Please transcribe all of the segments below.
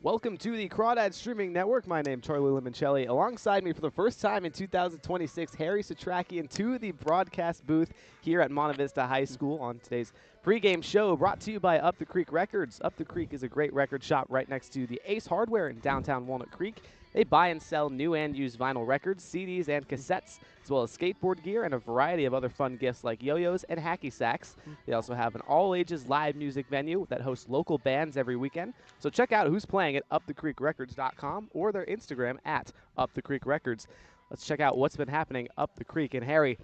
Welcome to the Crawdads Streaming Network. My name is Charlie Limoncelli. Alongside me for the first time in 2026, Harry Setrakian to the broadcast booth here at Monte Vista High School on today's pregame show brought to you by Up the Creek Records. Up the Creek is a great record shop right next to the Ace Hardware in downtown Walnut Creek. They buy and sell new and used vinyl records, CDs, and cassettes, as well as skateboard gear and a variety of other fun gifts like yo-yos and hacky sacks. They also have an all-ages live music venue that hosts local bands every weekend. So check out who's playing at upthecreekrecords.com or their Instagram at upthecreekrecords. Let's check out what's been happening up the creek. And Harry,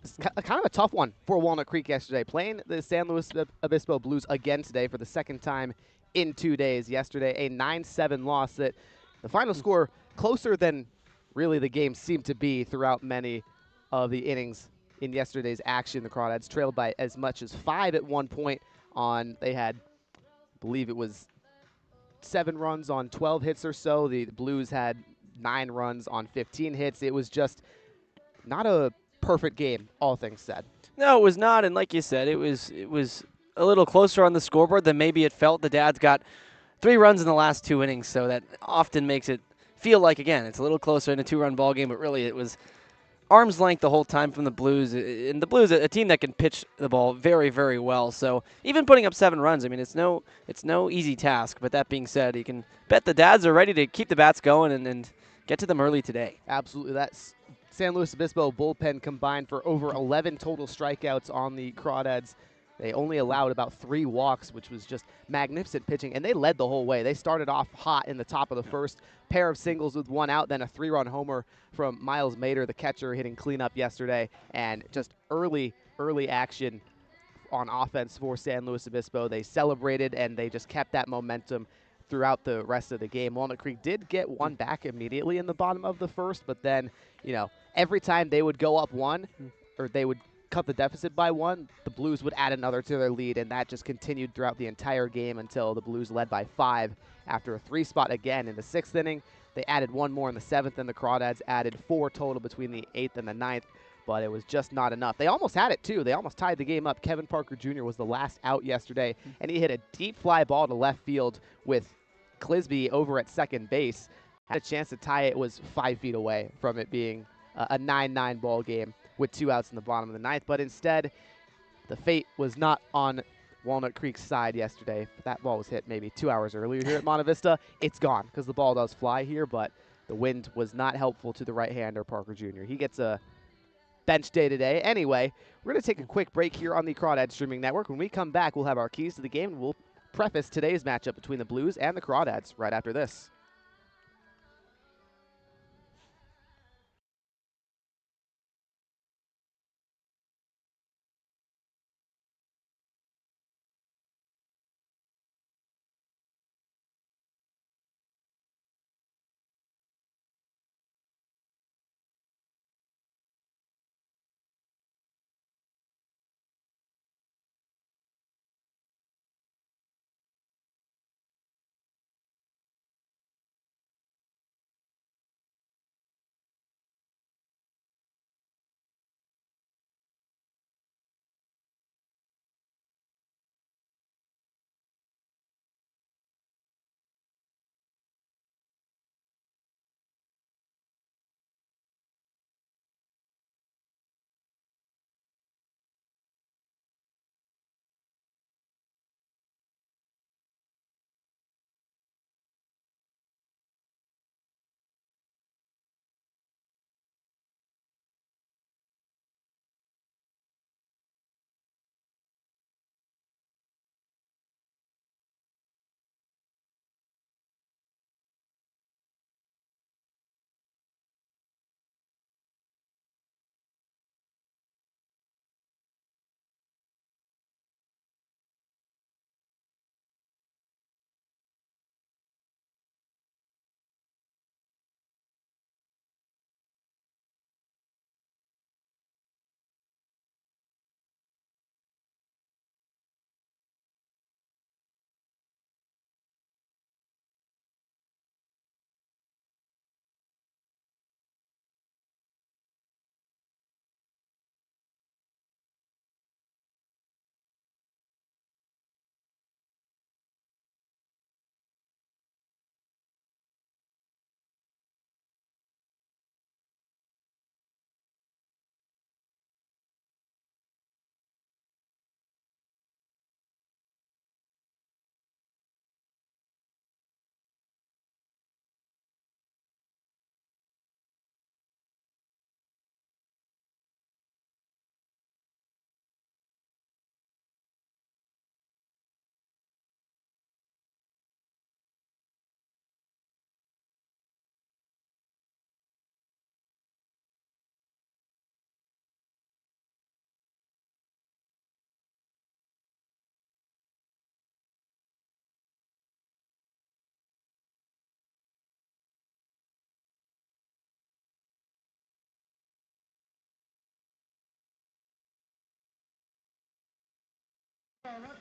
it's kind of a tough one for Walnut Creek yesterday. Playing the San Luis Obispo Blues again today for the second time in 2 days. Yesterday, a 9-7 loss that the final score closer than really the game seemed to be throughout many of the innings in yesterday's action. The Crawdads trailed by as much as 5 at one point on, they had, I believe it was 7 runs on 12 hits or so. The Blues had 9 runs on 15 hits. It was just not a perfect game, all things said. No, it was not, and like you said, it was a little closer on the scoreboard than maybe it felt. The Dads got 3 runs in the last 2 innings, so that often makes it feel like, again, it's a little closer in a 2-run ball game, but really it was arm's length the whole time from the Blues. And the Blues, a team that can pitch the ball very, very well. So even putting up 7 runs, I mean, it's no easy task. But that being said, you can bet the Dads are ready to keep the bats going and get to them early today. Absolutely. That's San Luis Obispo bullpen combined for over 11 total strikeouts on the Crawdads. They only allowed about 3 walks, which was just magnificent pitching, and they led the whole way. They started off hot in the top of the first, pair of singles with 1 out, then a 3-run homer from Miles Mader, the catcher, hitting cleanup yesterday, and just early action on offense for San Luis Obispo. They celebrated, and they just kept that momentum throughout the rest of the game. Walnut Creek did get 1 back immediately in the bottom of the first, but then, every time they would go up 1, or they would cut the deficit by 1, the Blues would add another to their lead, and that just continued throughout the entire game until the Blues led by 5 after a 3 spot again in the 6th inning. They added 1 more in the 7th, and the Crawdads added 4 total between the 8th and the 9th, but it was just not enough. They almost had it, too. They almost tied the game up. Kevin Parker Jr. was the last out yesterday, and he hit a deep fly ball to left field with Clisby over at second base. Had a chance to tie it, was 5 feet away from it being a 9-9 ball game with 2 outs in the bottom of the 9th, but instead the fate was not on Walnut Creek's side yesterday. That ball was hit maybe 2 hours earlier here at Monte Vista. It's gone because the ball does fly here, but the wind was not helpful to the right-hander, Parker Jr. He gets a bench day today. Anyway, we're going to take a quick break here on the Crawdads Streaming Network. When we come back, we'll have our keys to the game, and we'll preface today's matchup between the Blues and the Crawdads right after this.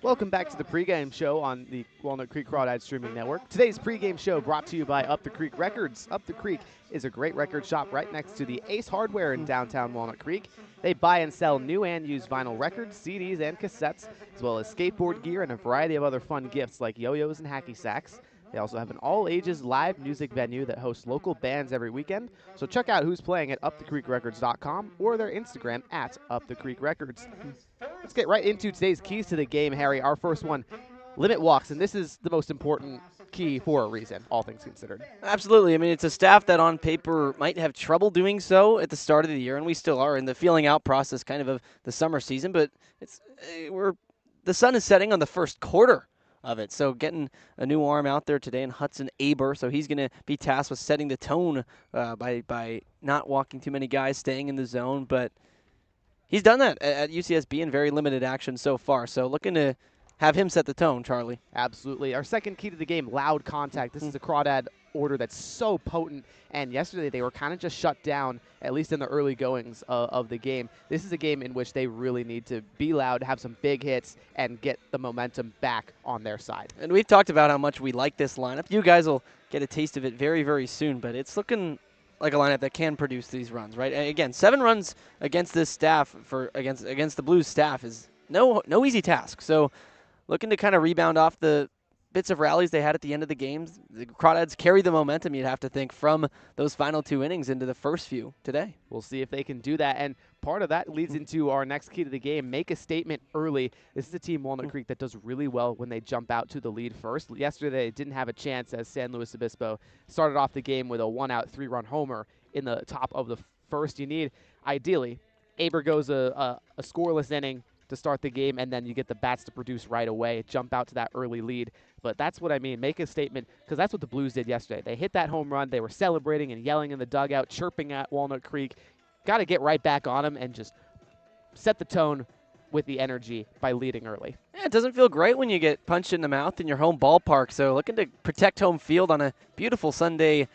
Welcome back to the pregame show on the Walnut Creek Crawdads streaming network. Today's pregame show brought to you by Up the Creek Records. Up the Creek is a great record shop right next to the Ace Hardware in downtown Walnut Creek. They buy and sell new and used vinyl records, CDs, and cassettes, as well as skateboard gear and a variety of other fun gifts like yo-yos and hacky sacks. They also have an all-ages live music venue that hosts local bands every weekend. So check out who's playing at upthecreekrecords.com or their Instagram at upthecreekrecords. Let's get right into today's keys to the game, Harry. Our first one, limit walks, and this is the most important key for a reason, all things considered. Absolutely. I mean, it's a staff that on paper might have trouble doing so at the start of the year, and we still are in the feeling out process kind of the summer season, but the sun is setting on the first quarter of it. So getting a new arm out there today in Hudson Aber, so he's going to be tasked with setting the tone by not walking too many guys, staying in the zone, but he's done that at UCSB in very limited action so far. So looking to have him set the tone, Charlie. Absolutely. Our second key to the game, loud contact. This is a Crawdad order that's so potent, and yesterday they were kind of just shut down, at least in the early goings of the game. This is a game in which they really need to be loud, have some big hits, and get the momentum back on their side. And we've talked about how much we like this lineup. You guys will get a taste of it very, very soon, but it's looking like a lineup that can produce these runs, right? And again, 7 runs against this staff against the Blues staff is no easy task. So looking to kind of rebound off the bits of rallies they had at the end of the games. The Crawdads carry the momentum, you'd have to think, from those final 2 innings into the first few today. We'll see if they can do that, and part of that leads into our next key to the game, make a statement early. This is a team, Walnut Creek, that does really well when they jump out to the lead first. Yesterday, they didn't have a chance as San Luis Obispo started off the game with a 1-out, 3-run homer in the top of the first. You need, ideally, Aber goes a scoreless inning to start the game, and then you get the bats to produce right away, jump out to that early lead. But that's what I mean, make a statement, because that's what the Blues did yesterday. They hit that home run. They were celebrating and yelling in the dugout, chirping at Walnut Creek. Got to get right back on them and just set the tone with the energy by leading early. Yeah, it doesn't feel great when you get punched in the mouth in your home ballpark, so looking to protect home field on a beautiful Sunday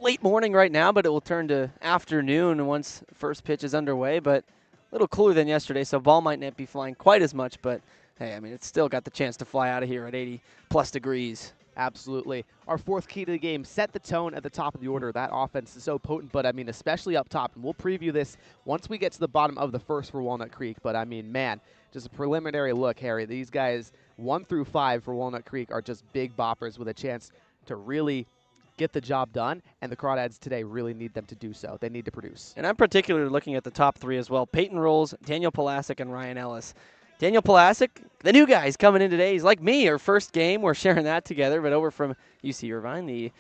late morning right now, but it will turn to afternoon once first pitch is underway, but a little cooler than yesterday, so ball might not be flying quite as much, but hey, I mean, it's still got the chance to fly out of here at 80-plus degrees. Absolutely. Our fourth key to the game, set the tone at the top of the order. That offense is so potent, but I mean, especially up top. And we'll preview this once we get to the bottom of the first for Walnut Creek. But I mean, man, just a preliminary look, Harry. These guys, 1 through 5 for Walnut Creek, are just big boppers with a chance to really get the job done, and the Crawdads today really need them to do so. They need to produce. And I'm particularly looking at the top 3 as well. Peyton Rolls, Daniel Palasic, and Ryan Ellis. Daniel Palasic, the new guy, is coming in today. He's like me, our first game. We're sharing that together, but over from UC Irvine. The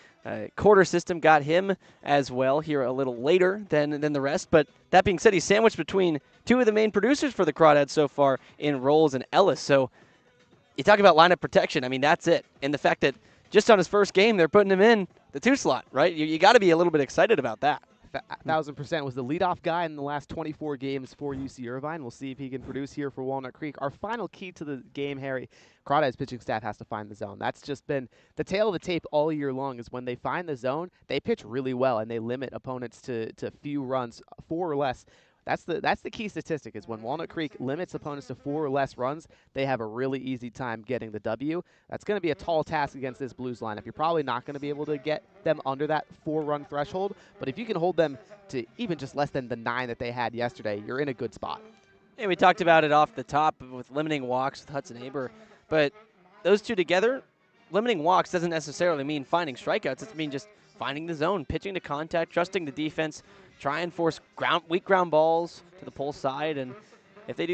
quarter system got him as well here a little later than the rest. But that being said, he's sandwiched between 2 of the main producers for the Crawdads so far in Rolls and Ellis. So you talk about lineup protection. I mean, that's it. And the fact that just on his first game, they're putting him in the 2 slot, right? You got to be a little bit excited about that. 1,000% was the leadoff guy in the last 24 games for UC Irvine. We'll see if he can produce here for Walnut Creek. Our final key to the game, Harry, Crawdads pitching staff has to find the zone. That's just been the tail of the tape all year long, is when they find the zone, they pitch really well, and they limit opponents to few runs, 4 or less. That's the key statistic, is when Walnut Creek limits opponents to 4 or less runs, they have a really easy time getting the W. That's going to be a tall task against this Blues lineup. You're probably not going to be able to get them under that 4-run threshold, but if you can hold them to even just less than the 9 that they had yesterday, you're in a good spot. Yeah, we talked about it off the top with limiting walks with Hudson Aber, but those 2 together, limiting walks doesn't necessarily mean finding strikeouts. It means just finding the zone, pitching to contact, trusting the defense, try and force weak ground balls to the pull side, and if they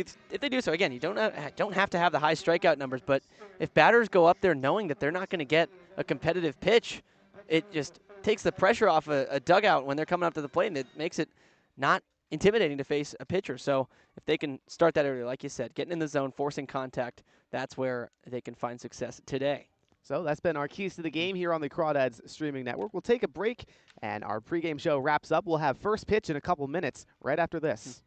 do so, again, you don't have to have the high strikeout numbers, but if batters go up there knowing that they're not going to get a competitive pitch, it just takes the pressure off a dugout when they're coming up to the plate, and it makes it not intimidating to face a pitcher. So if they can start that early, like you said, getting in the zone, forcing contact, that's where they can find success today. So that's been our keys to the game here on the Crawdads streaming network. We'll take a break, and our pregame show wraps up. We'll have first pitch in a couple minutes right after this.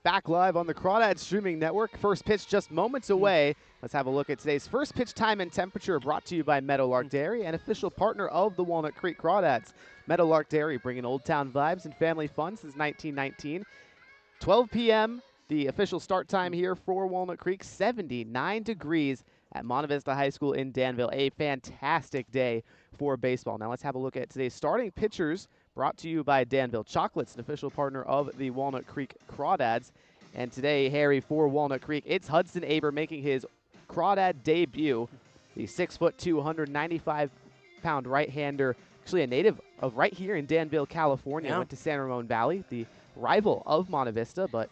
Back live on the Crawdads streaming network. First pitch just moments away. Let's have a look at today's first pitch time and temperature, brought to you by Meadowlark Dairy, an official partner of the Walnut Creek Crawdads. Meadowlark Dairy, bringing Old Town vibes and family fun since 1919. 12 p.m., the official start time here for Walnut Creek. 79 degrees at Monte Vista High School in Danville. A fantastic day for baseball. Now let's have a look at today's starting pitchers, brought to you by Danville Chocolates, an official partner of the Walnut Creek Crawdads. And today, Harry, for Walnut Creek, it's Hudson Aber making his Crawdad debut. The 6'2", 195-pound right-hander, actually a native of right here in Danville, California. Went to San Ramon Valley, the rival of Monte Vista, but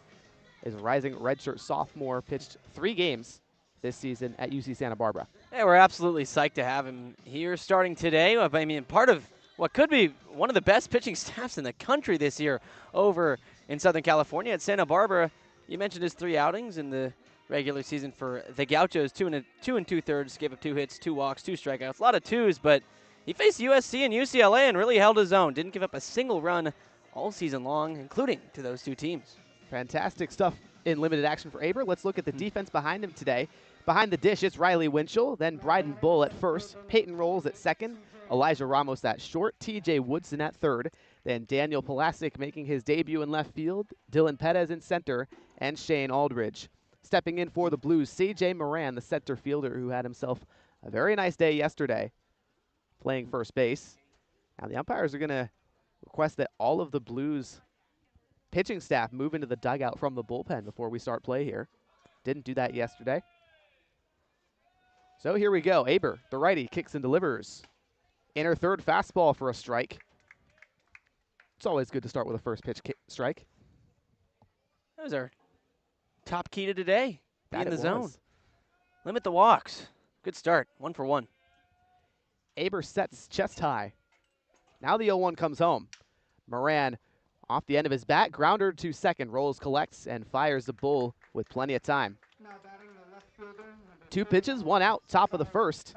is a rising redshirt sophomore. Pitched 3 games this season at UC Santa Barbara. Yeah, we're absolutely psyched to have him here starting today. I mean, part of what could be one of the best pitching staffs in the country this year over in Southern California at Santa Barbara. You mentioned his 3 outings in the regular season for the Gauchos, 2 2/3, gave up 2 hits, 2 walks, 2 strikeouts, a lot of 2s, but he faced USC and UCLA and really held his own. Didn't give up a single run all season long, including to those 2 teams. Fantastic stuff in limited action for Aber. Let's look at the defense behind him today. Behind the dish, it's Riley Winchell, then Bryden Bull at first, Peyton Rolls at second, Elijah Ramos at short, TJ Woodson at third, then Daniel Pulasic making his debut in left field, Dylan Pettis in center, and Shane Aldridge. Stepping in for the Blues, CJ Moran, the center fielder, who had himself a very nice day yesterday playing first base. Now the umpires are going to request that all of the Blues pitching staff move into the dugout from the bullpen before we start play here. Didn't do that yesterday. So here we go. Aber, the righty, kicks and delivers. Inner third fastball for a strike. It's always good to start with a first pitch strike. That was our top key to today. Be in the zone. Was. Limit the walks. Good start. 1 for 1. Aber sets chest high. Now the 0-1 comes home. Moran off the end of his bat. Grounder to second. Rolls, collects, and fires the bull with plenty of time. 2 pitches, 1 out, top of the first.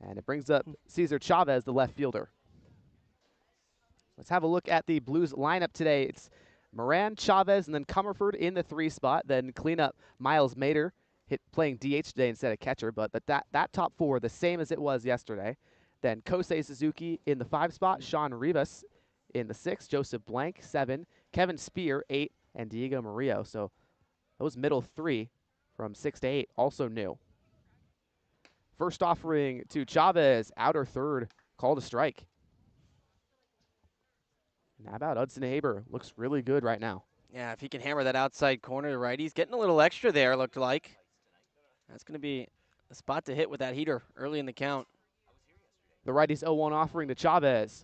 And it brings up Cesar Chavez, the left fielder. Let's have a look at the Blues lineup today. It's Moran, Chavez, and then Comerford in the 3 spot. Then cleanup Miles Mader, playing DH today instead of catcher. But that top 4, the same as it was yesterday. Then Kosei Suzuki in the 5 spot. Sean Rivas in the 6. Joseph Blank, 7. Kevin Spear, 8. And Diego Murillo. So those middle 3 from 6 to 8, also new. First offering to Chavez, outer third, called a strike. And how about Hudson Aber? Looks really good right now. Yeah, if he can hammer that outside corner right, he's getting a little extra there, looked like. That's going to be a spot to hit with that heater early in the count. The righty's 0-1 offering to Chavez.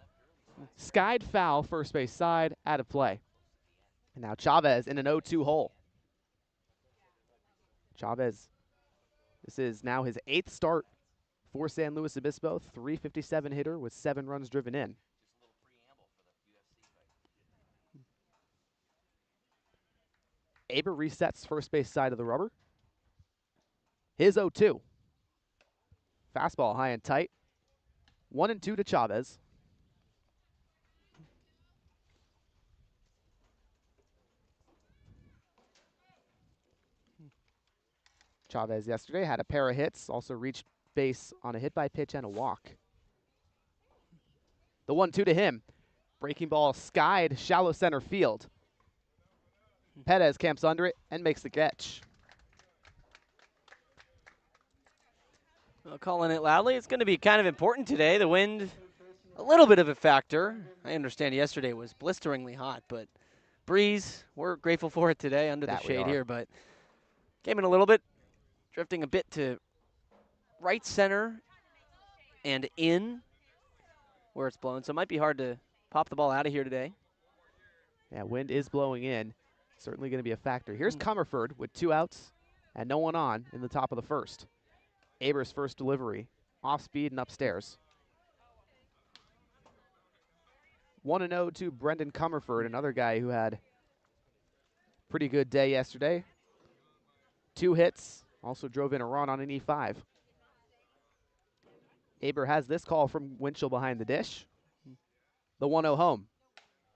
Skied foul, first base side, out of play. And now Chavez in an 0-2 hole. Chavez, this is now his 8th start for San Luis Obispo. .357 hitter with 7 runs driven in. Aber resets first base side of the rubber. His 0-2. Fastball high and tight. 1-2 to Chavez. Chavez yesterday had a pair of hits, also reached base on a hit by pitch and a walk. The 1-2 to him. Breaking ball skied shallow center field. Pettis camps under it and makes the catch. Well, calling it loudly, it's going to be kind of important today. The wind, a little bit of a factor. I understand yesterday was blisteringly hot, but breeze, we're grateful for it today under the shade here, but came in a little bit. Drifting a bit to right center and in where it's blowing. So it might be hard to pop the ball out of here today. Yeah, wind is blowing in. Certainly going to be a factor. Here's Comerford with 2 outs and no one on in the top of the first. Aber's first delivery, off speed and upstairs. 1-0 to Brendan Comerford, another guy who had a pretty good day yesterday. 2 hits. Also drove in a run on an E5. Aber has this call from Winchell behind the dish. The 1-0 home.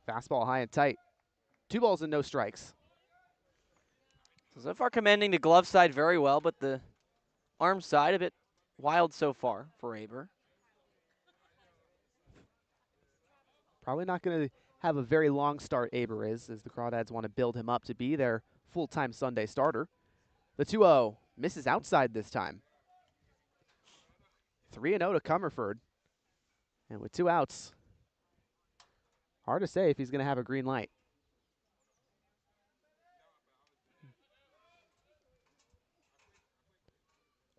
Fastball high and tight. 2 balls and no strikes. So far commanding the glove side very well, but the arm side a bit wild so far for Aber. Probably not going to have a very long start, Aber is, as the Crawdads want to build him up to be their full-time Sunday starter. The 2-0 misses outside this time. 3-0 to Comerford. And with 2 outs, hard to say if he's going to have a green light.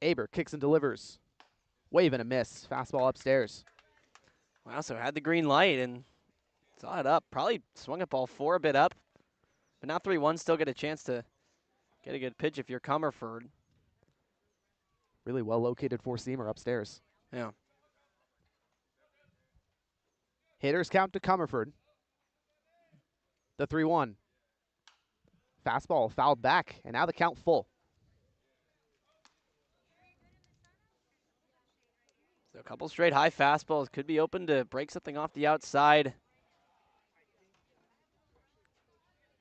Aber kicks and delivers. Wave and a miss. Fastball upstairs. Wow, so had the green light and saw it up. Probably swung at ball 4 a bit up. But now 3-1, still get a chance to get a good pitch if you're Comerford. Really well located four-seamer upstairs. Yeah. Hitters count to Comerford. The 3-1. Fastball fouled back, and now the count full. So a couple straight high fastballs could be open to break something off the outside.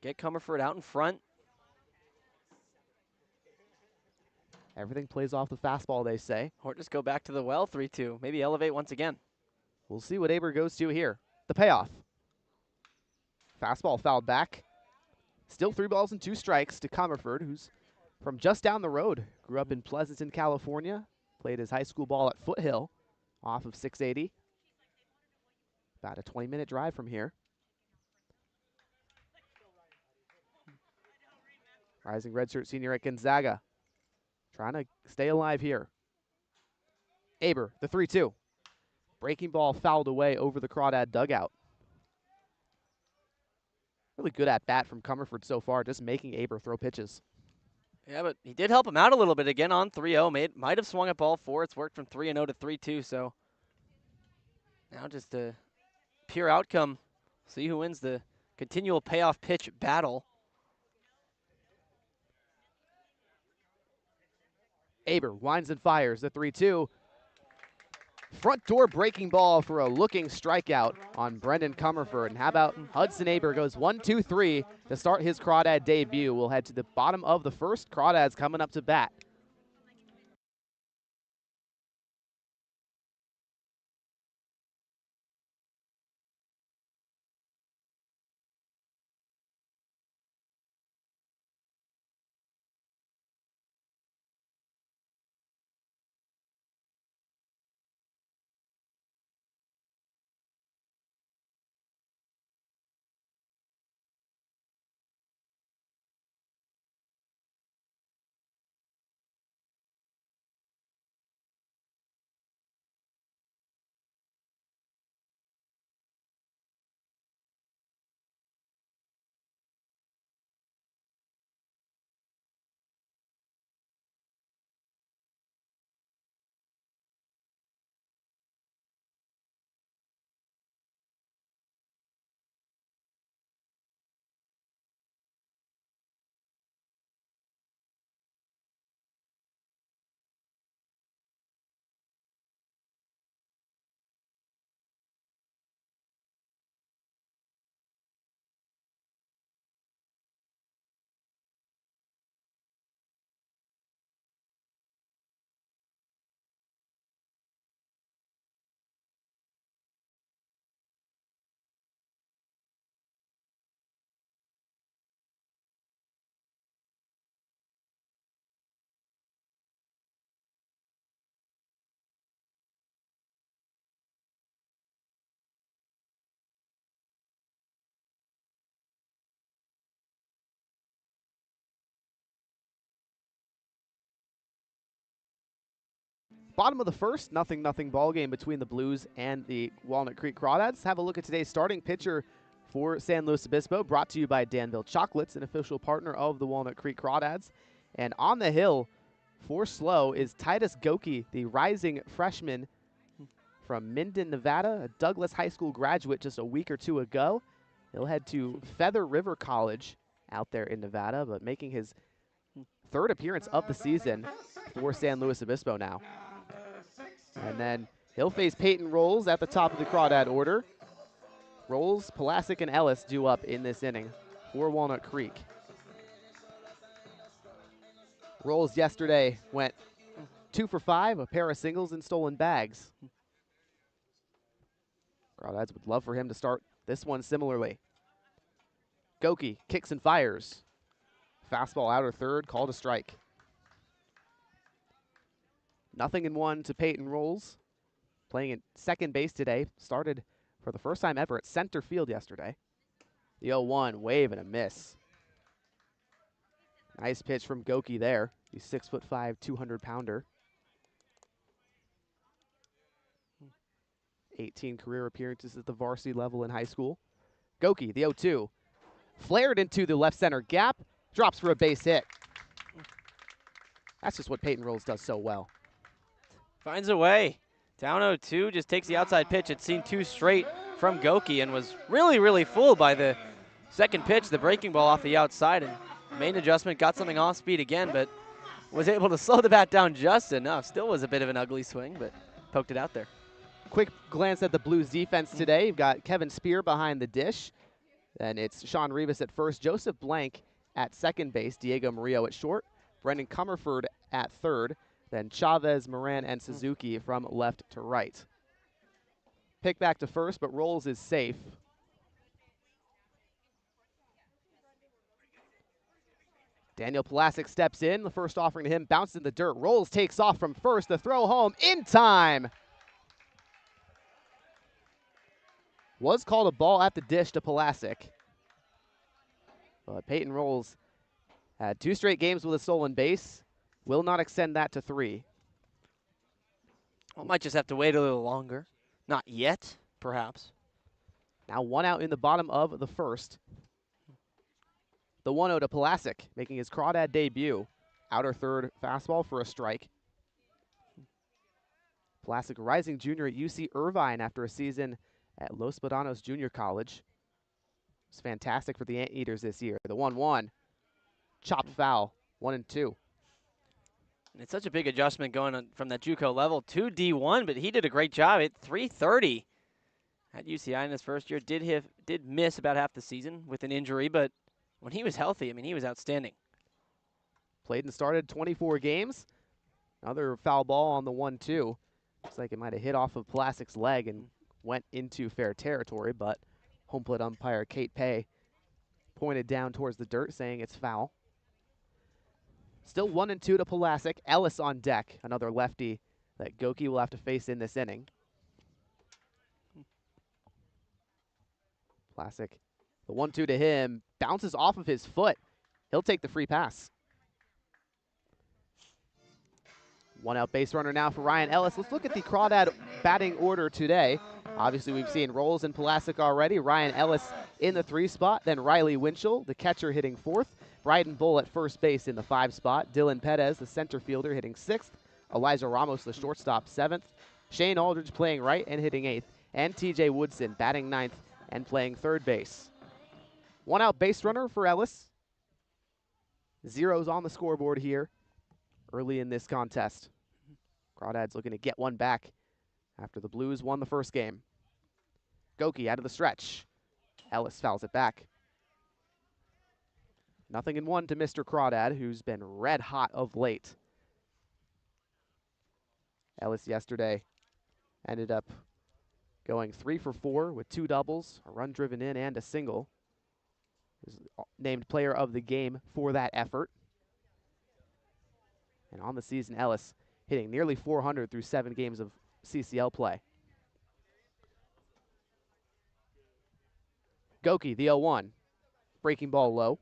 Get Comerford out in front. Everything plays off the fastball, they say. Or just go back to the well, 3-2. Maybe elevate once again. We'll see what Aber goes to here. The payoff. Fastball fouled back. Still 3 balls and 2 strikes to Comerford, who's from just down the road. Grew up in Pleasanton, California. Played his high school ball at Foothill off of 680. About a 20-minute drive from here. Rising redshirt senior at Gonzaga. Trying to stay alive here. Aber, the 3-2. Breaking ball fouled away over the Crawdad dugout. Really good at bat from Comerford so far, just making Aber throw pitches. Yeah, but he did help him out a little bit again on 3-0. Might have swung at ball 4. It's worked from 3-0 to 3-2, so now just a pure outcome. See who wins the continual payoff pitch battle. Aber winds and fires the 3-2. Front door breaking ball for a looking strikeout on Brendan Comerford. And how about Hudson Aber goes 1-2-3 to start his Crawdad debut. We'll head to the bottom of the first. Crawdads coming up to bat. Bottom of the first, 0-0 ball game between the Blues and the Walnut Creek Crawdads. Have a look at today's starting pitcher for San Luis Obispo, brought to you by Danville Chocolates, an official partner of the Walnut Creek Crawdads. And on the hill for slow is Titus Goki, the rising freshman from Minden, Nevada, a Douglas High School graduate just a week or two ago. He'll head to Feather River College out there in Nevada, but making his 3rd appearance of the season for San Luis Obispo now. And then he'll face Peyton Rolls at the top of the Crawdad order. Rolls, Pulasic, and Ellis due up in this inning for Walnut Creek. Rolls yesterday went 2 for 5, a pair of singles and stolen bags. Crawdads would love for him to start this one similarly. Goki kicks and fires. Fastball outer third, called a strike. 0-1 to Peyton Rolls. Playing at second base today. Started for the first time ever at center field yesterday. The 0-1, wave and a miss. Nice pitch from Goki there. The 6'5", 200-pounder. 18 career appearances at the varsity level in high school. Goki, the 0-2. Flared into the left center gap. Drops for a base hit. That's just what Peyton Rolls does so well. Finds a way. Down 0-2, just takes the outside pitch. It's seen 2 straight from Goki and was really, really fooled by the second pitch, the breaking ball off the outside, and made an adjustment, got something off speed again, but was able to slow the bat down just enough. Still was a bit of an ugly swing, but poked it out there. Quick glance at the Blues defense today. You've got Kevin Spear behind the dish. Then it's Sean Rivas at first, Joseph Blank at second base, Diego Murillo at short, Brendan Comerford at third, then Chavez, Moran, and Suzuki from left to right. Pick back to first, but Rolls is safe. Daniel Pulasic steps in. The first offering to him bounced in the dirt. Rolls takes off from first. The throw home in time. Was called a ball at the dish to Pulasic. But Peyton Rolls had 2 straight games with a stolen base. Will not extend that to 3. Well, might just have to wait a little longer. Not yet, perhaps. Now 1 out in the bottom of the first. The 1-0 to Pulasic, making his Crawdad debut. Outer third fastball for a strike. Pulasic, rising junior at UC Irvine after a season at Los Badanos Junior College. It's fantastic for the Anteaters this year. The 1-1, chopped foul, 1-2. And it's such a big adjustment going on from that JUCO level to D1, but he did a great job at 330 at UCI in his first year. Did miss about half the season with an injury, but when he was healthy, I mean, he was outstanding. Played and started 24 games. Another foul ball on the 1-2. Looks like it might have hit off of Pulasic's leg and went into fair territory, but home plate umpire Kate Pay pointed down towards the dirt, saying it's foul. Still 1-2 to Pulasic. Ellis on deck, another lefty that Goki will have to face in this inning. Pulasic, the 1-2 to him, bounces off of his foot. He'll take the free pass. 1 out base runner now for Ryan Ellis. Let's look at the Crawdad batting order today. Obviously, we've seen Rolls and Pulasic already. Ryan Ellis in the 3 spot, then Riley Winchell, the catcher, hitting 4th. Bryden Bull at first base in the 5 spot. Dylan Perez, the center fielder, hitting 6th. Elijah Ramos, the shortstop, 7th. Shane Aldridge playing right and hitting 8th. And TJ Woodson batting 9th and playing 3rd base. 1 out base runner for Ellis. Zeros on the scoreboard here early in this contest. Crawdads looking to get one back after the Blues won the first game. Goki out of the stretch. Ellis fouls it back. 0-1 to Mr. Crawdad, who's been red hot of late. Ellis yesterday ended up going 3 for 4 with 2 doubles, a run driven in, and a single. He was named player of the game for that effort. And on the season, Ellis hitting nearly 400 through 7 games of CCL play. Goki, the 0-1. Breaking ball low.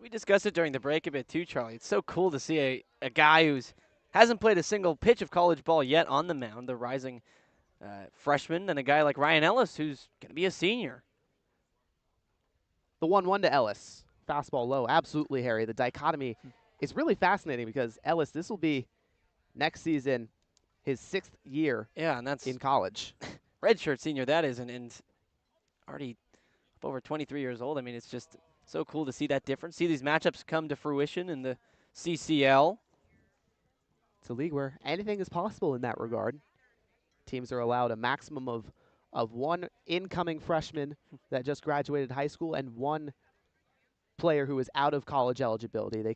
We discussed it during the break a bit too, Charlie. It's so cool to see a guy who's hasn't played a single pitch of college ball yet on the mound, the rising freshman, and a guy like Ryan Ellis who's going to be a senior. The 1-1 to Ellis. Fastball low. Absolutely, Harry. The dichotomy is really fascinating because Ellis, this will be next season his 6th year and that's in college. Redshirt senior, that is, and already up over 23 years old. I mean, it's just so cool to see that difference, see these matchups come to fruition in the CCL. It's a league where anything is possible in that regard. Teams are allowed a maximum of 1 incoming freshman that just graduated high school and 1 player who is out of college eligibility. They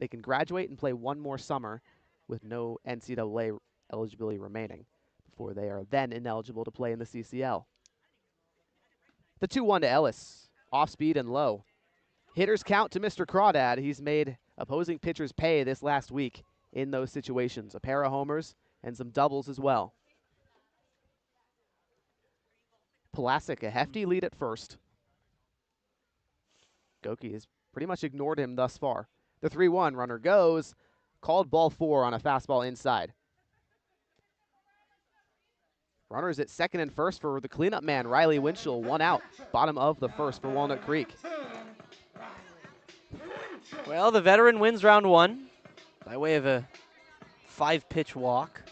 can graduate and play one more summer with no NCAA eligibility remaining before they are then ineligible to play in the CCL. The 2-1 to Ellis, off speed and low. Hitters count to Mr. Crawdad. He's made opposing pitchers pay this last week in those situations. A pair of homers and some doubles as well. Pulasic, a hefty lead at first. Goki has pretty much ignored him thus far. The 3-1 runner goes. Called ball 4 on a fastball inside. Runners at second and first for the cleanup man, Riley Winchell. 1 out, bottom of the first for Walnut Creek. Well, the veteran wins round 1 by way of a 5-pitch walk.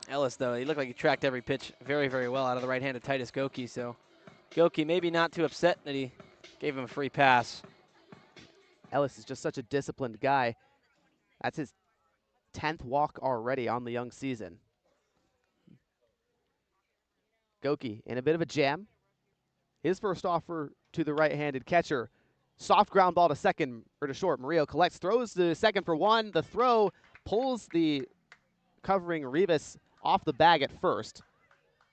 Ellis, though, he looked like he tracked every pitch very, very well out of the right-handed Titus Goki. So Goki maybe not too upset that he gave him a free pass. Ellis is just such a disciplined guy. That's his 10th walk already on the young season. Goki in a bit of a jam. His first offer to the right-handed catcher. Soft ground ball to second, or to short. Murillo collects, throws to second for 1. The throw pulls the covering Rivas off the bag at first.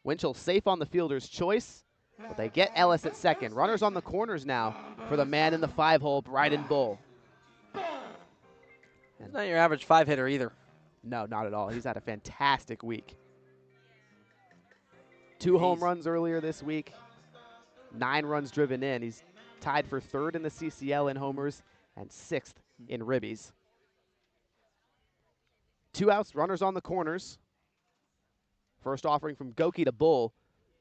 Winchell safe on the fielder's choice, but they get Ellis at second. Runners on the corners now for the man in the 5-hole, Bryden Bull. He's not your average 5-hitter either. No, not at all. He's had a fantastic week. 2 home runs earlier this week, 9 runs driven in. He's tied for 3rd in the CCL in homers and 6th in ribbies. 2 outs, runners on the corners. First offering from Goki to Bull.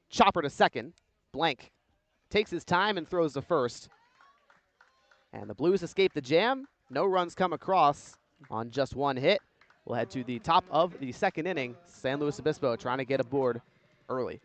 Chopper to second. Blank takes his time and throws to first. And the Blues escape the jam. No runs come across on just 1 hit. We'll head to the top of the second inning. San Luis Obispo trying to get aboard early.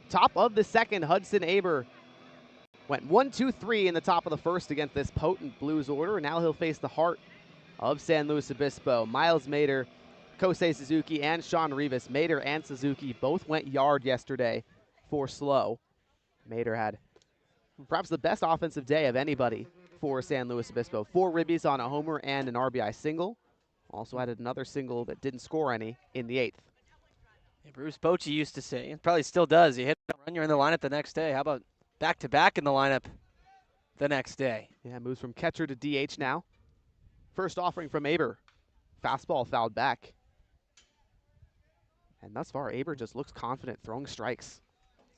Top of the second, Hudson Aber went 1-2-3 in the top of the first against this potent Blues order. Now he'll face the heart of San Luis Obispo. Miles Mader, Kosei Suzuki, and Sean Rivas. Mader and Suzuki both went yard yesterday for slow. Mader had perhaps the best offensive day of anybody for San Luis Obispo. 4 ribbies on a homer and an RBI single. Also added another single that didn't score any in the 8th. Yeah, Bruce Bochy used to say, and probably still does, you hit a run, you're in the lineup the next day. How about back-to-back in the lineup the next day? Yeah, moves from catcher to DH now. First offering from Aber. Fastball fouled back. And thus far, Aber just looks confident throwing strikes.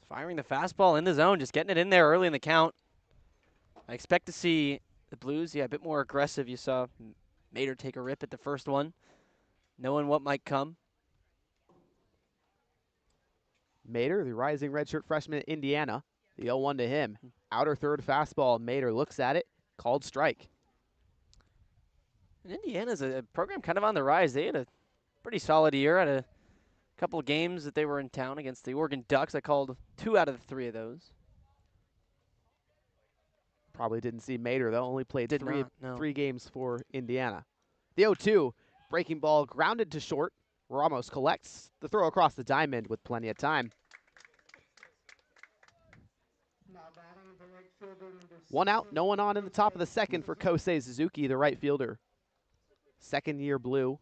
Firing the fastball in the zone, just getting it in there early in the count. I expect to see the Blues, a bit more aggressive. You saw Mater take a rip at the first one, knowing what might come. Mater, the rising redshirt freshman at Indiana. The 0-1 to him. Outer third fastball. Mater looks at it. Called strike. And Indiana's a program kind of on the rise. They had a pretty solid year. Had a couple of games that they were in town against the Oregon Ducks. I called 2 out of the 3 of those. Probably didn't see Mater, though. Only played three games for Indiana. The 0-2. Breaking ball grounded to short. Ramos collects the throw across the diamond with plenty of time. 1 out, no one on in the top of the second for Kosei Suzuki, the right fielder. Second-year Blue.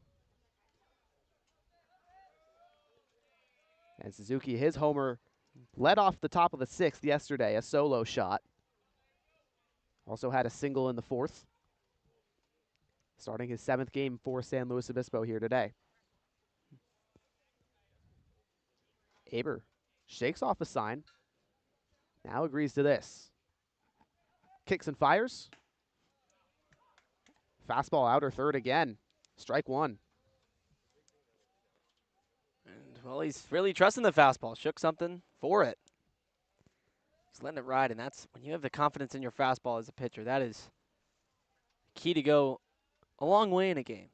And Suzuki, his homer, led off the top of the 6th yesterday, a solo shot. Also had a single in the 4th. Starting his 7th game for San Luis Obispo here today. Aber shakes off a sign. Now agrees to this. Kicks and fires. Fastball outer third again. Strike 1. And, well, he's really trusting the fastball. Shook something for it. He's letting it ride, and that's when you have the confidence in your fastball as a pitcher. That is key to go a long way in a game.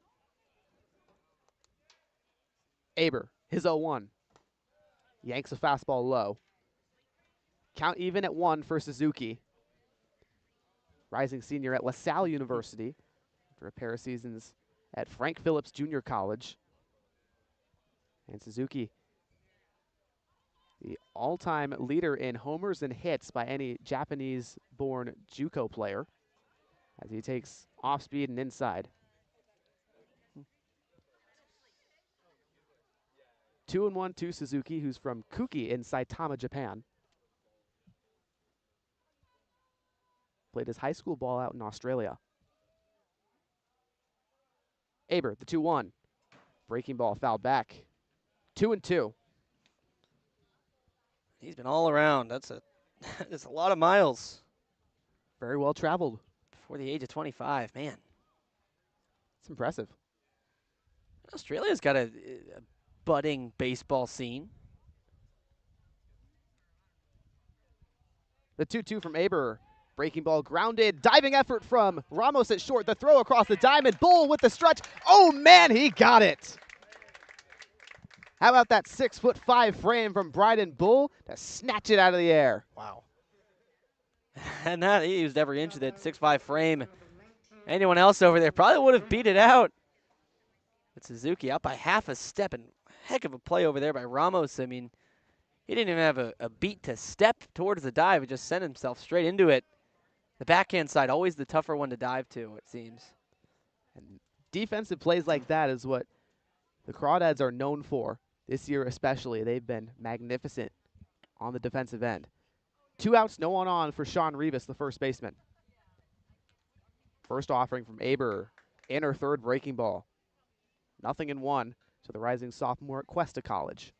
Aber, his 0-1. Yanks a fastball low. Count even at 1 for Suzuki. Rising senior at LaSalle University after a pair of seasons at Frank Phillips Junior College. And Suzuki, the all-time leader in homers and hits by any Japanese-born JUCO player, as he takes off speed and inside. 2-1 to Suzuki, who's from Kuki in Saitama, Japan. Played his high school ball out in Australia. Aber, the 2-1. Breaking ball fouled back. 2-2. He's been all around. That's a lot of miles. Very well traveled. Before the age of 25, man. It's impressive. Australia's got a budding baseball scene. The 2-2 from Aber. Breaking ball grounded. Diving effort from Ramos at short. The throw across the diamond. Bull with the stretch. Oh, man, he got it. How about that 6'5" frame from Bryden Bull to snatch it out of the air? Wow. And that, he used every inch of that 6'5" frame. Anyone else over there probably would have beat it out. But Suzuki out by half a step, and heck of a play over there by Ramos. I mean, he didn't even have a beat to step towards the dive. He just sent himself straight into it. The backhand side, always the tougher one to dive to, it seems. And defensive plays like that is what the Crawdads are known for. This year especially, they've been magnificent on the defensive end. 2 outs, no one on for Sean Rivas, the first baseman. First offering from Aber, inner third breaking ball. 0-1 to the rising sophomore at Cuesta College.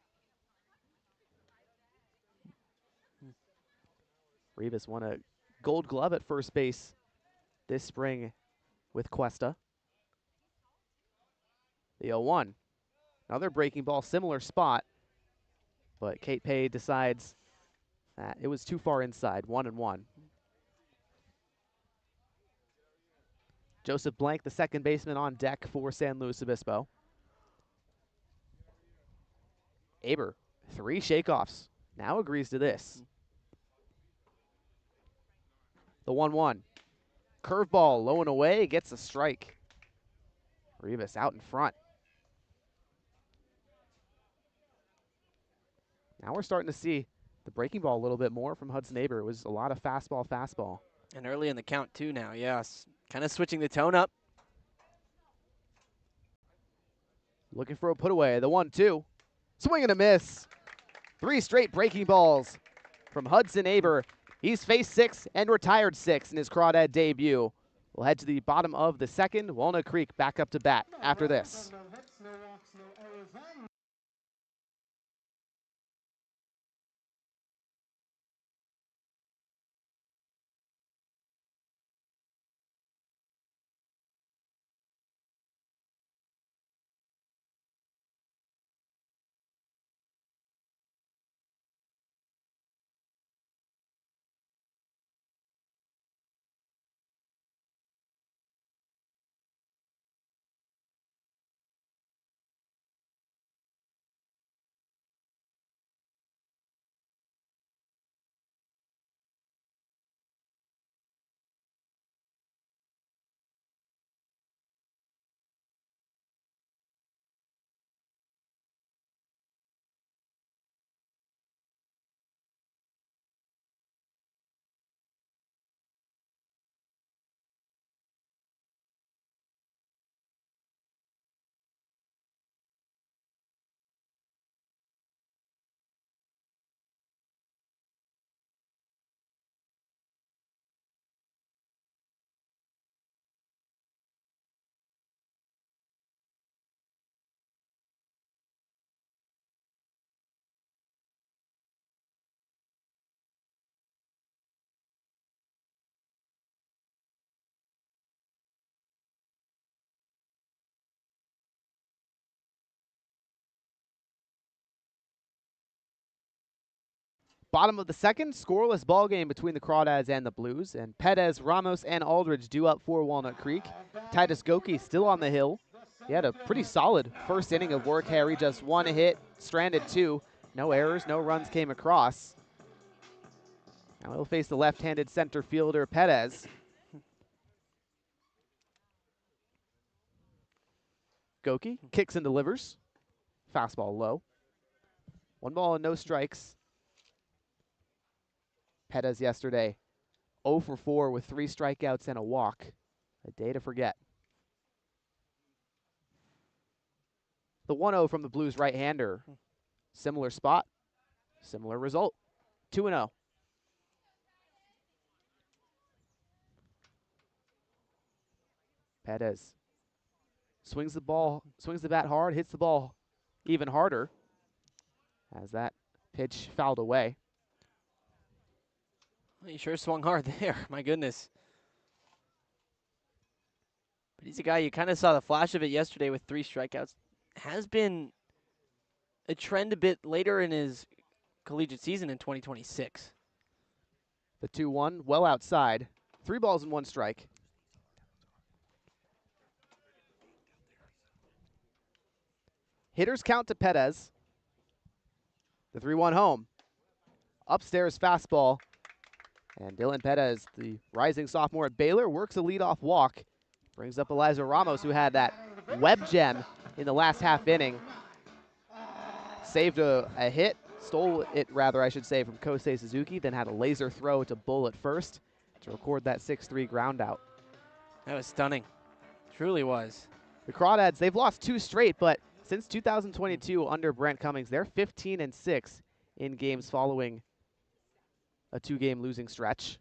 Rivas won a Gold Glove at first base this spring with Cuesta. The 0-1. Another breaking ball, similar spot, but Kate Pay decides that it was too far inside. 1-1. Joseph Blank, the second baseman, on deck for San Luis Obispo. Aber, 3 shakeoffs. Now agrees to this. The 1-1. Curveball low and away, gets a strike. Rivas out in front. Now we're starting to see the breaking ball a little bit more from Hudson Aber. It was a lot of fastball. And early in the count, too, now, yes. Kind of switching the tone up. Looking for a put away. The 1-2. Swing and a miss. 3 straight breaking balls from Hudson Aber. He's faced 6 and retired 6 in his Crawdad debut. We'll head to the bottom of the second. Walnut Creek back up to bat after this. Bottom of the second, scoreless ball game between the Crawdads and the Blues. And Perez, Ramos, and Aldridge due up for Walnut Creek. Titus Goki still on the hill. He had a pretty solid first inning of work, Harry. Just one hit, stranded two. No errors, no runs came across. Now he'll face the left-handed center fielder, Perez. Goki kicks and delivers. Fastball low. 1 ball and no strikes. Perez yesterday 0 for 4 with 3 strikeouts and a walk. A day to forget. The 1-0 from the Blues right-hander. Similar spot, similar result. 2-0. Perez swings the bat hard, hits the ball even harder as that pitch fouled away. He sure swung hard there, my goodness. But he's a guy, you kind of saw the flash of it yesterday with 3 strikeouts. Has been a trend a bit later in his collegiate season in 2026. The 2-1, well outside. 3 balls and 1 strike. Hitters count to Perez. The 3-1 home. Upstairs fastball. And Dylan Perez, the rising sophomore at Baylor, works a leadoff walk. Brings up Elijah Ramos, who had that web gem in the last half inning. Saved a hit, stole it rather, I should say, from Kosei Suzuki, then had a laser throw to Bull at first to record that 6-3 ground out. That was stunning. Truly was. The Crawdads, they've lost 2 straight, but since 2022 under Brent Cummings, they're 15-6 in games following a 2-game losing stretch.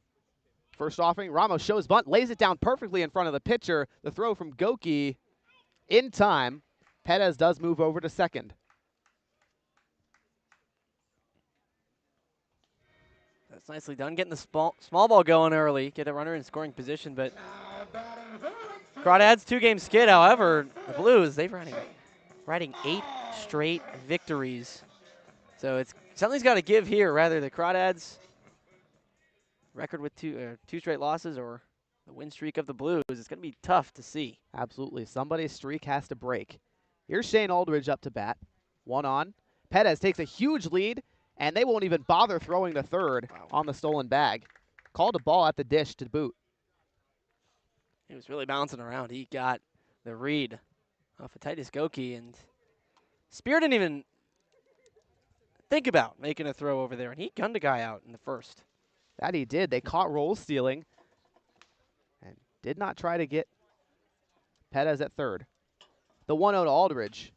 First offering, Ramos shows bunt, lays it down perfectly in front of the pitcher. The throw from Goki in time. Perez does move over to second. That's nicely done, getting the small ball going early, get a runner in scoring position, but Crawdads 2-game skid, however, the Blues, they've riding 8 straight victories. So it's something's got to give here, rather the Crawdads record with 2 straight losses or the win streak of the Blues. It's going to be tough to see. Absolutely. Somebody's streak has to break. Here's Shane Aldridge up to bat. 1 on. Perez takes a huge lead, and they won't even bother throwing to third on the stolen bag. Called a ball at the dish to boot. He was really bouncing around. He got the read off of Titus Goki, and Spear didn't even think about making a throw over there, and he gunned a guy out in the first. That he did. They caught roll stealing and did not try to get Perez at third. The 1-0 to Aldridge.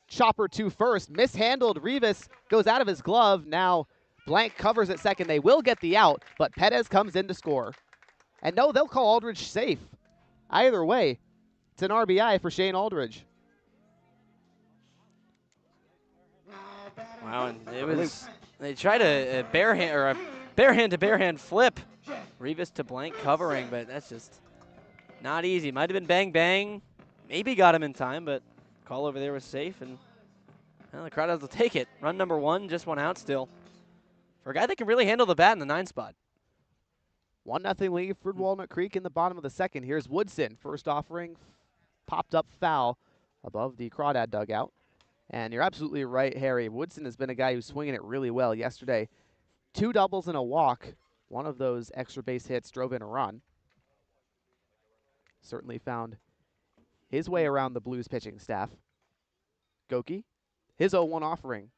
Chopper to first. Mishandled. Rivas goes out of his glove. Now Blank covers at second. They will get the out, but Perez comes in to score. And no, they'll call Aldridge safe. Either way, it's an RBI for Shane Aldridge. Wow, and it was, they tried a barehand to barehand flip. Rivas to Blank covering, but that's just not easy. Might have been bang bang. Maybe got him in time, but call over there was safe, and well, the Crawdads will take it. Run number 1, just 1 out still. For a guy that can really handle the bat in the 9 spot. 1-0 lead for Walnut Creek in the bottom of the second. Here's Woodson. First offering, popped up foul above the Crawdad dugout. And you're absolutely right, Harry. Woodson has been a guy who's swinging it really well yesterday. 2 doubles and a walk. One of those extra base hits drove in a run. Certainly found his way around the Blues pitching staff. Goki, his 0-1 offering.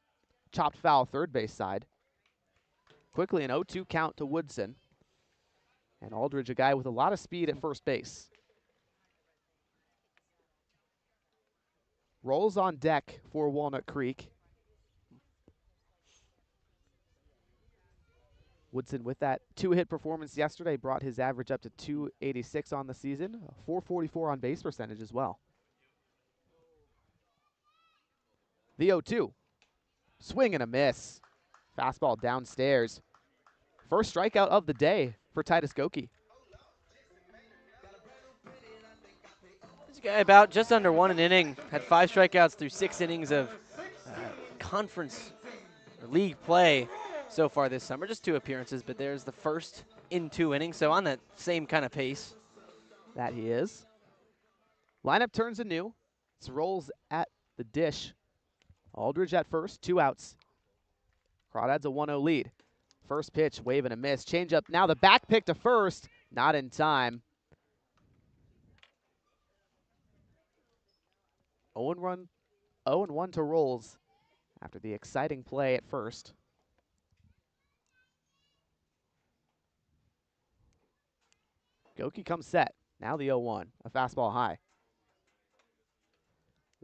Chopped foul third base side. Quickly an 0-2 count to Woodson. And Aldridge, a guy with a lot of speed at first base. Rolls on deck for Walnut Creek. Woodson, with that 2-hit performance yesterday, brought his average up to 286 on the season, 444 on base percentage as well. The 0-2. Swing and a miss. Fastball downstairs. First strikeout of the day for Titus Goki. This guy about just under 1 an inning. Had 5 strikeouts through 6 innings of conference or league play. so far this summer. Just 2 appearances, but there's the first in 2 innings, so on that same kind of pace. That he is. Lineup turns anew. It's rolls at the dish. Aldridge at first, 2 outs. Crawdads a 1-0 lead. First pitch, wave and a miss. Change up now, the back pick to first. Not in time. 0-1 to Rolls after the exciting play at first. Goki comes set. Now the 0-1, a fastball high.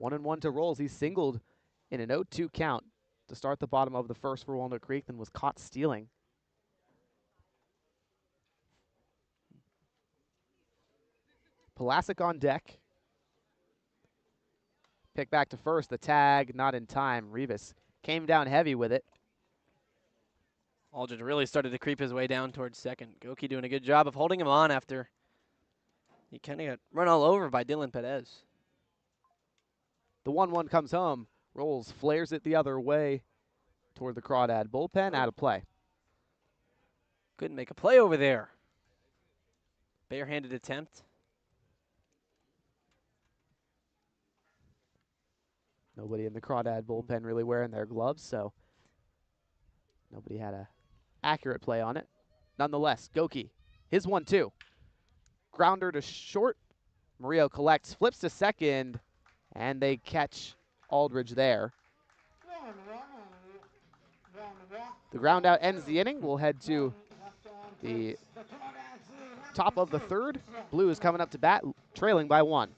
1-1 to Rolls. He singled in an 0-2 count to start the bottom of the first for Walnut Creek, then was caught stealing. Pulasic on deck. Pick back to first. The tag, not in time. Rivas came down heavy with it. Aldridge really started to creep his way down towards second. Goki doing a good job of holding him on after he kind of got run all over by Dylan Perez. The 1-1 comes home. Rolls, flares it the other way toward the Crawdad bullpen, out of play. Couldn't make a play over there. Barehanded attempt. Nobody in the Crawdad bullpen really wearing their gloves, so nobody had a accurate play on it. Nonetheless, Goki, his 1-2. Grounder to short. Murillo collects, flips to second, and they catch Aldridge there. The ground out ends the inning. We'll head to the top of the third. Blues coming up to bat, trailing by 1.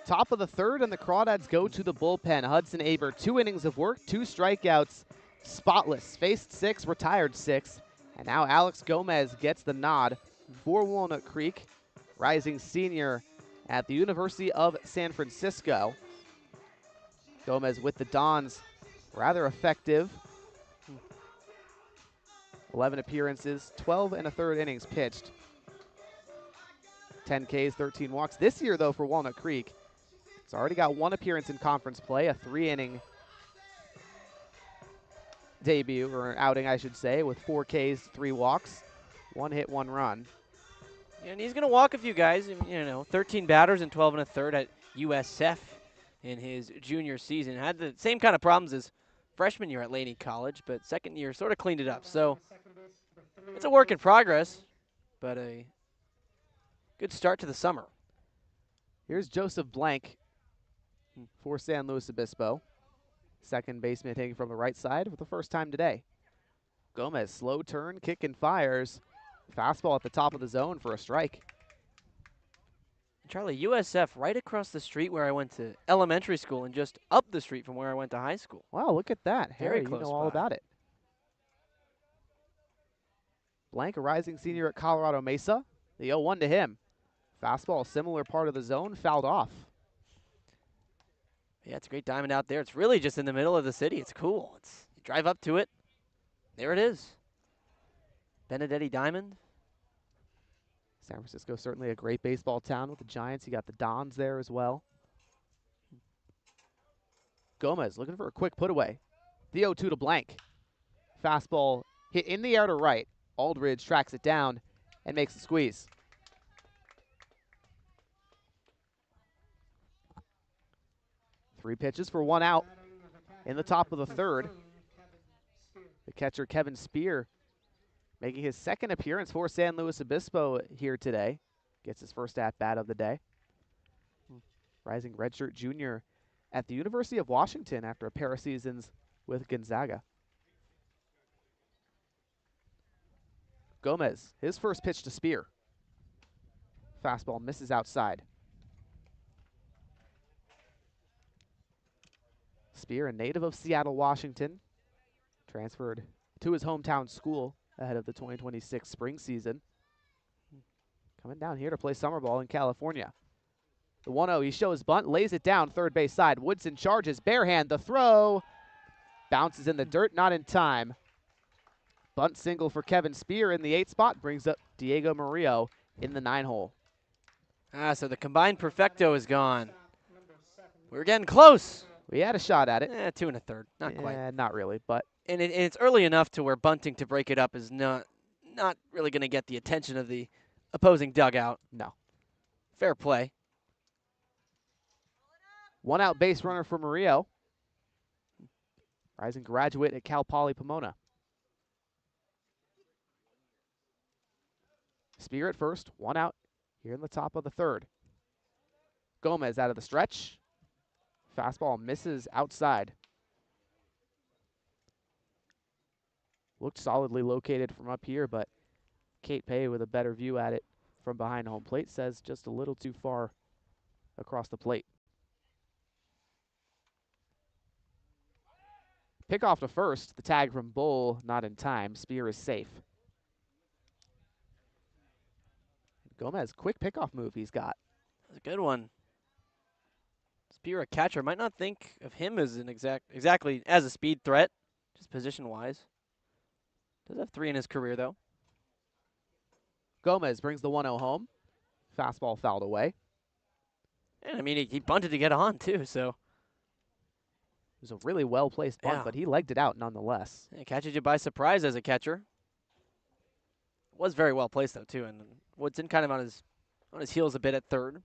Top of the third, and the Crawdads go to the bullpen. Hudson Aber, 2 innings of work, 2 strikeouts, spotless. Faced 6, retired 6. And now Alex Gomez gets the nod for Walnut Creek, rising senior at the University of San Francisco. Gomez with the Dons, rather effective. 11 appearances, 12 and a third innings pitched. 10 Ks, 13 walks. This year, though, for Walnut Creek, it's already got 1 appearance in conference play, a 3-inning debut, or outing, I should say, with 4 Ks, 3 walks, 1 hit, 1 run. Yeah, and he's going to walk a few guys. 13 batters and 12 and a third at USF in his junior season. Had the same kind of problems as freshman year at Laney College, but second year sort of cleaned it up. So it's a work in progress, but a good start to the summer. Here's Joseph Blank for San Luis Obispo. Second baseman hitting from the right side for the first time today. Gomez, slow turn, kick and fires. Fastball at the top of the zone for a strike. Charlie, USF right across the street where I went to elementary school and just up the street from where I went to high school. Wow, look at that. Very Harry, close you know all by. about it. Blank, a rising senior at Colorado Mesa. The 0-1 to him. Fastball, similar part of the zone, fouled off. Yeah, it's a great diamond out there. It's really just in the middle of the city. It's cool. You drive up to it. There it is. Benedetti Diamond. San Francisco, certainly a great baseball town with the Giants. You got the Dons there as well. Gomez looking for a quick put away. The 0-2 to blank. Fastball hit in the air to right. Aldridge tracks it down and makes the squeeze. Three pitches for one out in the top of the third. The catcher, Kevin Spear, making his second appearance for San Luis Obispo here today. Gets his first at-bat of the day. Rising redshirt junior at the University of Washington after a pair of seasons with Gonzaga. Gomez, his first pitch to Spear. Fastball misses outside. Spear, a native of Seattle, Washington, transferred to his hometown school ahead of the 2026 spring season. Coming down here to play summer ball in California. The 1-0, he shows bunt, lays it down third base side. Woodson charges, bare hand, the throw. Bounces in the dirt, not in time. Bunt single for Kevin Spear in the 8th spot, brings up Diego Murillo in the 9-hole. So the combined perfecto is gone. We're getting close. We had a shot at it. 2 1/3, not quite. Not really, but. And it's early enough to where bunting to break it up is not really going to get the attention of the opposing dugout. No. Fair play. One out base runner for Murillo. Rising graduate at Cal Poly Pomona. Spear at first, one out here in the top of the third. Gomez out of the stretch. Fastball misses outside. Looked solidly located from up here, but Kate Pay with a better view at it from behind home plate says just a little too far across the plate. Pick off to first. The tag from Bull, not in time. Spear is safe. Gomez, quick pickoff move he's got. That's a good one. Spear, a catcher, might not think of him as an exactly as a speed threat, just position-wise. Does have 3 in his career, though. Gomez brings the 1-0 home. Fastball fouled away. And, I mean, he bunted to get on, too, so. It was a really well-placed bunt, but he legged it out nonetheless. It catches you by surprise as a catcher. Was very well placed, though, too, and Woodson kind of on his heels a bit at third.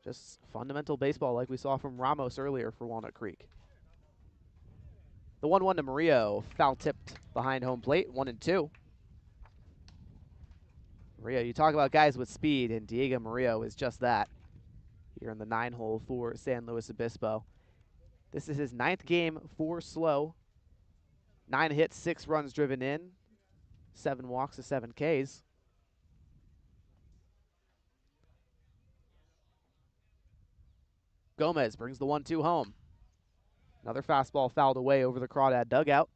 Just fundamental baseball like we saw from Ramos earlier for Walnut Creek. The 1-1 to Murillo, foul tipped behind home plate, 1-2. Murillo, you talk about guys with speed, and Diego Murillo is just that here in the 9-hole for San Luis Obispo. This is his 9th game for slow. 9 hits, 6 runs driven in, 7 walks to 7 Ks. Gomez brings the 1-2 home. Another fastball fouled away over the Crawdad dugout.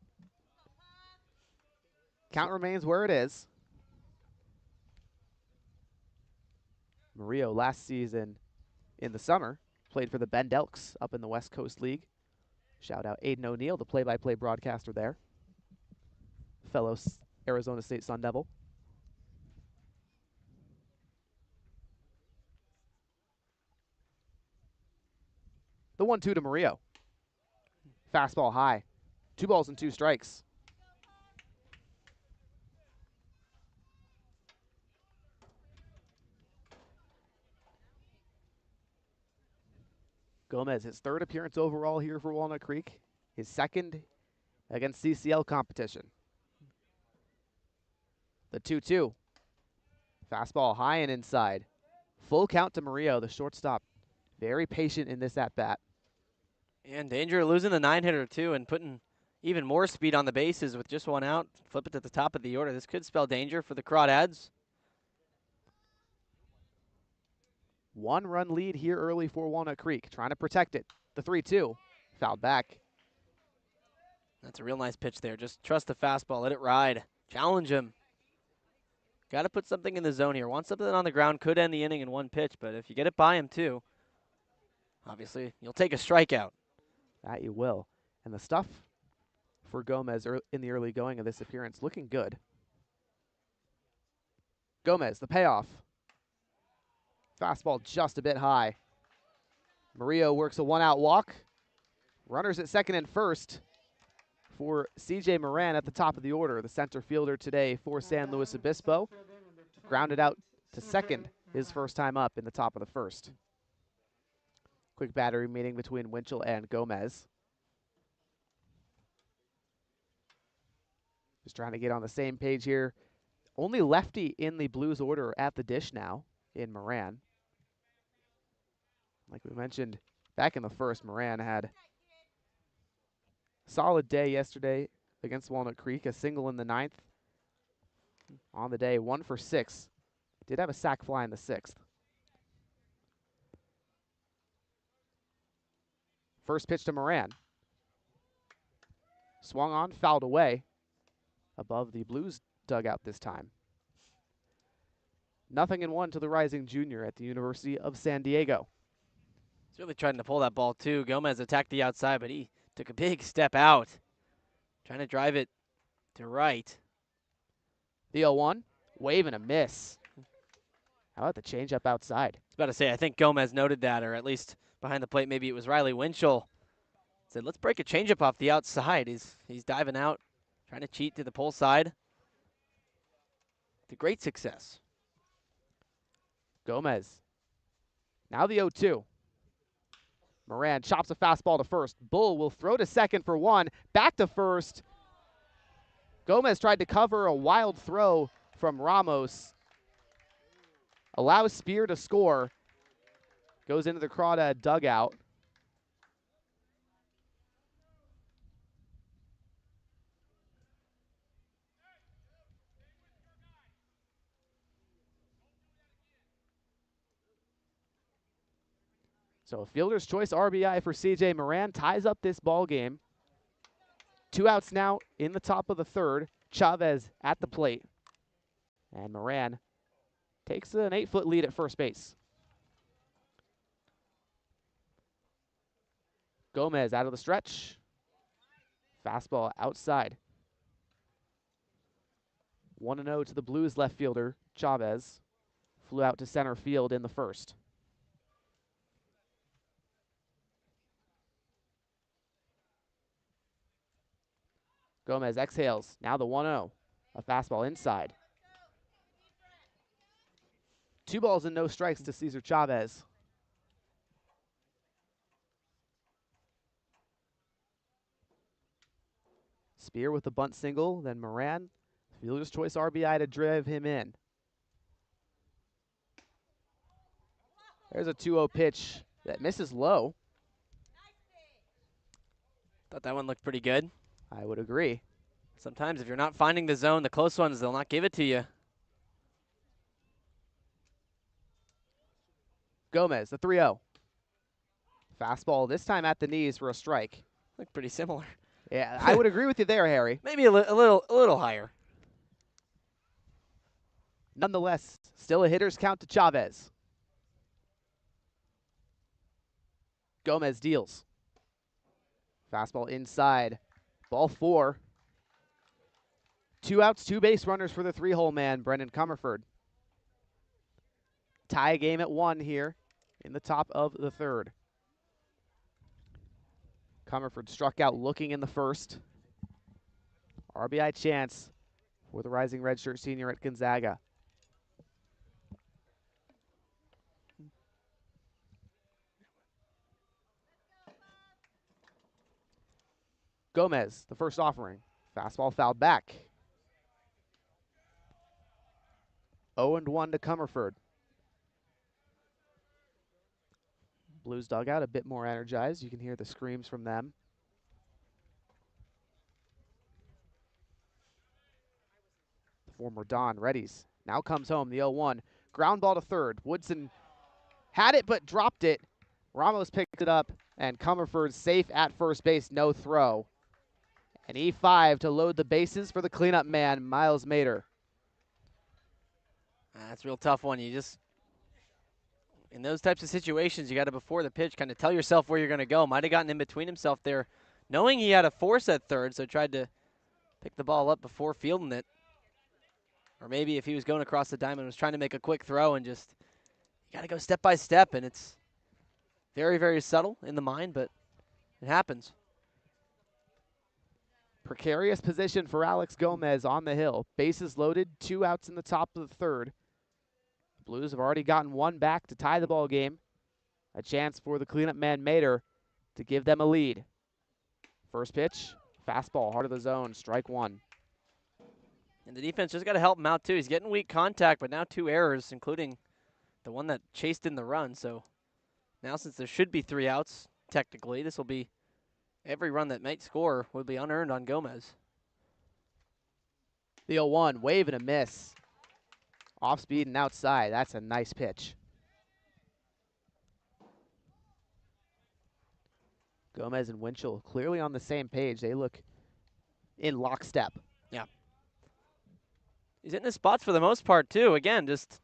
Count remains where it is. Murillo last season in the summer played for the Bend Elks up in the West Coast League. Shout out Aiden O'Neill, the play-by-play broadcaster there. Fellow Arizona State Sun Devil. The 1-2 to Murillo. Fastball high. 2 balls and 2 strikes. Gomez, his 3rd appearance overall here for Walnut Creek. His 2nd against CCL competition. The 2-2. Fastball high and inside. Full count to Murillo, the shortstop. Very patient in this at-bat. And danger of losing the 9-hitter, too, and putting even more speed on the bases with just 1 out. Flip it to the top of the order. This could spell danger for the Crawdads. 1-run lead here early for Walnut Creek. Trying to protect it. The 3-2. Fouled back. That's a real nice pitch there. Just trust the fastball. Let it ride. Challenge him. Got to put something in the zone here. Want something on the ground. Could end the inning in 1 pitch, but if you get it by him, too, obviously, you'll take a strikeout. That you will. And the stuff for Gomez in the early going of this appearance looking good. Gomez, the payoff. Fastball just a bit high. Murillo works a one-out walk. Runners at second and first for C.J. Moran at the top of the order, the center fielder today for San Luis Obispo. Grounded out to second his first time up in the top of the first. Quick battery meeting between Winchell and Gomez. Just trying to get on the same page here. Only lefty in the Blues order at the dish now in Moran. Like we mentioned back in the first, Moran had a solid day yesterday against Walnut Creek, a single in the ninth. On the day, 1 for 6. Did have a sac fly in the sixth. First pitch to Moran. Swung on, fouled away above the Blues dugout this time. 0-1 to the rising junior at the University of San Diego. He's really trying to pull that ball, too. Gomez attacked the outside, but he took a big step out. Trying to drive it to right. The 0-1, wave and a miss. How about the changeup outside? I was about to say, I think Gomez noted that, or at least behind the plate, maybe it was Riley Winchell. Said, let's break a changeup off the outside. He's diving out, trying to cheat to the pull side. To great success. Gomez. Now the 0-2. Moran chops a fastball to first. Bull will throw to second for one. Back to first. Gomez tried to cover a wild throw from Ramos. Allows Spear to score. Goes into the Crawdad dugout. So a fielder's choice RBI for C.J. Moran ties up this ball game. 2 outs now in the top of the third. Chavez at the plate. And Moran takes an 8-foot lead at first base. Gomez out of the stretch. Fastball outside. 1-0 to the Blues left fielder, Chavez. Flew out to center field in the first. Gomez exhales. Now the 1-0. A fastball inside. 2 balls and no strikes to Cesar Chavez. Spear with the bunt single, then Moran. Fielder's choice RBI to drive him in. There's a 2-0 pitch that misses low. Thought that one looked pretty good. I would agree. Sometimes if you're not finding the zone, the close ones, they'll not give it to you. Gomez, the 3-0. Fastball this time at the knees for a strike. Look pretty similar. Yeah, I would agree with you there, Harry. Maybe a little higher. Nonetheless, still a hitter's count to Chavez. Gomez deals. Fastball inside. Ball 4. 2 outs, 2 base runners for the 3-hole man, Brendan Comerford. Tie game at 1 here in the top of the third. Comerford struck out looking in the first. RBI chance for the rising redshirt senior at Gonzaga. Gomez, the first offering. Fastball fouled back. 0-1 to Comerford. Blues dugout a bit more energized. You can hear the screams from them. The former Don readies. Now comes home, the 0-1. Ground ball to third. Woodson had it but dropped it. Ramos picked it up, and Comerford safe at first base, no throw. An E5 to load the bases for the cleanup man, Miles Mater. That's a real tough one. You just, in those types of situations, you got to, before the pitch, kind of tell yourself where you're going to go. Might have gotten in between himself there, knowing he had a force at third, so tried to pick the ball up before fielding it. Or maybe if he was going across the diamond, was trying to make a quick throw and just, you got to go step by step, and it's Very, very subtle in the mind, but it happens. Precarious position for Alex Gomez on the hill. Bases loaded, 2 outs in the top of the third. Blues have already gotten 1 back to tie the ball game. A chance for the cleanup man Mater to give them a lead. First pitch, fastball, heart of the zone, strike 1. And the defense just got to help him out, too. He's getting weak contact, but now 2 errors, including the one that chased in the run. So now since there should be 3 outs, technically, this will be every run that might score would be unearned on Gomez. The 0-1, wave and a miss. Off speed and outside. That's a nice pitch. Gomez and Winchell clearly on the same page. They look in lockstep. Yeah. He's hitting his spots for the most part, too. Again, just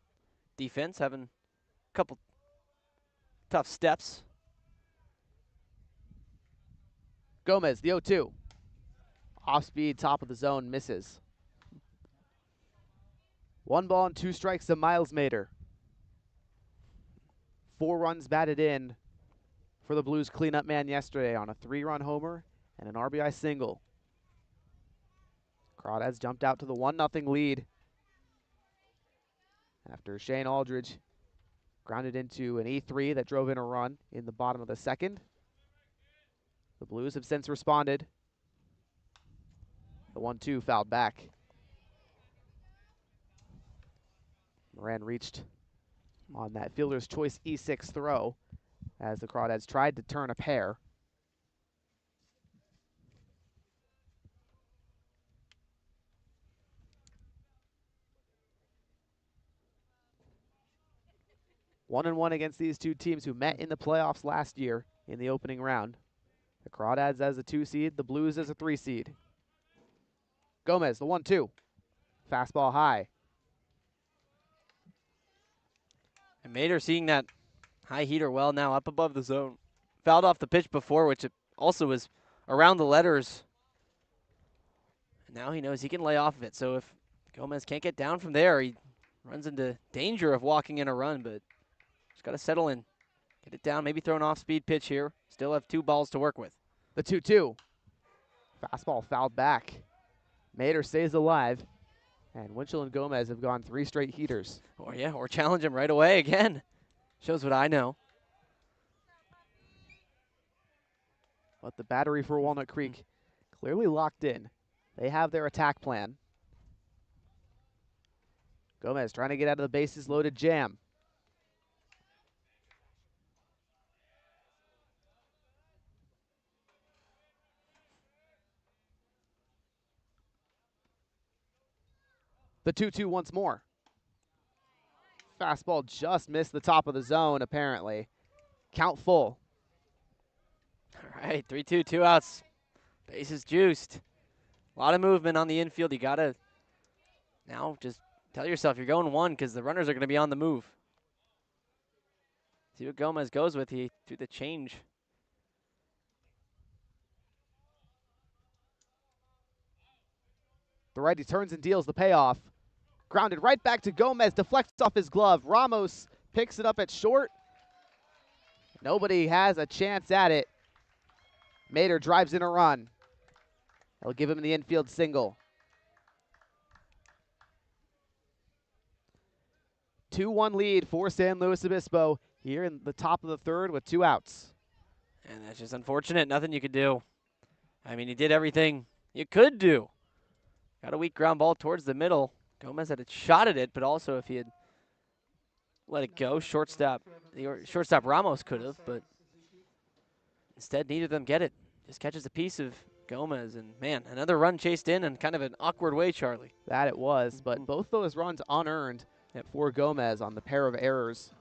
defense having a couple tough steps. Gomez, the 0-2. Off speed, top of the zone, misses. 1 ball and 2 strikes to Miles Mater. 4 runs batted in for the Blues cleanup man yesterday on a 3-run homer and an RBI single. Crawdads jumped out to the 1-0 lead after Shane Aldridge grounded into an E3 that drove in a run in the bottom of the second. The Blues have since responded. The 1-2 fouled back. Moran reached on that fielder's choice E6 throw as the Crawdads tried to turn a pair. One and one against these two teams who met in the playoffs last year in the opening round. The Crawdads as a 2 seed, the Blues as a 3 seed. Gomez, the 1-2. Fastball high. And Mater seeing that high heater well now up above the zone. Fouled off the pitch before, which it also was around the letters. And now he knows he can lay off of it. So if Gomez can't get down from there, he runs into danger of walking in a run, but just got to settle in. Get it down, maybe throw an off-speed pitch here. Still have 2 balls to work with. The 2-2. Fastball fouled back. Mater stays alive. And Winchell and Gomez have gone 3 straight heaters. Or challenge him right away again. Shows what I know. But the battery for Walnut Creek clearly locked in. They have their attack plan. Gomez trying to get out of the bases loaded jam. The 2-2 once more. Fastball just missed the top of the zone, apparently. Count full. All right, 3-2, 2 outs. Bases juiced. A lot of movement on the infield. You got to now just tell yourself you're going 1 because the runners are going to be on the move. See what Gomez goes with. He threw the change. The righty turns and deals the payoff. Grounded right back to Gomez, deflects off his glove. Ramos picks it up at short. Nobody has a chance at it. Mater drives in a run. They'll give him the infield single. 2-1 lead for San Luis Obispo here in the top of the third with 2 outs. And that's just unfortunate. Nothing you could do. I mean, you did everything you could do. Got a weak ground ball towards the middle. Gomez had a shot at it, but also if he had let it go, shortstop Ramos could have, but instead neither of them get it. Just catches a piece of Gomez, and man, another run chased in in kind of an awkward way, Charlie. That it was, but both those runs unearned for Gomez on the pair of errors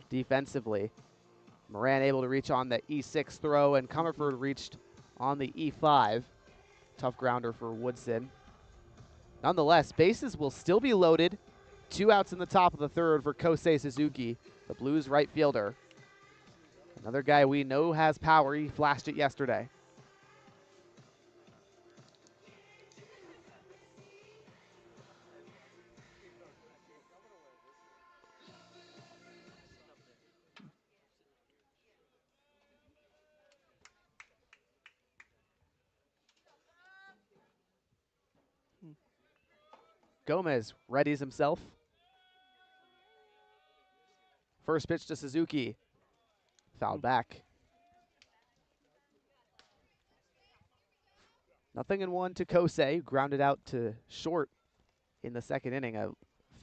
defensively. Moran able to reach on the E6 throw, and Comerford reached on the E5. Tough grounder for Woodson. Nonetheless, bases will still be loaded. 2 outs in the top of the third for Kosei Suzuki, the Blues right fielder. Another guy we know has power. He flashed it yesterday. Gomez readies himself. First pitch to Suzuki. Fouled back. 0-1 to Kosei. Grounded out to short in the second inning. A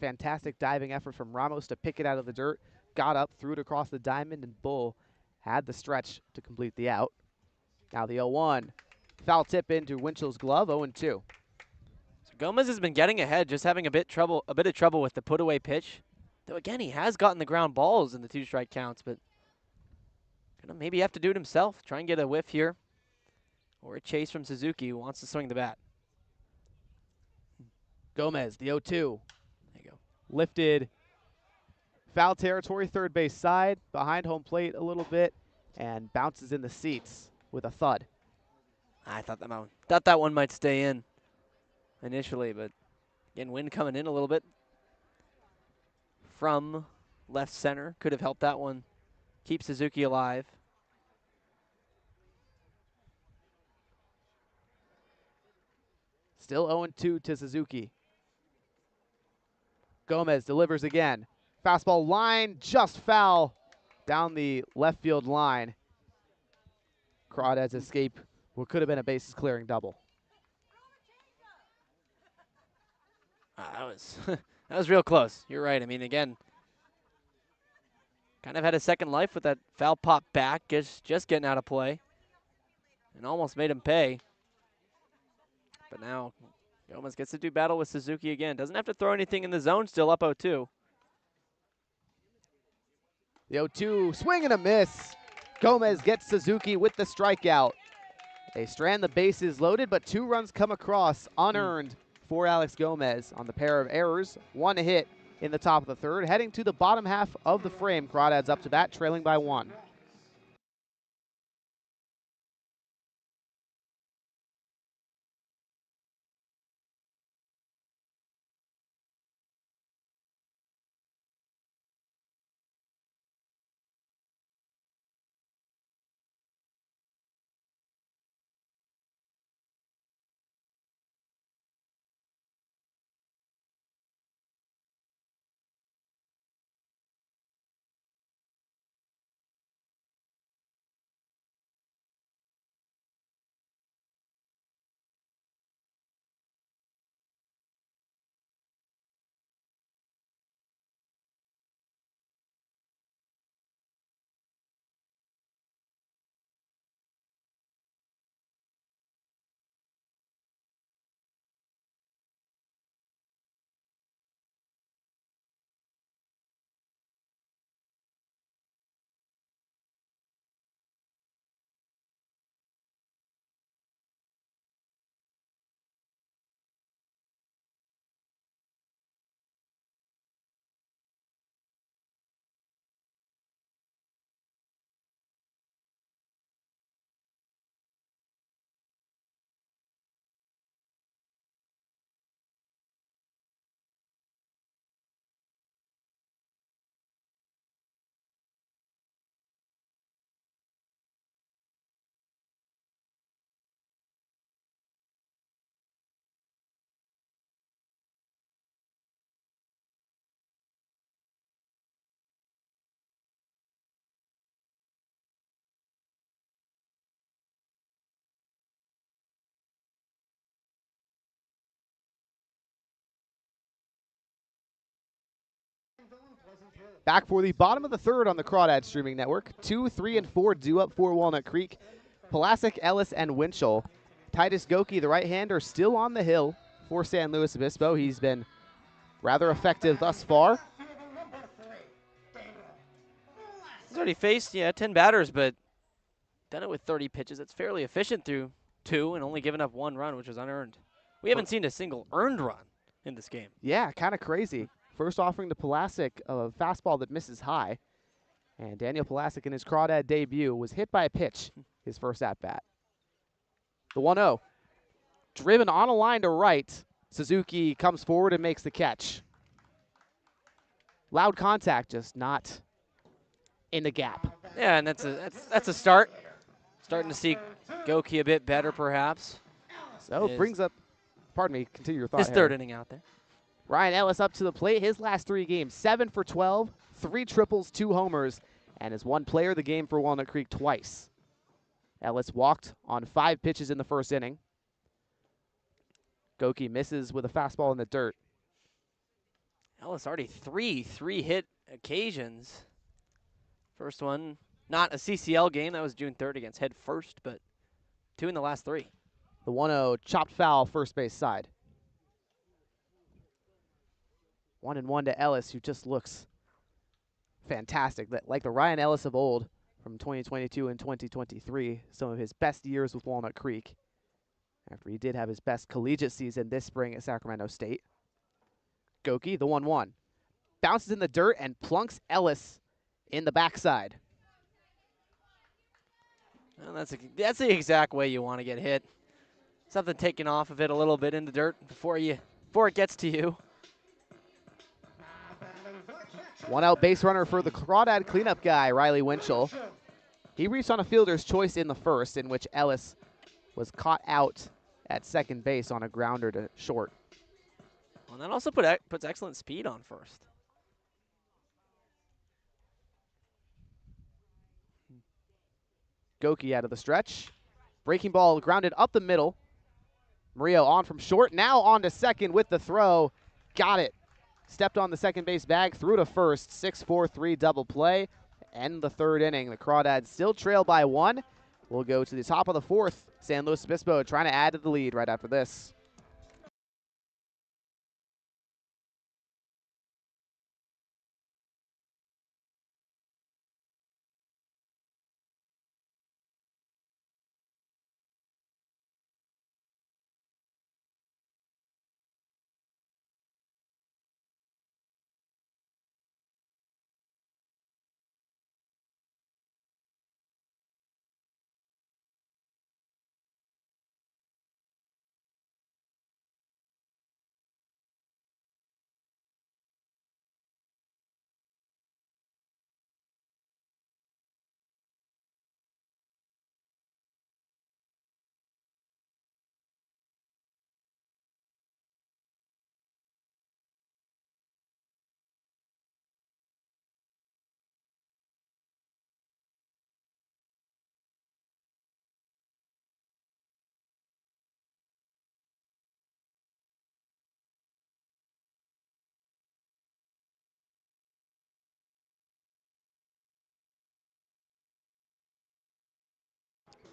fantastic diving effort from Ramos to pick it out of the dirt. Got up, threw it across the diamond, and Bull had the stretch to complete the out. Now the 0-1. Foul tip into Winchell's glove, 0-2. So Gomez has been getting ahead, just having a bit of trouble with the put-away pitch. Though again, he has gotten the ground balls in the 2-strike counts, but gonna maybe have to do it himself. Try and get a whiff here, or a chase from Suzuki, who wants to swing the bat. Gomez, the 0-2. There you go. Lifted. Foul territory, third base side, behind home plate a little bit, and bounces in the seats with a thud. I thought that one might stay in initially, but again, wind coming in a little bit from left center. Could have helped that one keep Suzuki alive. Still 0-2 to Suzuki. Gomez delivers again. Fastball line, just foul down the left field line. Crawdads escape what could have been a bases clearing double. That was real close. You're right. I mean, again, kind of had a second life with that foul pop back, just getting out of play, and almost made him pay. But now Gomez gets to do battle with Suzuki again. Doesn't have to throw anything in the zone, still up 0-2. The 0-2, swing and a miss. Gomez gets Suzuki with the strikeout. They strand the bases loaded, but 2 runs come across unearned for Alex Gomez on the pair of errors. 1 hit in the top of the third. Heading to the bottom half of the frame, Crawdads up to bat, trailing by 1. Back for the bottom of the third on the Crawdad streaming network. 2, 3, and 4 due up for Walnut Creek. Pulaski, Ellis, and Winchell. Titus Goki, the right-hander, still on the hill for San Luis Obispo. He's been rather effective thus far. He's already faced, 10 batters, but done it with 30 pitches. It's fairly efficient through 2 and only given up 1 run, which was unearned. We haven't seen a single earned run in this game. Yeah, kind of crazy. First offering to Pulaski, a fastball that misses high. And Daniel Pulaski in his Crawdad debut was hit by a pitch his first at-bat. The 1-0. Driven on a line to right. Suzuki comes forward and makes the catch. Loud contact, just not in the gap. Yeah, and that's a start. Starting to see Goki a bit better, perhaps. So it brings up, pardon me, continue your thought. His third inning out there. Ryan Ellis up to the plate. His last 3 games, 7 for 12, 3 triples, 2 homers, and is one player of the game for Walnut Creek twice. Ellis walked on 5 pitches in the first inning. Goki misses with a fastball in the dirt. Ellis already three-hit occasions. First one, not a CCL game. That was June 3rd against Head First, but 2 in the last 3. The 1-0 chopped foul first base side. 1-1 to Ellis, who just looks fantastic. Like the Ryan Ellis of old from 2022 and 2023, some of his best years with Walnut Creek, after he did have his best collegiate season this spring at Sacramento State. Goki, the 1-1. Bounces in the dirt and plunks Ellis in the backside. Well, that's the exact way you want to get hit. Something taken off of it a little bit in the dirt before it gets to you. 1 out base runner for the Crawdad cleanup guy, Riley Winchell. He reached on a fielder's choice in the first, in which Ellis was caught out at second base on a grounder to short. Well, that also puts excellent speed on first. Goki out of the stretch. Breaking ball grounded up the middle. Murillo on from short, now on to second with the throw. Got it. Stepped on the second base bag, threw to first. 6-4-3 double play. End the third inning. The Crawdads still trail by 1. We'll go to the top of the 4th. San Luis Obispo trying to add to the lead right after this.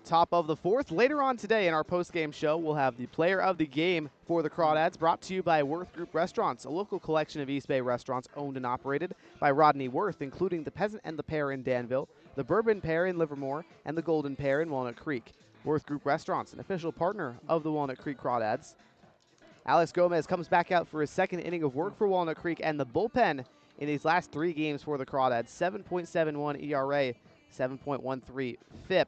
Top of the 4th. Later on today in our post-game show, we'll have the player of the game for the Crawdads, brought to you by Worth Group Restaurants, a local collection of East Bay restaurants owned and operated by Rodney Worth, including the Peasant and the Pear in Danville, the Bourbon Pear in Livermore, and the Golden Pear in Walnut Creek. Worth Group Restaurants, an official partner of the Walnut Creek Crawdads. Alex Gomez comes back out for his second inning of work for Walnut Creek, and the bullpen in these last 3 games for the Crawdads, 7.71 ERA, 7.13 FIP.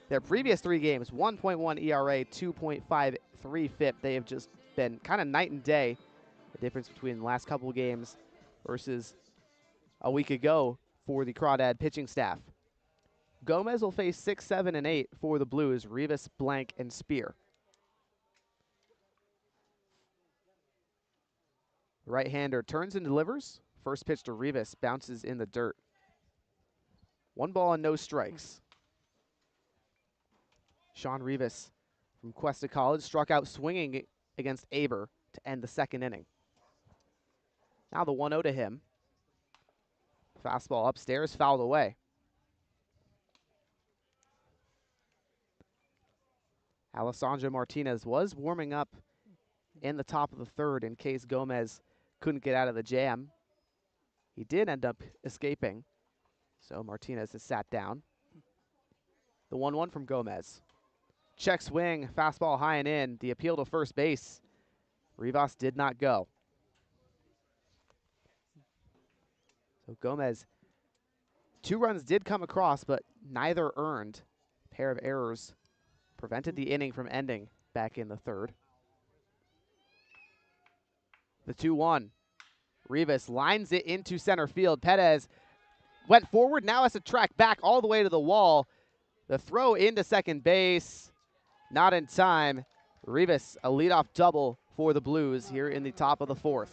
Their previous 3 games, 1.1 ERA, 2.53 FIP. They have just been kind of night and day. The difference between the last couple of games versus a week ago for the Crawdad pitching staff. Gomez will face 6, 7, and 8 for the Blues, Rivas, Blank, and Spear. The right-hander turns and delivers. First pitch to Rivas, bounces in the dirt. 1 ball and no strikes. Sean Rivas from Cuesta College struck out swinging against Aber to end the second inning. Now the 1-0 to him. Fastball upstairs, fouled away. Alessandro Martinez was warming up in the top of the 3rd in case Gomez couldn't get out of the jam. He did end up escaping, so Martinez is sat down. The 1-1 from Gomez. Check swing, fastball high and in. The appeal to first base. Rivas did not go. So Gomez, 2 runs did come across, but neither earned. A pair of errors prevented the inning from ending back in the 3rd. The 2-1. Rivas lines it into center field. Perez went forward, now has to track back all the way to the wall. The throw into second base. Not in time. Rivas, a leadoff double for the Blues here in the top of the 4th.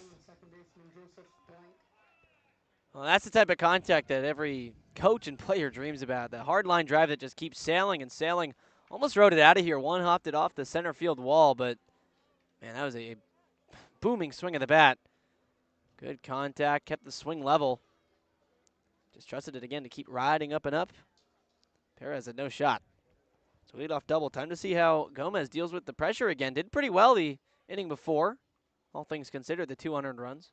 Well, that's the type of contact that every coach and player dreams about. The hard line drive that just keeps sailing and sailing. Almost rode it out of here. One hopped it off the center field wall, but man, that was a booming swing of the bat. Good contact, kept the swing level. Just trusted it again to keep riding up and up. Perez had no shot. So leadoff double. Time to see how Gomez deals with the pressure again. Did pretty well the inning before, all things considered, the 200 runs.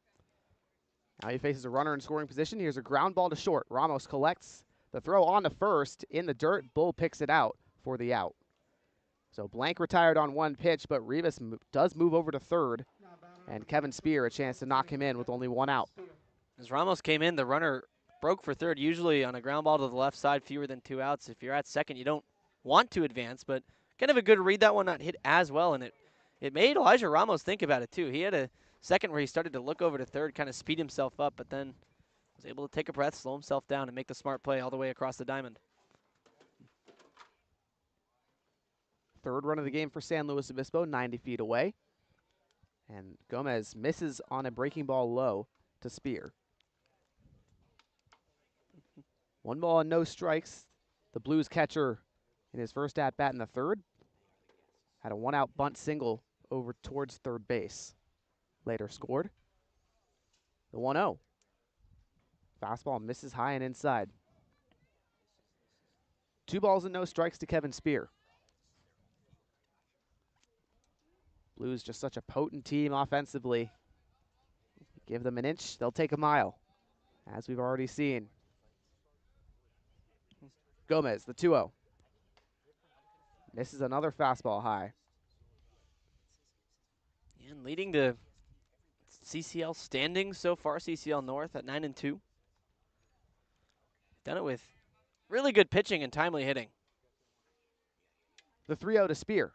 Now he faces a runner in scoring position. Here's a ground ball to short. Ramos collects the throw on to first in the dirt. Bull picks it out for the out. So Blank retired on one pitch, but Rivas does move over to third. And Kevin Spear a chance to knock him in with only one out. As Ramos came in, the runner broke for third. Usually on a ground ball to the left side, fewer than two outs. If you're at second, you don't want to advance, but kind of a good read. That one not hit as well, and it made Elijah Ramos think about it too. He had a second where he started to look over to third, kind of speed himself up, but then was able to take a breath, slow himself down, and make the smart play all the way across the diamond. Third run of the game for San Luis Obispo, 90 feet away. And Gomez misses on a breaking ball low to Spear. 1 ball and no strikes. The Blues catcher in his first at-bat in the third had a one-out bunt single over towards third base. Later scored. The 1-0. Fastball misses high and inside. 2 balls and no strikes to Kevin Spear. Blues just such a potent team offensively. Give them an inch, they'll take a mile, as we've already seen. Gomez, the 2-0. Misses another fastball high. And leading the CCL standings so far, CCL North at 9-2. Done it with really good pitching and timely hitting. The 3-0 to Spear.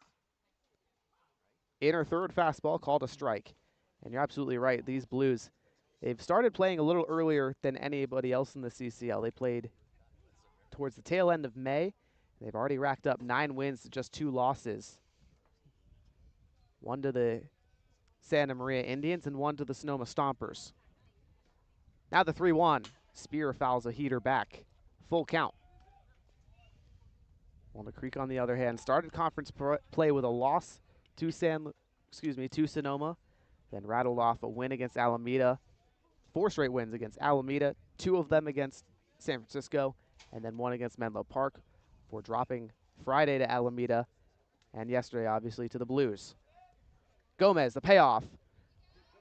Inner third fastball called a strike. And you're absolutely right, these Blues, they've started playing a little earlier than anybody else in the CCL. They played towards the tail end of May. They've already racked up 9 wins to just 2 losses. 1 to the Santa Maria Indians and 1 to the Sonoma Stompers. Now the 3-1. Spear fouls a heater back. Full count. Walnut Creek, on the other hand, started conference play with a loss to Sonoma, then rattled off a win against Alameda. 4 straight wins against Alameda, 2 of them against San Francisco, and then 1 against Menlo Park, for dropping Friday to Alameda and yesterday, obviously, to the Blues. Gomez, the payoff.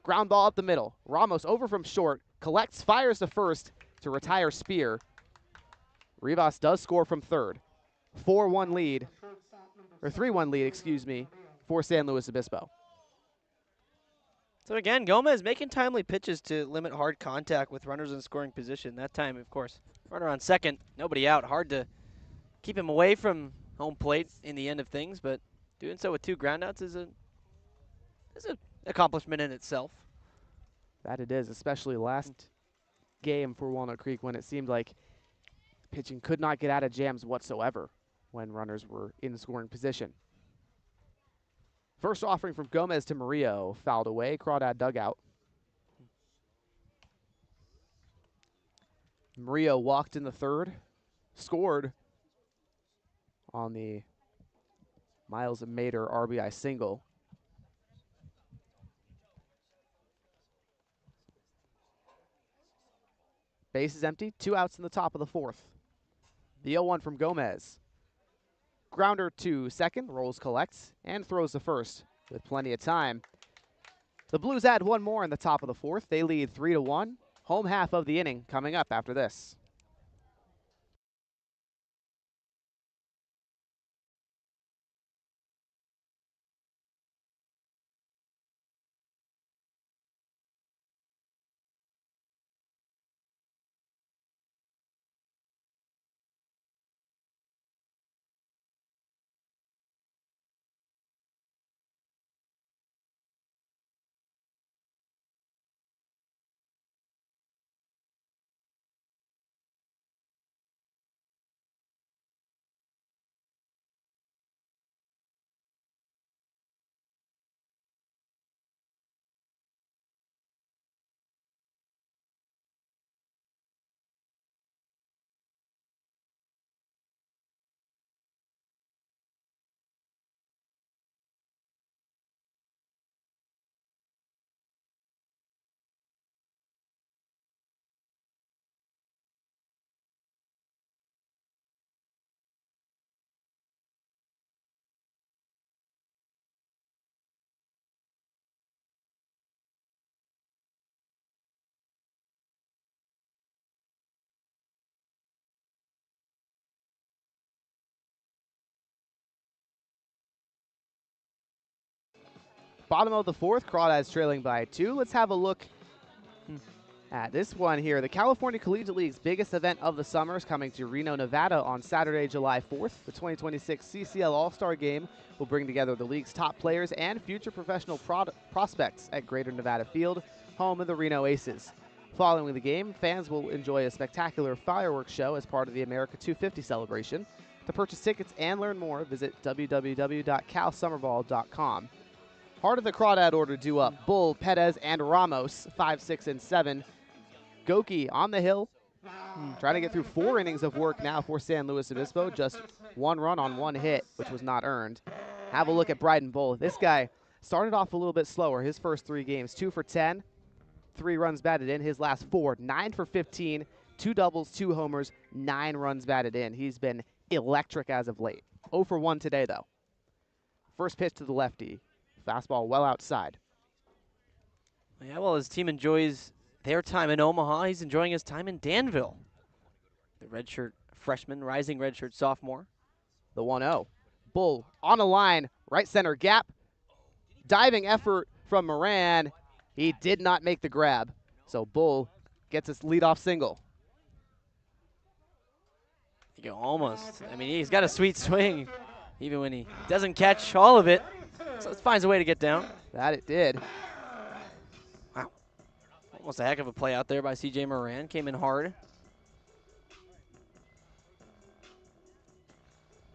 Ground ball up the middle. Ramos over from short, collects, fires to first to retire Spear. Rivas does score from third. 4-1 lead, or 3-1 lead, excuse me, for San Luis Obispo. So again, Gomez making timely pitches to limit hard contact with runners in scoring position. That time, of course, runner on second, nobody out. Hard to keep him away from home plate in the end of things, but doing so with 2 groundouts is an accomplishment in itself. That it is, especially last game for Walnut Creek when it seemed like pitching could not get out of jams whatsoever when runners were in scoring position. First offering from Gomez to Murillo, fouled away, Crawdad dugout. Murillo walked in the third, scored on the Miles Mater RBI single. Base is empty, 2 outs in the top of the 4th. The 0-1 from Gomez. Grounder to second, rolls, collects, and throws to first with plenty of time. The Blues add 1 more in the top of the 4th. They lead 3-1. Home half of the inning coming up after this. Bottom of the fourth, Crawdads trailing by 2. Let's have a look at this one here. The California Collegiate League's biggest event of the summer is coming to Reno, Nevada on Saturday, July 4th. The 2026 CCL All-Star Game will bring together the league's top players and future professional prospects at Greater Nevada Field, home of the Reno Aces. Following the game, fans will enjoy a spectacular fireworks show as part of the America 250 celebration. To purchase tickets and learn more, visit www.calsummerball.com. Heart of the Crawdad order due up. Bull, Perez, and Ramos, 5, 6, and 7. Goki on the hill, trying to get through 4 innings of work now for San Luis Obispo. Just 1 run on 1 hit, which was not earned. Have a look at Bryden Bull. This guy started off a little bit slower. His first 3 games, 2 for 10, 3 runs batted in. His last 4, 9 for 15, 2 doubles, 2 homers, 9 runs batted in. He's been electric as of late. 0 for 1 today, though. First pitch to the lefty. Fastball well outside. Yeah, well, his team enjoys their time in Omaha. He's enjoying his time in Danville. The redshirt freshman, rising redshirt sophomore. The 1-0. Bull on a line, right center gap. Diving effort from Moran. He did not make the grab. So Bull gets his leadoff single. You go almost. I mean, he's got a sweet swing, even when he doesn't catch all of it. So it finds a way to get down. That it did. Wow. Almost a heck of a play out there by C.J. Moran. Came in hard.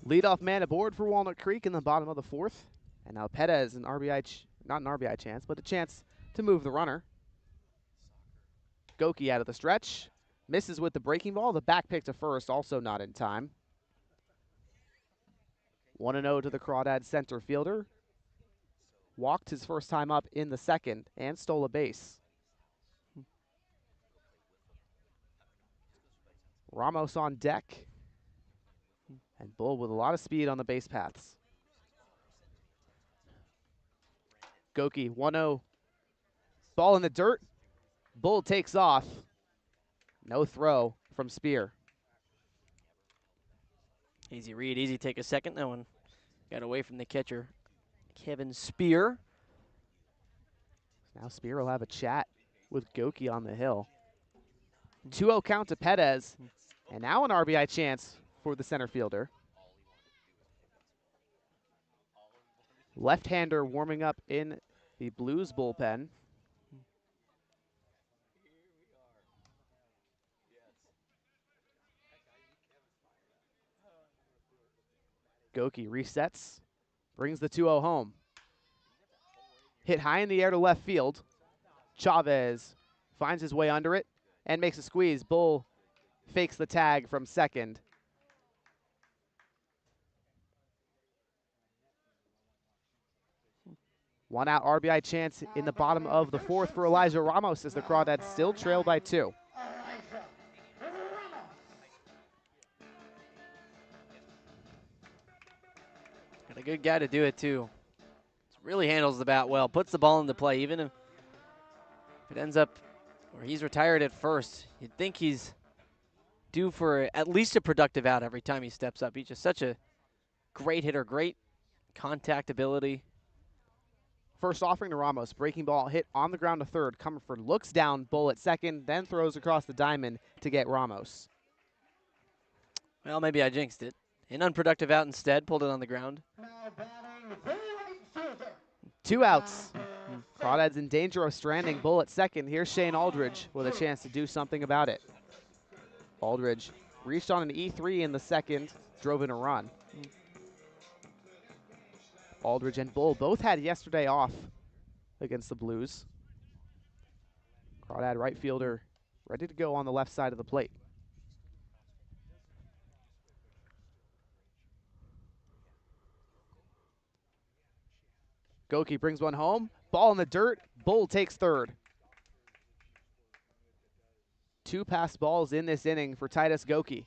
Leadoff man aboard for Walnut Creek in the bottom of the fourth. And now Perez, not an RBI chance, but a chance to move the runner. Goki out of the stretch. Misses with the breaking ball. The back pick to first, also not in time. 1-0 to the Crawdad center fielder. Walked his first time up in the second and stole a base. Ramos on deck. And Bull with a lot of speed on the base paths. Goki, 1-0. Ball in the dirt. Bull takes off. No throw from Spear. Easy read, easy take a second. That one got away from the catcher, Kevin Spear. Now Spear will have a chat with Goki on the hill. 2-0 count to Perez. And now an RBI chance for the center fielder. Left-hander warming up in the Blues bullpen. Goki resets, brings the 2-0 home. Hit high in the air to left field. Chavez finds his way under it and makes a squeeze. Bull fakes the tag from second. One out RBI chance in the bottom of the fourth for Elijah Ramos as the Crawdads still trail by 2. Got a good guy to do it too. Really handles the bat well, puts the ball into play, even if it ends up where he's retired at first. You'd think he's due for at least a productive out every time he steps up. He's just such a great hitter, great contact ability. First offering to Ramos, breaking ball hit on the ground to third. Comerford looks down, Bull at second, then throws across the diamond to get Ramos. Well, maybe I jinxed it. An unproductive out instead, pulled it on the ground. 2 outs. Crawdads in danger of stranding. Bull at second. Here's Shane Aldridge with a chance to do something about it. Aldridge reached on an E3 in the second, drove in a run. Aldridge and Bull both had yesterday off against the Blues. Crawdad right fielder ready to go on the left side of the plate. Goki brings one home. Ball in the dirt. Bull takes third. 2 pass balls in this inning for Titus Goki.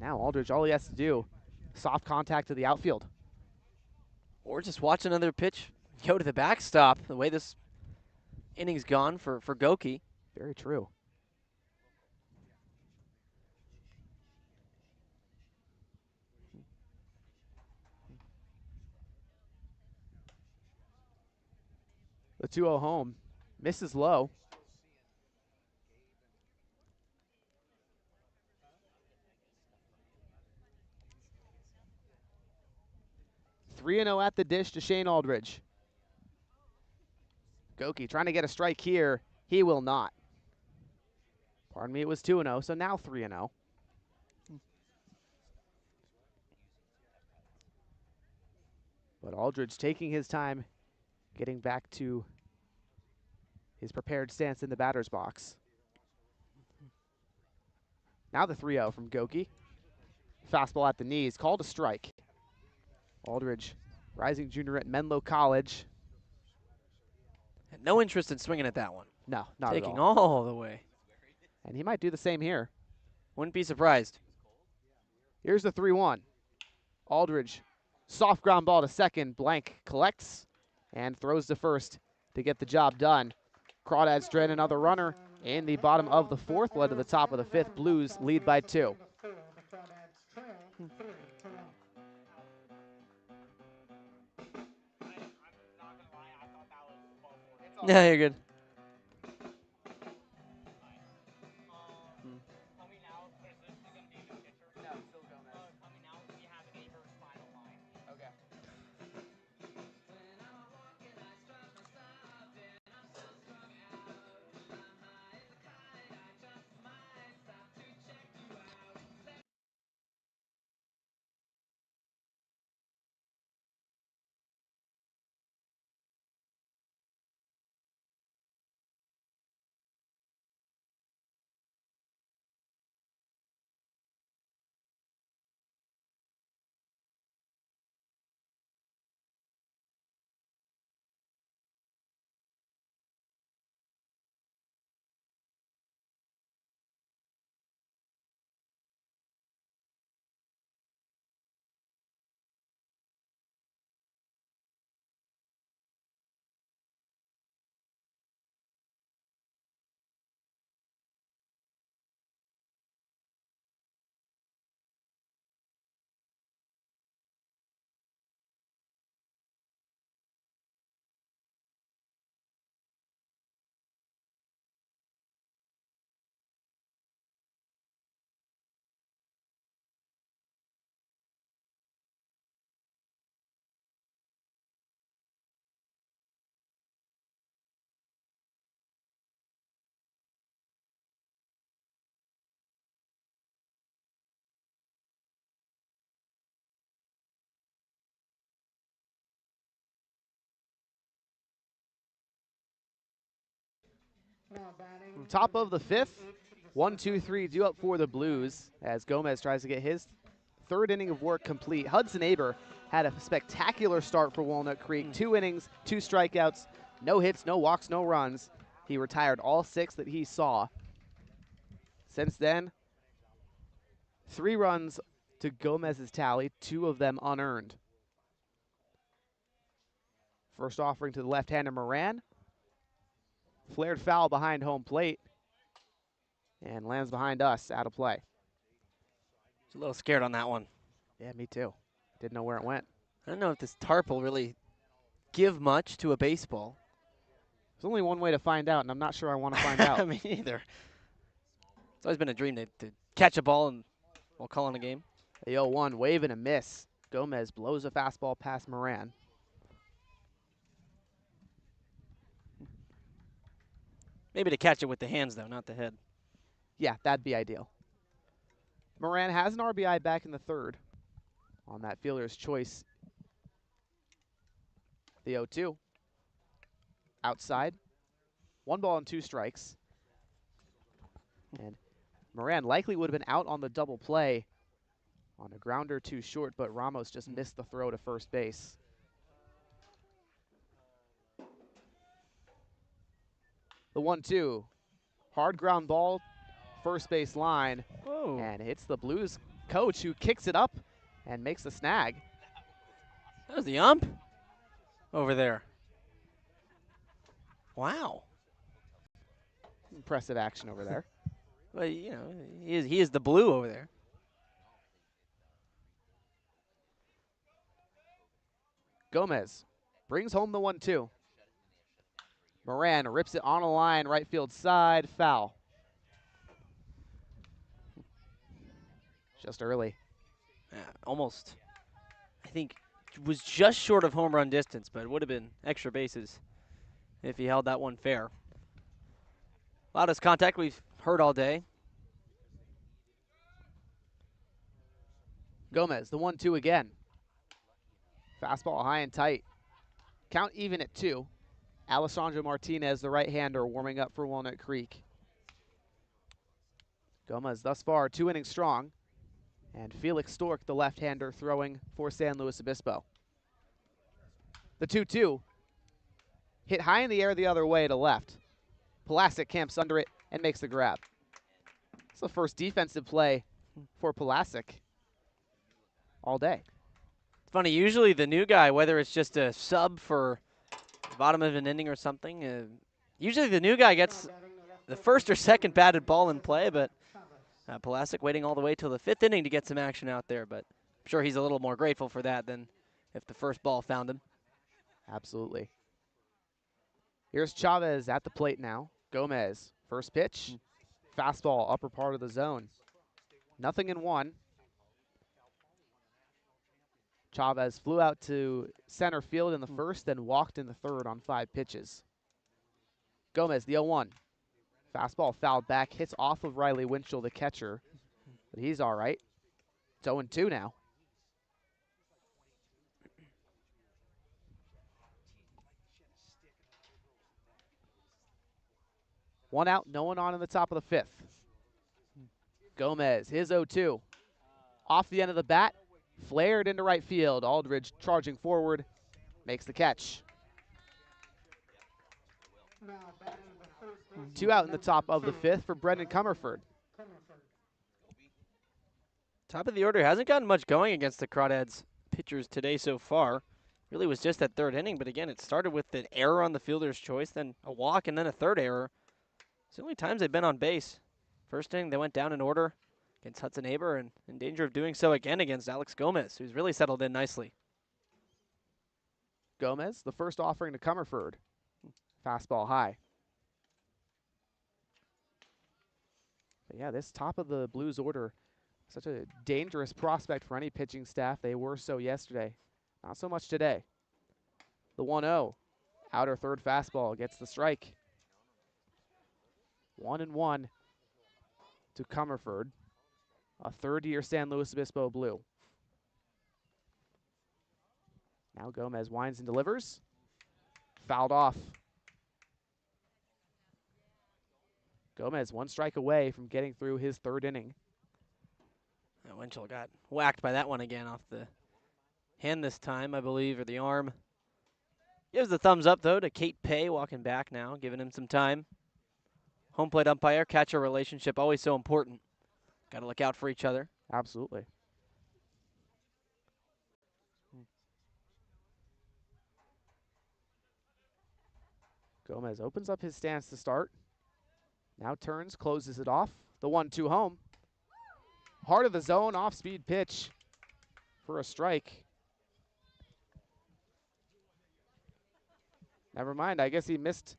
Now Aldridge, all he has to do, soft contact to the outfield. Or just watch another pitch go to the backstop, the way this inning's gone for Goki. Very true. 2-0 home. Misses low. Three and 0 at the dish to Shane Aldridge. Goki trying to get a strike here. He will not. Pardon me, it was 2 and 0, so now 3 and 0. But Aldridge taking his time, getting back to his prepared stance in the batter's box. Now the 3-0 from Goki. Fastball at the knees, called a strike. Aldridge, rising junior at Menlo College. Had no interest in swinging at that one. No, not Taking at all. all the way. And he might do the same here. Wouldn't be surprised. Here's the 3-1. Aldridge, soft ground ball to second. Blank collects and throws to first to get the job done. Crawdads drain another runner in the bottom of the fourth, led to the top of the fifth. Blues lead by 2. Yeah, you're good. Top of the fifth. 1-2-3 due up for the Blues as Gomez tries to get his third inning of work complete. Hudson Aber had a spectacular start for Walnut Creek. 2 innings, 2 strikeouts, no hits, no walks, no runs. He retired all 6 that he saw. Since then, 3 runs to Gomez's tally, 2 of them unearned. First offering to the left-hander Moran. Flared foul behind home plate. And lands behind us, out of play. Just a little scared on that one. Yeah, me too. Didn't know where it went. I don't know if this tarp will really give much to a baseball. There's only one way to find out, and I'm not sure I want to find out. Me either. It's always been a dream to catch a ball and while calling a game. The 0-1, wave and a miss. Gomez blows a fastball past Moran. Maybe to catch it with the hands, though, not the head. Yeah, that'd be ideal. Moran has an RBI back in the third on that fielder's choice. The 0-2. Outside. 1 ball and 2 strikes. And Moran likely would have been out on the double play on a grounder too short, but Ramos just missed the throw to first base. The 1-2. Hard ground ball, first base line. Whoa. And hits the Blues coach, who kicks it up and makes the snag. That was the ump over there. Wow. Impressive action over there. Well, you know, he is the blue over there. Gomez brings home the 1-2. Moran rips it on a line, right field side, foul. Just early. Yeah, almost. I think was just short of home run distance, but it would have been extra bases if he held that one fair. Loudest contact we've heard all day. Gomez, the 1-2 again. Fastball high and tight. Count even at 2. Alessandro Martinez, the right-hander, warming up for Walnut Creek. Gomez thus far 2 innings strong. And Felix Stork, the left-hander, throwing for San Luis Obispo. The 2-2 hit high in the air the other way to left. Pulasic camps under it and makes the grab. It's the first defensive play for Pulasic all day. It's funny, usually the new guy, whether it's just a sub for the bottom of an inning or something, usually the new guy gets the first or second batted ball in play, but Pulasic waiting all the way till the 5th inning to get some action out there, but I'm sure he's a little more grateful for that than if the first ball found him. Absolutely. Here's Chavez at the plate now. Gomez, first pitch. Fastball, upper part of the zone. 0-1. Chavez flew out to center field in the first, then walked in the third on 5 pitches. Gomez, the 0-1. Fastball fouled back, hits off of Riley Winchell, the catcher, but he's all right. It's 0-2 now. One out, no one on in the top of the 5th. Gomez, his 0-2. Off the end of the bat, flared into right field. Aldridge charging forward, makes the catch. 2 out in the top of the 5th for Brendan Comerford. Top of the order hasn't gotten much going against the Crawdads pitchers today so far. Really was just that 3rd inning, but again, it started with an error on the fielder's choice, then a walk, and then a 3rd error. It's the only times they've been on base. First inning, they went down in order against Hudson Haber, and in danger of doing so again against Alex Gomez, who's really settled in nicely. Gomez, the first offering to Comerford. Fastball high. But yeah, this top of the Blues order, such a dangerous prospect for any pitching staff. They were so yesterday. Not so much today. The 1-0. Outer third fastball gets the strike. 1-1 to Comerford, a 3rd-year San Luis Obispo Blue. Now Gomez winds and delivers. Fouled off. Gomez 1 strike away from getting through his 3rd inning. Winchell got whacked by that one again off the hand this time, I believe, or the arm. Gives the thumbs up, though, to Kate Pay, walking back now, giving him some time. Home plate umpire-catcher relationship, always so important. Got to look out for each other. Absolutely. Gomez opens up his stance to start. Now turns, closes it off. The 1-2 home. Heart of the zone, off-speed pitch for a strike. Never mind, I guess he missed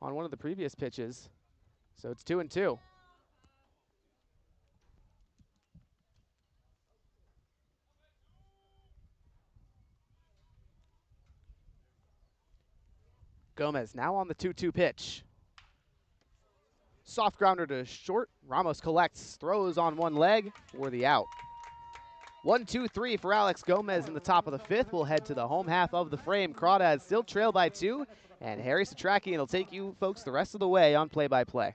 on one of the previous pitches. So it's 2-2. Gomez now on the 2-2 pitch. Soft grounder to short. Ramos collects, throws on one leg for the out. 1-2-3 for Alex Gomez in the top of the 5th. We'll head to the home half of the frame. Crawdads still trail by 2, and Harry Setrakian will take you folks the rest of the way on play-by-play.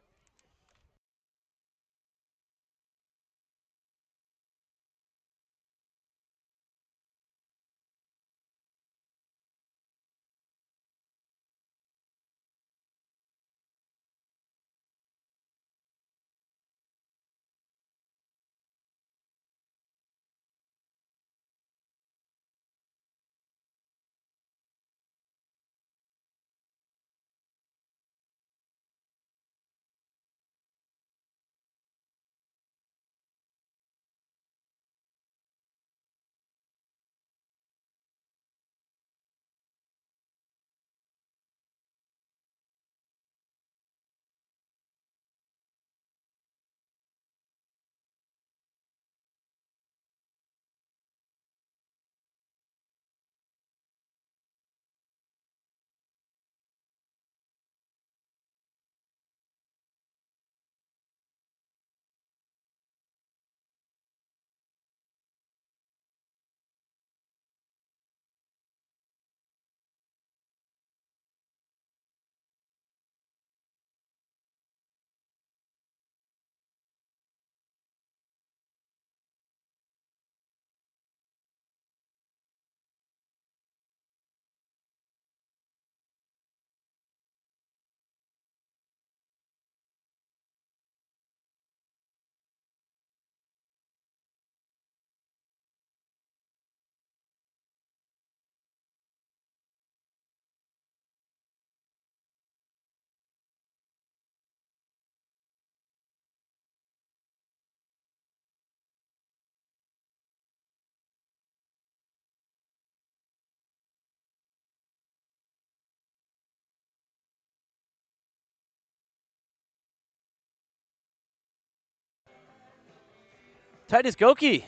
Titus Goki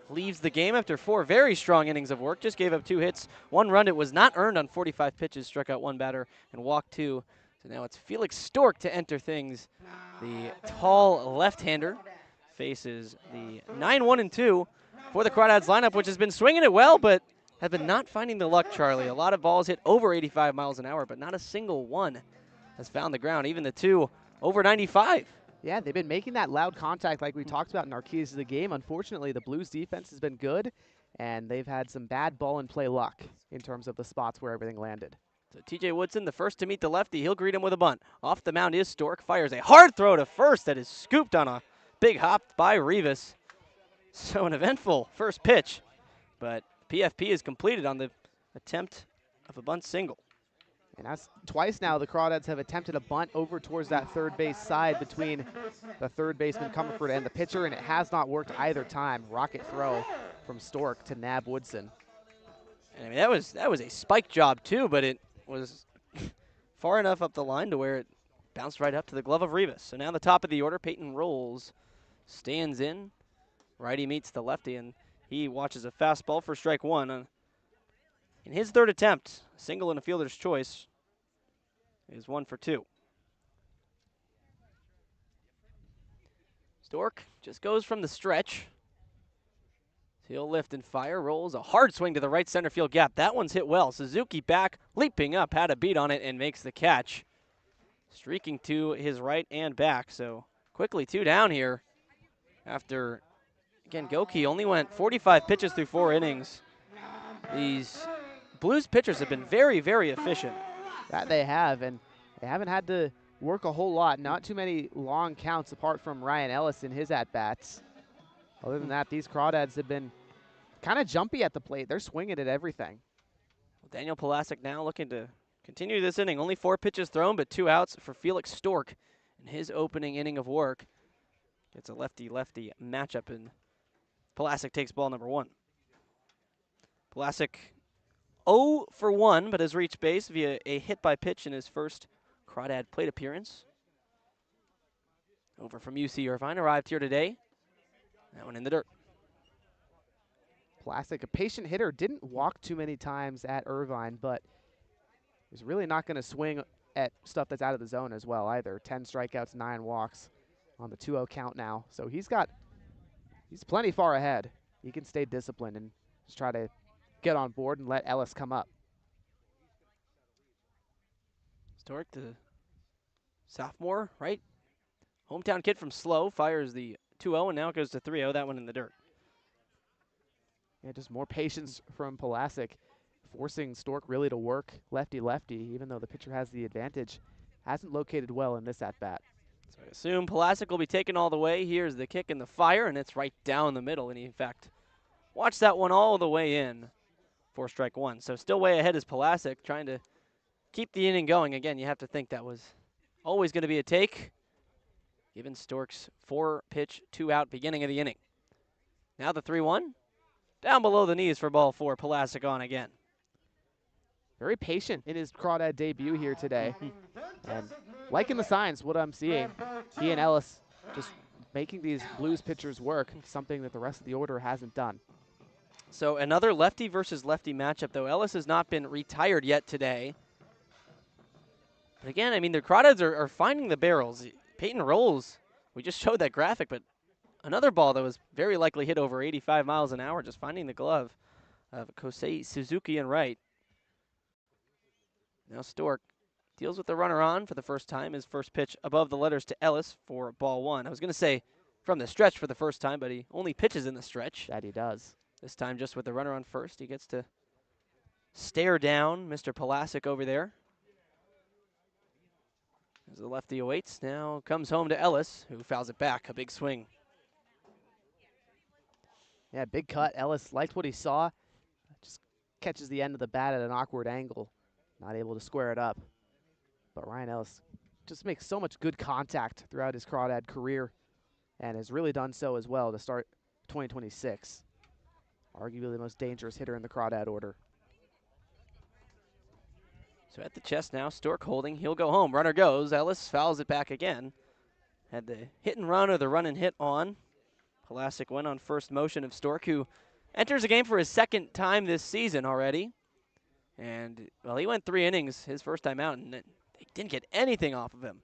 leaves the game after 4 very strong innings of work. Just gave up 2 hits, 1 run. It was not earned on 45 pitches, struck out 1 batter and walked 2. So now it's Felix Stork to enter things. The tall left-hander faces the 9-1-2 for the Crawdads lineup, which has been swinging it well, but have been not finding the luck, Charlie. A lot of balls hit over 85 miles an hour, but not a single one has found the ground, even the 2 over 95. Yeah, they've been making that loud contact like we talked about in our keys to the game. Unfortunately, the Blues defense has been good, and they've had some bad ball and play luck in terms of the spots where everything landed. So TJ Woodson, the first to meet the lefty. He'll greet him with a bunt. Off the mound is Stork. Fires a hard throw to first that is scooped on a big hop by Rivas. So an eventful first pitch, but PFP is completed on the attempt of a bunt single. And that's twice now the Crawdads have attempted a bunt over towards that third base side between the third baseman Comerford and the pitcher, and it has not worked either time. Rocket throw from Stork to nab Woodson. And I mean, that was a spike job too, but it was far enough up the line to where it bounced right up to the glove of Rivas. So now the top of the order, Peyton rolls, stands in. Righty meets the lefty, and he watches a fastball for strike 1. In his third attempt, a single and a fielder's choice is 1 for 2. Stork just goes from the stretch. He'll lift and fire, rolls a hard swing to the right center field gap. That one's hit well. Suzuki back, leaping up, had a beat on it, and makes the catch. Streaking to his right and back, so quickly 2 down here after, again, Goki only went 45 pitches through 4 innings. These Blues pitchers have been very, very efficient. That they have, and they haven't had to work a whole lot. Not too many long counts apart from Ryan Ellis in his at-bats. Other than that, these Crawdads have been kind of jumpy at the plate. They're swinging at everything. Daniel Pulasic now looking to continue this inning. Only 4 pitches thrown, but 2 outs for Felix Stork in his opening inning of work. It's a lefty-lefty matchup, and Pulasic takes ball number 1. Pulasic 0 for 1, but has reached base via a hit by pitch in his first Crawdad plate appearance. Over from UC Irvine, arrived here today. That one in the dirt. Pulasic, a patient hitter, didn't walk too many times at Irvine, but he's really not going to swing at stuff that's out of the zone as well either. 10 strikeouts, 9 walks on the 2-0 count now. So he's plenty far ahead. He can stay disciplined and just try to get on board and let Ellis come up. Stork, the sophomore, right? Hometown kid from Slow, fires the 2-0, and now it goes to 3-0, that one in the dirt. Yeah, just more patience from Pulasic, forcing Stork really to work lefty-lefty, even though the pitcher has the advantage. Hasn't located well in this at-bat. So I assume Pulasic will be taken all the way. Here's the kick and the fire, and it's right down the middle. And he, in fact, watched that one all the way in for strike 1. So still way ahead is Pulasic, trying to keep the inning going. Again, you have to think that was always going to be a take, given Stork's 4-pitch, 2-out beginning of the inning. Now the 3-1. Down below the knees for ball 4. Pulasic on again. Very patient in his Crawdad debut here today. And liking the signs, what I'm seeing, he and Ellis just making these Blues pitchers work, something that the rest of the order hasn't done. So another lefty versus lefty matchup, though. Ellis has not been retired yet today. But again, I mean, the Crawdads are finding the barrels. Peyton rolls. We just showed that graphic, but another ball that was very likely hit over 85 miles an hour, just finding the glove of Kosei Suzuki in right. Now Stork deals with the runner on for the first time. His first pitch above the letters to Ellis for ball 1. I was going to say from the stretch for the first time, but he only pitches in the stretch. That he does. This time just with the runner on first. He gets to stare down Mr. Pulasic over there. As the lefty awaits, now comes home to Ellis, who fouls it back. A big swing. Yeah, big cut. Ellis liked what he saw. Just catches the end of the bat at an awkward angle. Not able to square it up. But Ryan Ellis just makes so much good contact throughout his Crawdad career and has really done so as well to start 2026. Arguably the most dangerous hitter in the Crawdad order. So at the chest now, Stork holding. He'll go home. Runner goes. Ellis fouls it back again. Had the hit and run or the run and hit on. Pulasic went on first motion of Stork, who enters the game for his second time this season already. And, well, he went 3 innings his first time out, and they didn't get anything off of him.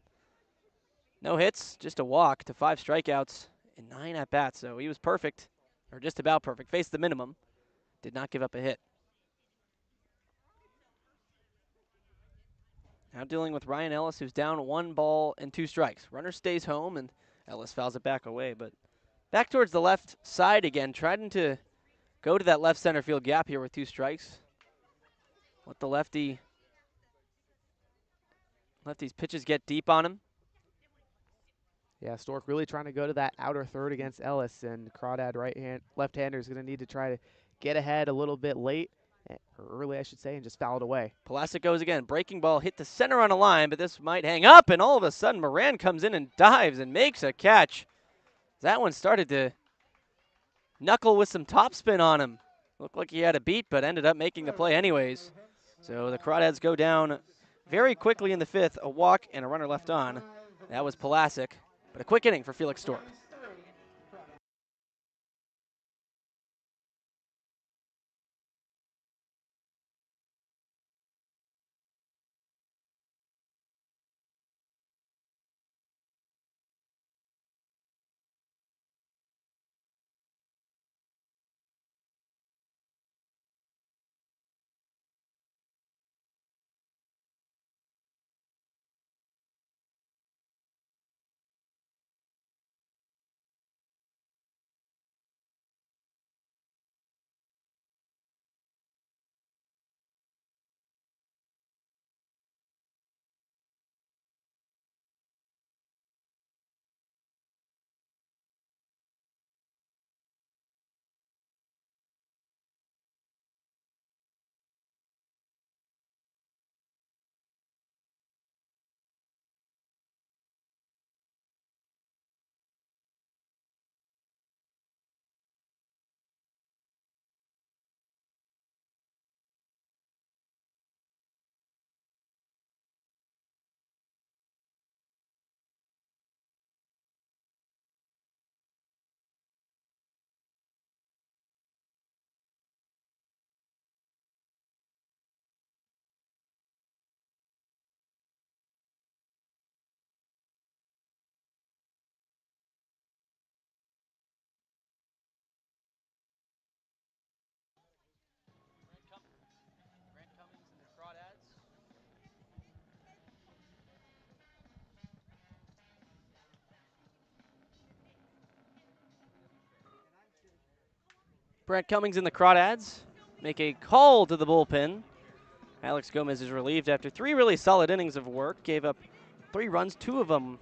No hits, just a walk to 5 strikeouts and 9 at-bats, so he was perfect, or just about perfect. Faced the minimum, did not give up a hit. Now dealing with Ryan Ellis, who's down 1 ball and 2 strikes. Runner stays home, and Ellis fouls it back away, but back towards the left side again, trying to go to that left center field gap here with 2 strikes. Let the lefty's pitches get deep on him. Yeah, Stork really trying to go to that outer third against Ellis, and Crawdad left-hander is going to need to try to get ahead a little bit late, or early I should say, and just foul it away. Pulasic goes again, breaking ball hit the center on a line, but this might hang up, and all of a sudden Moran comes in and dives and makes a catch. That one started to knuckle with some topspin on him. Looked like he had a beat, but ended up making the play anyways. So the Crawdads go down very quickly in the 5th, a walk and a runner left on. That was Pulasic, but a quick inning for Felix Stork. Brent Cummings and the Crawdads make a call to the bullpen. Alex Gomez is relieved after 3 really solid innings of work. Gave up 3 runs, 2 of them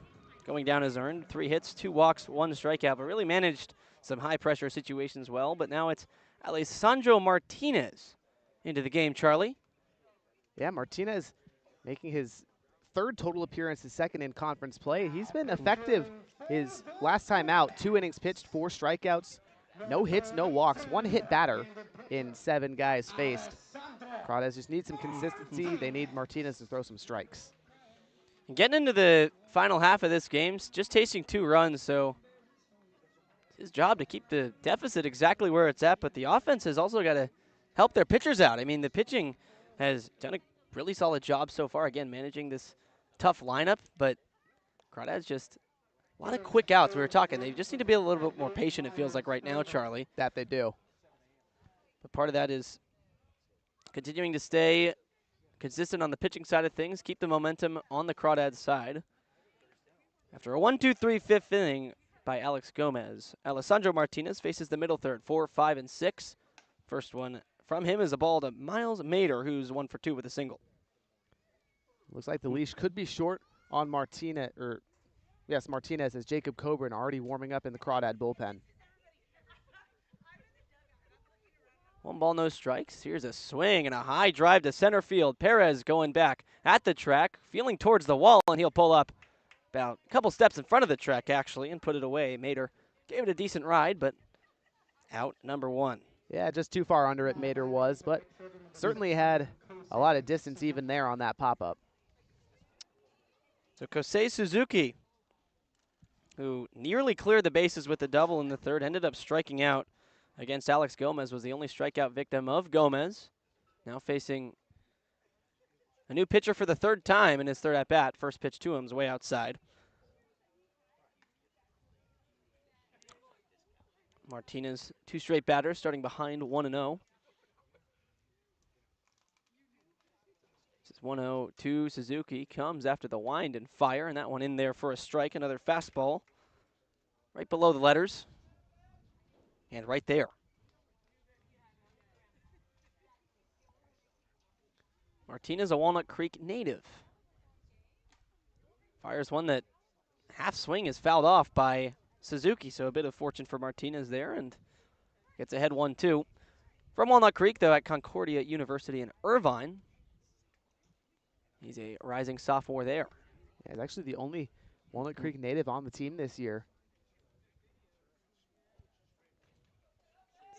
going down as earned. 3 hits, 2 walks, 1 strikeout, but really managed some high-pressure situations well. But now it's Alessandro Martinez into the game, Charlie. Yeah, Martinez making his 3rd total appearance, his 2nd in conference play. He's been effective his last time out. 2 innings pitched, 4 strikeouts, no hits, no walks, 1 hit batter in 7 guys faced. Crawdads just need some consistency. They need Martinez to throw some strikes. And getting into the final half of this game, just tasting 2 runs, so it's his job to keep the deficit exactly where it's at, but the offense has also got to help their pitchers out. I mean, the pitching has done a really solid job so far, again, managing this tough lineup, but Crawdads just a lot of quick outs. We were talking. They just need to be a little bit more patient, it feels like right now, Charlie. That they do. But part of that is continuing to stay consistent on the pitching side of things, keep the momentum on the Crawdads side. After a 1-2-3 5th inning by Alex Gomez, Alessandro Martinez faces the middle third, 4, 5, and 6. First one from him is a ball to Miles Mader, who's 1 for 2 with a single. Looks like the leash could be short on Martinez, Martinez, as Jacob Coburn already warming up in the Crawdad bullpen. 1 ball, no strikes. Here's a swing and a high drive to center field. Perez going back at the track, feeling towards the wall, and he'll pull up about a couple steps in front of the track, actually, and put it away. Mader gave it a decent ride, but out number 1. Yeah, just too far under it, Mader was, but certainly had a lot of distance even there on that pop-up. So Kosei Suzuki who nearly cleared the bases with the double in the third, ended up striking out against Alex Gomez, was the only strikeout victim of Gomez. Now facing a new pitcher for the third time in his third at-bat. First pitch to him is way outside. Martinez, 2 straight batters, starting behind 1-0. This is 1-0 to Suzuki. Comes after the wind and fire, and that one in there for a strike. Another fastball right below the letters. And right there. Martinez, a Walnut Creek native. Fires one that half swing is fouled off by Suzuki, so a bit of fortune for Martinez there, and gets ahead 1-2. From Walnut Creek, though, at Concordia University in Irvine. He's a rising sophomore there. Yeah, he's actually the only Walnut Creek native on the team this year.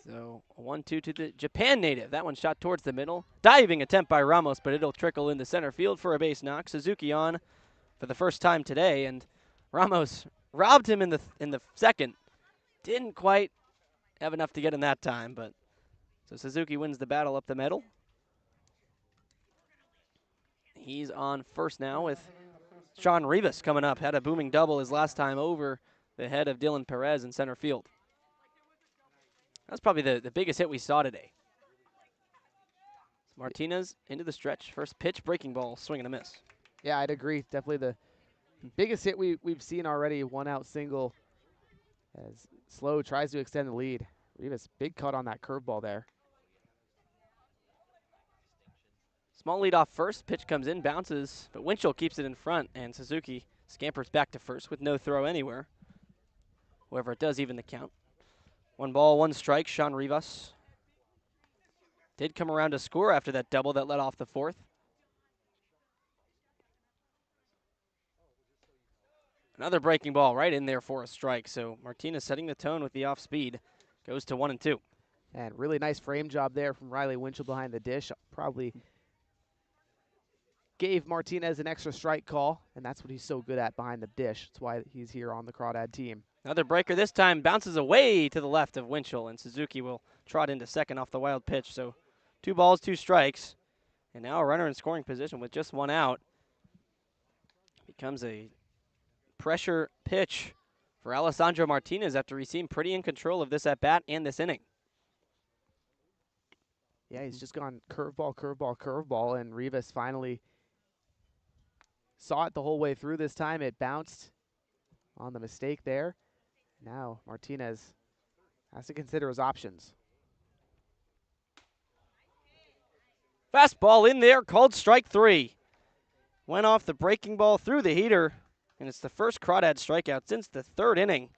So a 1-2 to the Japan native. That one shot towards the middle. Diving attempt by Ramos, but it'll trickle into center field for a base knock. Suzuki on for the first time today, and Ramos robbed him in the second. Didn't quite have enough to get him that time, but so Suzuki wins the battle up the middle. He's on first now with Sean Rivas coming up. Had a booming double his last time over the head of Dylan Perez in center field. That's probably the biggest hit we saw today. Martinez into the stretch. First pitch, breaking ball, swing and a miss. Yeah, I'd agree. Definitely the biggest hit we've seen already. 1-out single as Slow tries to extend the lead. Rivas, big cut on that curveball there. Small lead off first. Pitch comes in, bounces, but Winchell keeps it in front, and Suzuki scampers back to first with no throw anywhere. However, it does even the count. 1 ball, 1 strike. Sean Rivas did come around to score after that double that led off the fourth. Another breaking ball right in there for a strike. So Martinez setting the tone with the off speed. Goes to 1-2. And really nice frame job there from Riley Winchell behind the dish. Probably gave Martinez an extra strike call, and that's what he's so good at behind the dish. That's why he's here on the Crawdad team. Another breaker this time bounces away to the left of Winchell, and Suzuki will trot into second off the wild pitch. So 2 balls, 2 strikes, and now a runner in scoring position with just 1 out. Becomes a pressure pitch for Alessandro Martinez after he seemed pretty in control of this at-bat and this inning. Yeah, he's just gone curveball, curveball, curveball, and Rivas finally saw it the whole way through this time. It bounced on the mistake there. Now Martinez has to consider his options. Fastball in there, called strike 3. Went off the breaking ball through the heater, and it's the first Crawdad strikeout since the 3rd inning.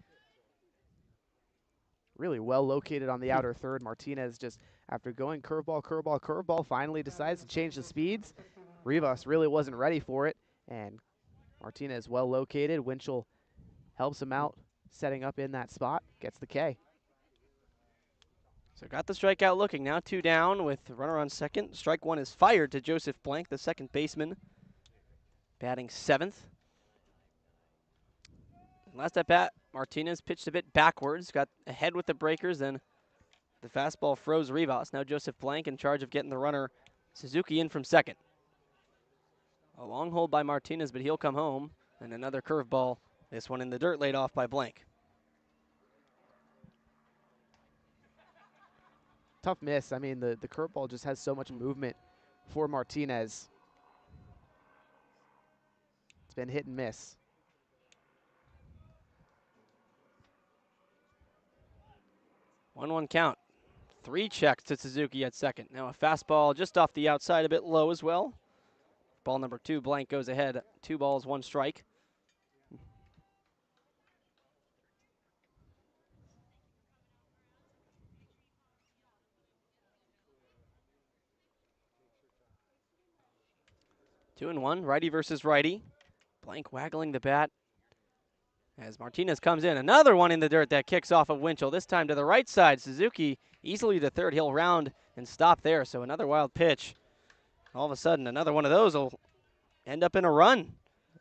Really well located on the outer third. Martinez just, after going curveball, curveball, curveball, finally decides to change the speeds. Rivas really wasn't ready for it, and Martinez well located. Winchell helps him out, setting up in that spot, gets the K. So got the strikeout looking. Now 2 down with runner on second. Strike 1 is fired to Joseph Blank, the second baseman, batting 7th. Last at bat, Martinez pitched a bit backwards, got ahead with the breakers, then the fastball froze Rivas. Now Joseph Blank in charge of getting the runner Suzuki in from second. A long hold by Martinez, but he'll come home. And another curveball, this one in the dirt, laid off by Blank. Tough miss. I mean, the curveball just has so much movement for Martinez. It's been hit and miss. 1-1 count. 3 checks to Suzuki at second. Now a fastball just off the outside, a bit low as well. Ball number 2, Blank goes ahead. 2 balls, 1 strike. Two and one, righty versus righty. Blank waggling the bat as Martinez comes in. Another one in the dirt that kicks off of Winchell, this time to the right side. Suzuki easily the third. He'll round and stop there, so another wild pitch. All of a sudden, another one of those will end up in a run.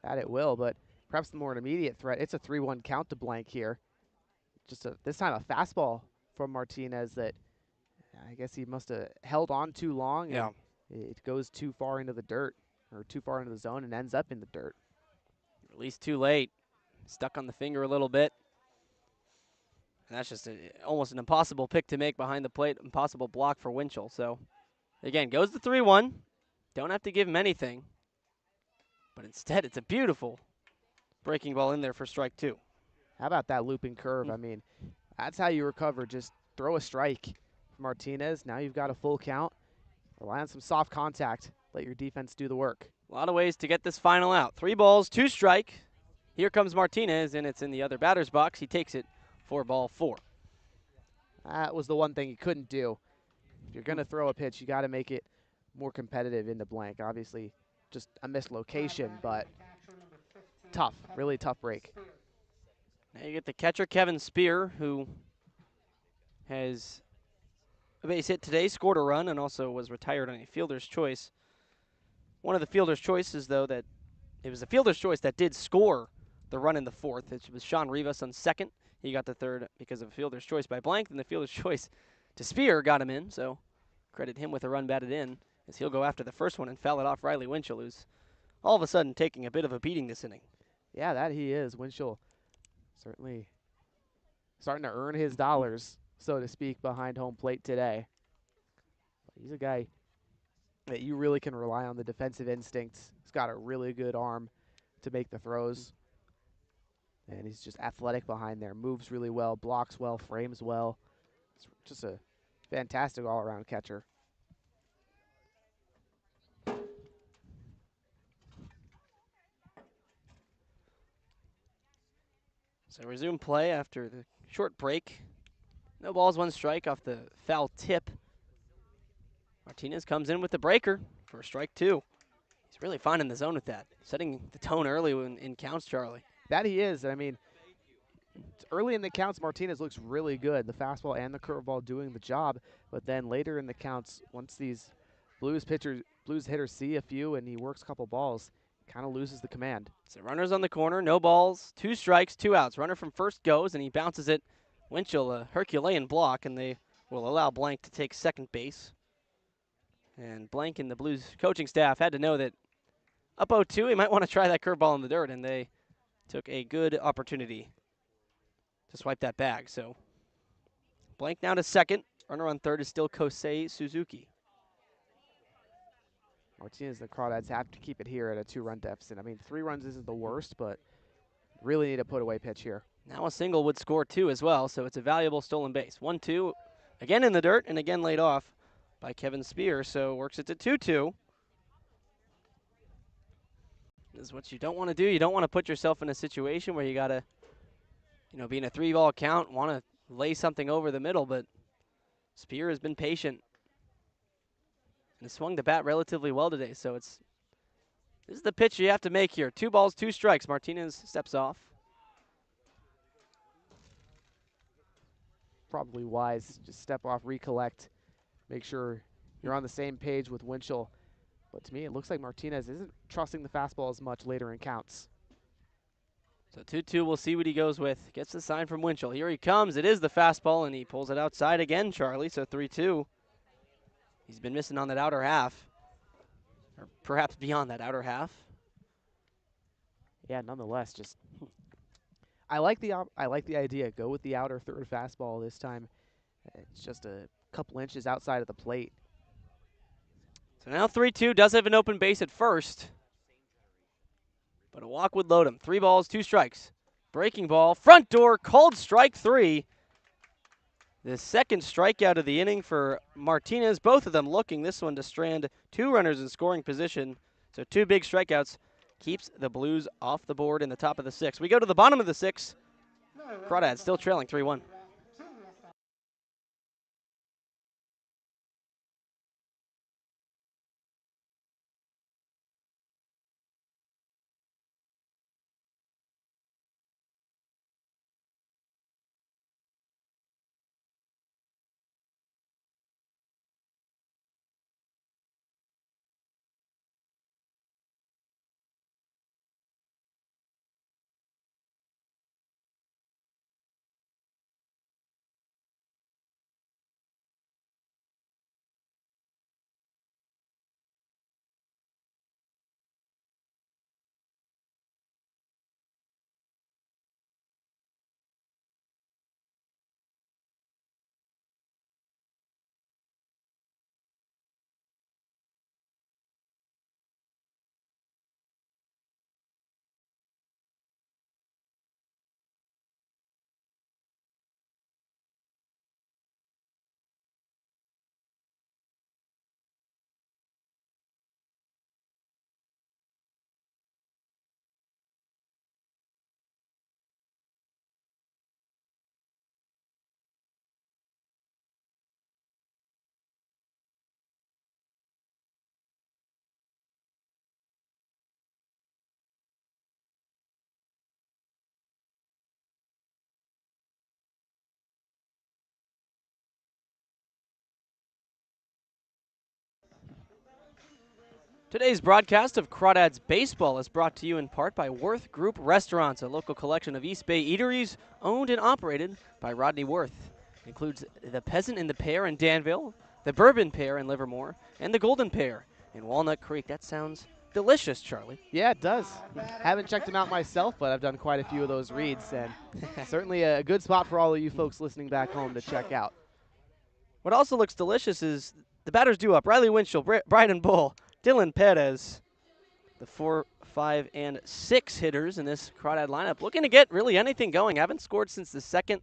That it will, but perhaps the more immediate threat. It's a 3-1 count to blank here. Just this time a fastball from Martinez that I guess he must have held on too long, Yeah. and it goes too far into the dirt, or too far into the zone, and ends up in the dirt. Released too late. Stuck on the finger a little bit. And that's just almost an impossible pick to make behind the plate. Impossible block for Winchell. So, again, goes the 3-1. Don't have to give him anything. But instead, it's a beautiful breaking ball in there for strike 2. How about that looping curve? I mean, that's how you recover. Just throw a strike for Martinez. Now you've got a full count. Rely on some soft contact. Let your defense do the work. A lot of ways to get this final out. 3 balls, 2 strike. Here comes Martinez, and it's in the other batter's box. He takes it for ball 4. That was the one thing he couldn't do. If you're going to throw a pitch, you got to make it more competitive into blank. Obviously, just a mislocation, but tough, really tough break. Now you get the catcher, Kevin Spear, who has a base hit today, scored a run, and also was retired on a fielder's choice. One of the fielder's choices, though, that it was a fielder's choice that did score the run in the 4th. It was Sean Rivas on second. He got the 3rd because of a fielder's choice by blank, and the fielder's choice to Spear got him in, so credit him with a run batted in, as he'll go after the first one and foul it off Riley Winchell, who's all of a sudden taking a bit of a beating this inning. Yeah, that he is. Winchell certainly starting to earn his dollars, so to speak, behind home plate today. He's a guy that you really can rely on the defensive instincts. He's got a really good arm to make the throws. And he's just athletic behind there. Moves really well, blocks well, frames well. It's just a fantastic all-around catcher. So resume play after the short break. No balls, 1 strike off the foul tip. Martinez comes in with the breaker for strike 2. He's really finding the zone with that. Setting the tone early in counts, Charlie. That he is. I mean, early in the counts, Martinez looks really good. The fastball and the curveball doing the job. But then later in the counts, once these Blues hitters see a few and he works a couple balls, kind of loses the command. So runners on the corner, no balls, 2 strikes, 2 outs. Runner from first goes, and he bounces it. Winchell, a Herculean block, and they will allow Blank to take second base. And Blank and the Blues coaching staff had to know that up 0-2, he might want to try that curveball in the dirt, and they took a good opportunity to swipe that bag. So Blank now to second. Runner on third is still Kosei Suzuki. Martinez and the Crawdads have to keep it here at a 2-run deficit. I mean, 3 runs isn't the worst, but really need a put-away pitch here. Now a single would score 2 as well, so it's a valuable stolen base. 1-2, again in the dirt, and again laid off by Kevin Spear, so works it to 2-2. This is what you don't want to do. You don't want to put yourself in a situation where you got to, be in a 3-ball count, want to lay something over the middle, but Spear has been patient and has swung the bat relatively well today, so this is the pitch you have to make here. 2 balls, 2 strikes. Martinez steps off. Probably wise. Just step off, recollect, make sure you're on the same page with Winchell. But to me, it looks like Martinez isn't trusting the fastball as much later in counts. So 2-2, we'll see what he goes with. Gets the sign from Winchell. Here he comes. It is the fastball, and he pulls it outside again, Charlie. So 3-2. He's been missing on that outer half, or perhaps beyond that outer half. Yeah, nonetheless, just I like the idea. Go with the outer third fastball this time. It's just a couple inches outside of the plate. So now 3-2, does have an open base at first, but a walk would load him. 3 balls, 2 strikes. Breaking ball, front door, called strike 3. The second strikeout of the inning for Martinez. Both of them looking, this one to strand 2 runners in scoring position. So 2 big strikeouts. Keeps the Blues off the board in the top of the 6th. We go to the bottom of the 6th. Crawdads still trailing 3-1. Today's broadcast of Crawdads Baseball is brought to you in part by Worth Group Restaurants, a local collection of East Bay eateries owned and operated by Rodney Worth. It includes the Peasant and the Pear in Danville, the Bourbon Pear in Livermore, and the Golden Pear in Walnut Creek. That sounds delicious, Charlie. Yeah, it does. Haven't checked them out myself, but I've done quite a few of those reads, and certainly a good spot for all of you folks listening back home to check out. What also looks delicious is the batters due up. Riley Winchell, Bryden Bull, Dylan Perez, the 4, 5, and 6 hitters in this Crawdad lineup. Looking to get really anything going. Haven't scored since the second.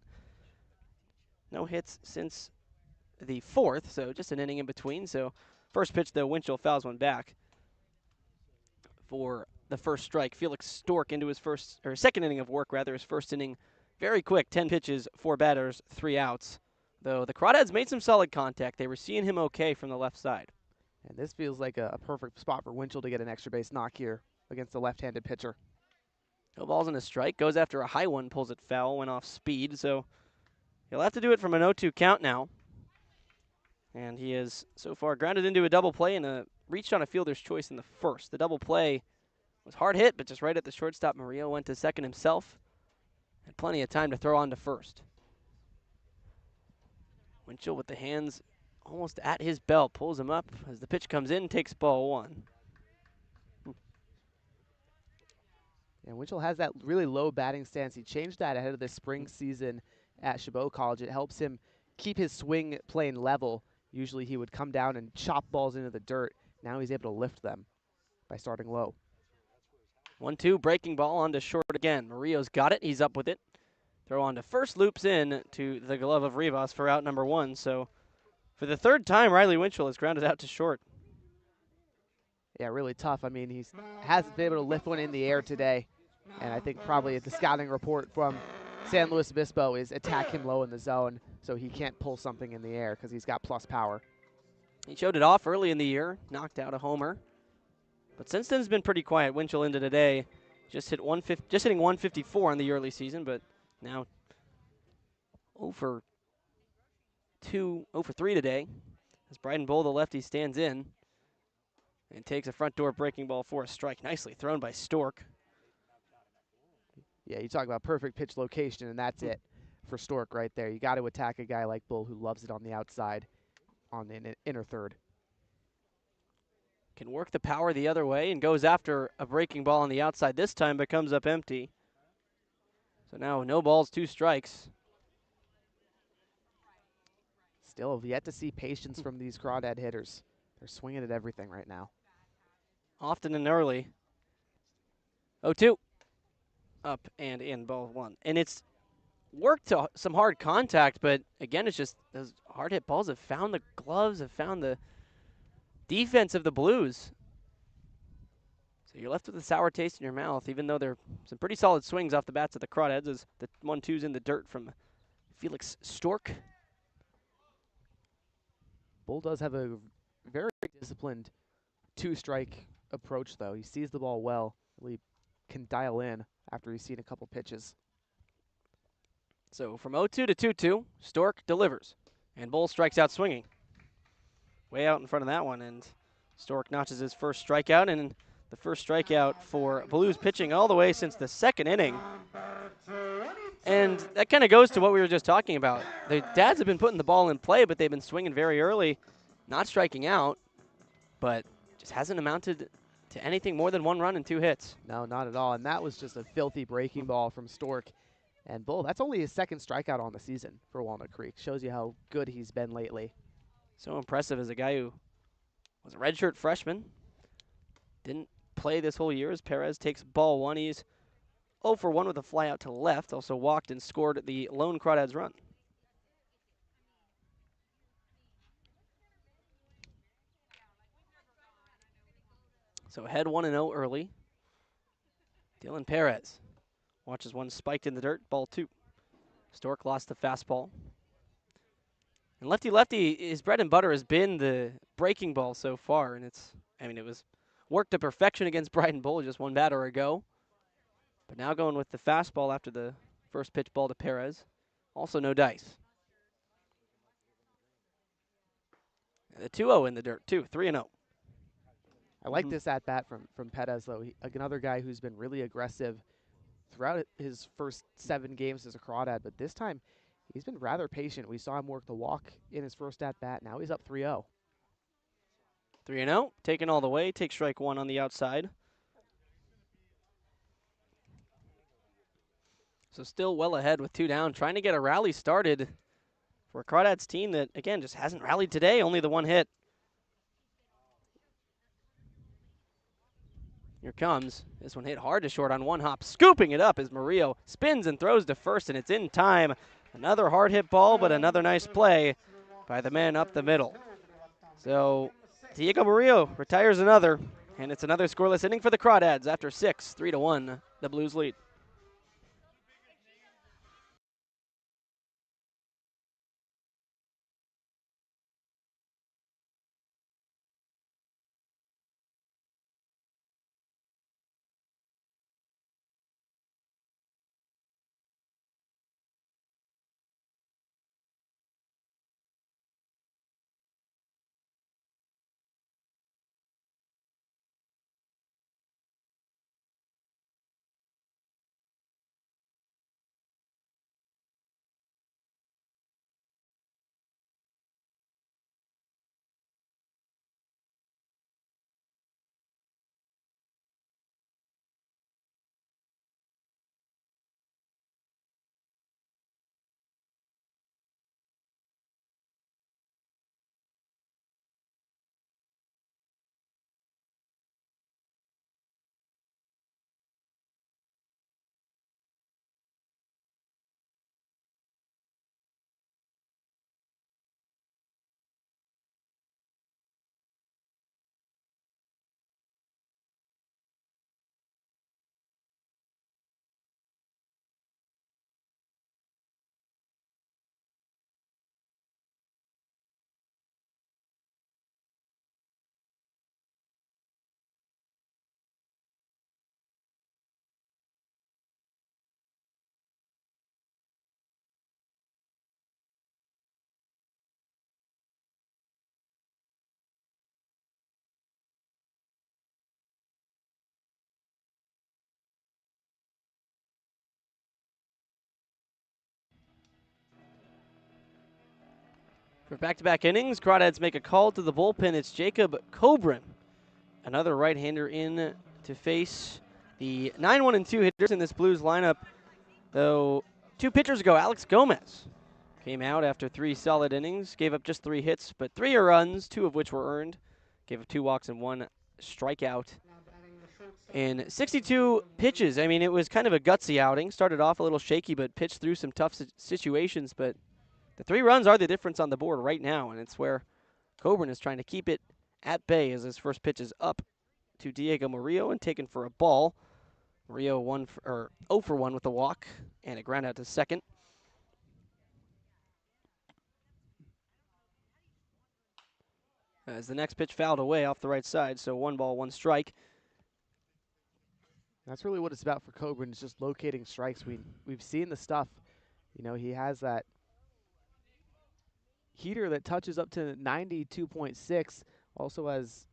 No hits since the 4th, so just an inning in between. So first pitch, though, Winchell fouls one back for the first strike. Felix Stork into his second inning of work, rather. His first inning, very quick, 10 pitches, 4 batters, 3 outs. Though the Crawdads made some solid contact. They were seeing him okay from the left side. And this feels like a perfect spot for Winchell to get an extra base knock here against the left-handed pitcher. No balls in a strike. Goes after a high one, pulls it foul, went off speed. So he'll have to do it from an 0-2 count now. And he has so far grounded into a double play and reached on a fielder's choice in the first. The double play was hard hit, but just right at the shortstop. Murillo went to second himself. Had plenty of time to throw on to first. Winchell with the hands almost at his belt, pulls him up as the pitch comes in, takes ball 1. And Winchell has that really low batting stance. He changed that ahead of the spring season at Chabot College. It helps him keep his swing plane level. Usually he would come down and chop balls into the dirt. Now he's able to lift them by starting low. 1-2, breaking ball onto short again. Murillo's got it. He's up with it. Throw on to first, loops in to the glove of Rivas for out number 1. So for the third time, Riley Winchell has grounded out to short. Yeah, really tough. I mean, he hasn't been able to lift one in the air today. And I think probably the scouting report from San Luis Obispo is attack him low in the zone so he can't pull something in the air because he's got plus power. He showed it off early in the year, knocked out a homer. But since then, it's been pretty quiet. Winchell into today, just hitting 154 in the early season, but now 0 for 3 today. As Bryden Bull, the lefty, stands in and takes a front door breaking ball for a strike. Nicely thrown by Stork. Yeah, you talk about perfect pitch location, and that's it for Stork right there. You got to attack a guy like Bull who loves it on the outside on the inner third. Can work the power the other way and goes after a breaking ball on the outside this time, but comes up empty. So now no balls, 2 strikes. Still have yet to see patience from these Crawdad hitters. They're swinging at everything right now. Often and early. 0-2. Up and in, ball 1. And it's worked to some hard contact, but again, it's just those hard hit balls have found the gloves, have found the defense of the Blues. So you're left with a sour taste in your mouth, even though there are some pretty solid swings off the bats of the Crawdads as the 1-2's in the dirt from Felix Stork. Bull does have a very disciplined 2-strike approach, though. He sees the ball well. Really can dial in after he's seen a couple pitches. So from 0-2 to 2-2, Stork delivers, and Bull strikes out swinging. Way out in front of that one, and Stork notches his first strikeout, and the first strikeout for Blues pitching all the way since the second inning. And that kind of goes to what we were just talking about. The Dads have been putting the ball in play, but they've been swinging very early, not striking out, but just hasn't amounted to anything more than 1 run and 2 hits. No, not at all. And that was just a filthy breaking ball from Stork. And Bull, that's only his second strikeout on the season for Walnut Creek. Shows you how good he's been lately. So impressive as a guy who was a redshirt freshman. Didn't play this whole year as Perez takes ball 1. He's 0 for 1 with a fly out to left. Also walked and scored the lone Crawdads run. So ahead 1-0 early. Dylan Perez watches one spiked in the dirt, ball 2. Stork lost the fastball. And lefty, his bread and butter has been the breaking ball so far, and it was worked to perfection against Bryden Bull just 1 batter ago. But now going with the fastball after the first pitch ball to Perez. Also no dice. And the 2-0 in the dirt, too, 3-0. I like this at bat from Perez, though. Another guy who's been really aggressive throughout his first 7 games as a Crawdad, but this time he's been rather patient. We saw him work the walk in his first at bat. Now he's up 3-0. 3-0, taken all the way. Take strike 1 on the outside. So still well ahead with 2 down, trying to get a rally started for a Crawdads team that, again, just hasn't rallied today, only the 1 hit. Here comes. This one hit hard to short on 1 hop. Scooping it up as Murillo spins and throws to first, and it's in time. Another hard hit ball, but another nice play by the man up the middle. So Diego Murillo retires another, and it's another scoreless inning for the Crawdads after 6, 3-1, the Blues lead. For back-to-back innings, Crawdads make a call to the bullpen. It's Jacob Coburn, another right-hander in to face the 9-1 and 2 hitters in this Blues lineup. Though 2 pitchers ago, Alex Gomez came out after 3 solid innings, gave up just 3 hits, but 3 runs, 2 of which were earned. Gave up 2 walks and 1 strikeout. In 62 pitches, I mean, it was kind of a gutsy outing. Started off a little shaky, but pitched through some tough situations, but the 3 runs are the difference on the board right now, and it's where Coburn is trying to keep it at bay as his first pitch is up to Diego Murillo and taken for a ball. Murillo 0 for 1 with the walk and a ground out to second. As the next pitch fouled away off the right side, so 1 ball, 1 strike. That's really what it's about for Coburn, is just locating strikes. We've seen the stuff. You know, he has that heater that touches up to 92.6, also has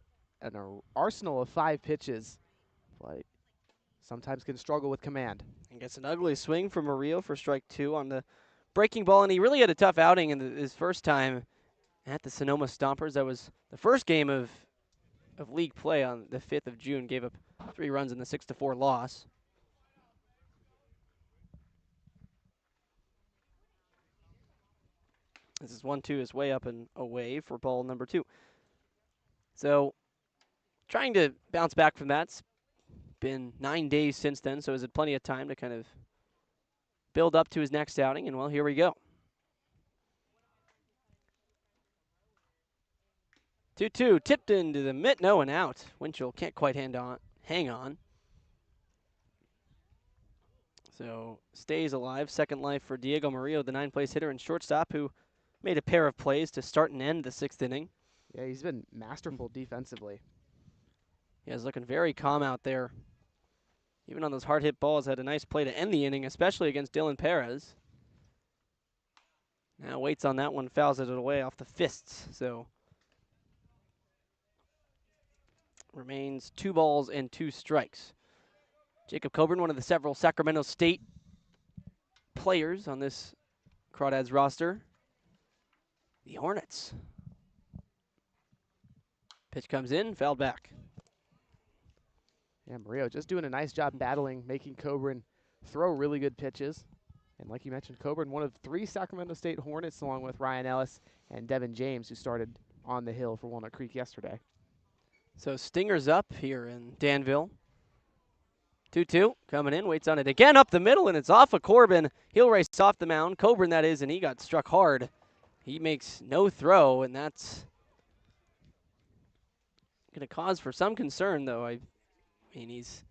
an arsenal of 5 pitches, but sometimes can struggle with command. And gets an ugly swing from Murillo for strike 2 on the breaking ball, and he really had a tough outing in his first time at the Sonoma Stompers. That was the first game of league play on the 5th of June, gave up 3 runs in the 6-4 loss. This is 1-2, is way up and away for ball number 2. So trying to bounce back from that. It's been 9 days since then, so he's had plenty of time to kind of build up to his next outing, and well, here we go. 2-2, tipped into the mitt, no, and out. Winchell can't quite hang on. So stays alive. Second life for Diego Murillo, the 9th-place hitter and shortstop, who made a pair of plays to start and end the 6th inning. Yeah, he's been masterful defensively. Yeah, he's looking very calm out there. Even on those hard hit balls, had a nice play to end the inning, especially against Dylan Perez. Now waits on that one, fouls it away off the fists. So Remains 2 balls and 2 strikes. Jacob Coburn, one of the several Sacramento State players on this Crawdads roster. The Hornets. Pitch comes in, fouled back. Yeah, Murillo just doing a nice job battling, making Coburn throw really good pitches. And like you mentioned, Coburn, one of 3 Sacramento State Hornets, along with Ryan Ellis and Devin James, who started on the hill for Walnut Creek yesterday. So Stinger's up here in Danville. 2-2 coming in, waits on it again up the middle, and it's off of Corbin. He'll race off the mound. Coburn, that is, and he got struck hard. He makes no throw, and that's going to cause for some concern, though. I mean, he's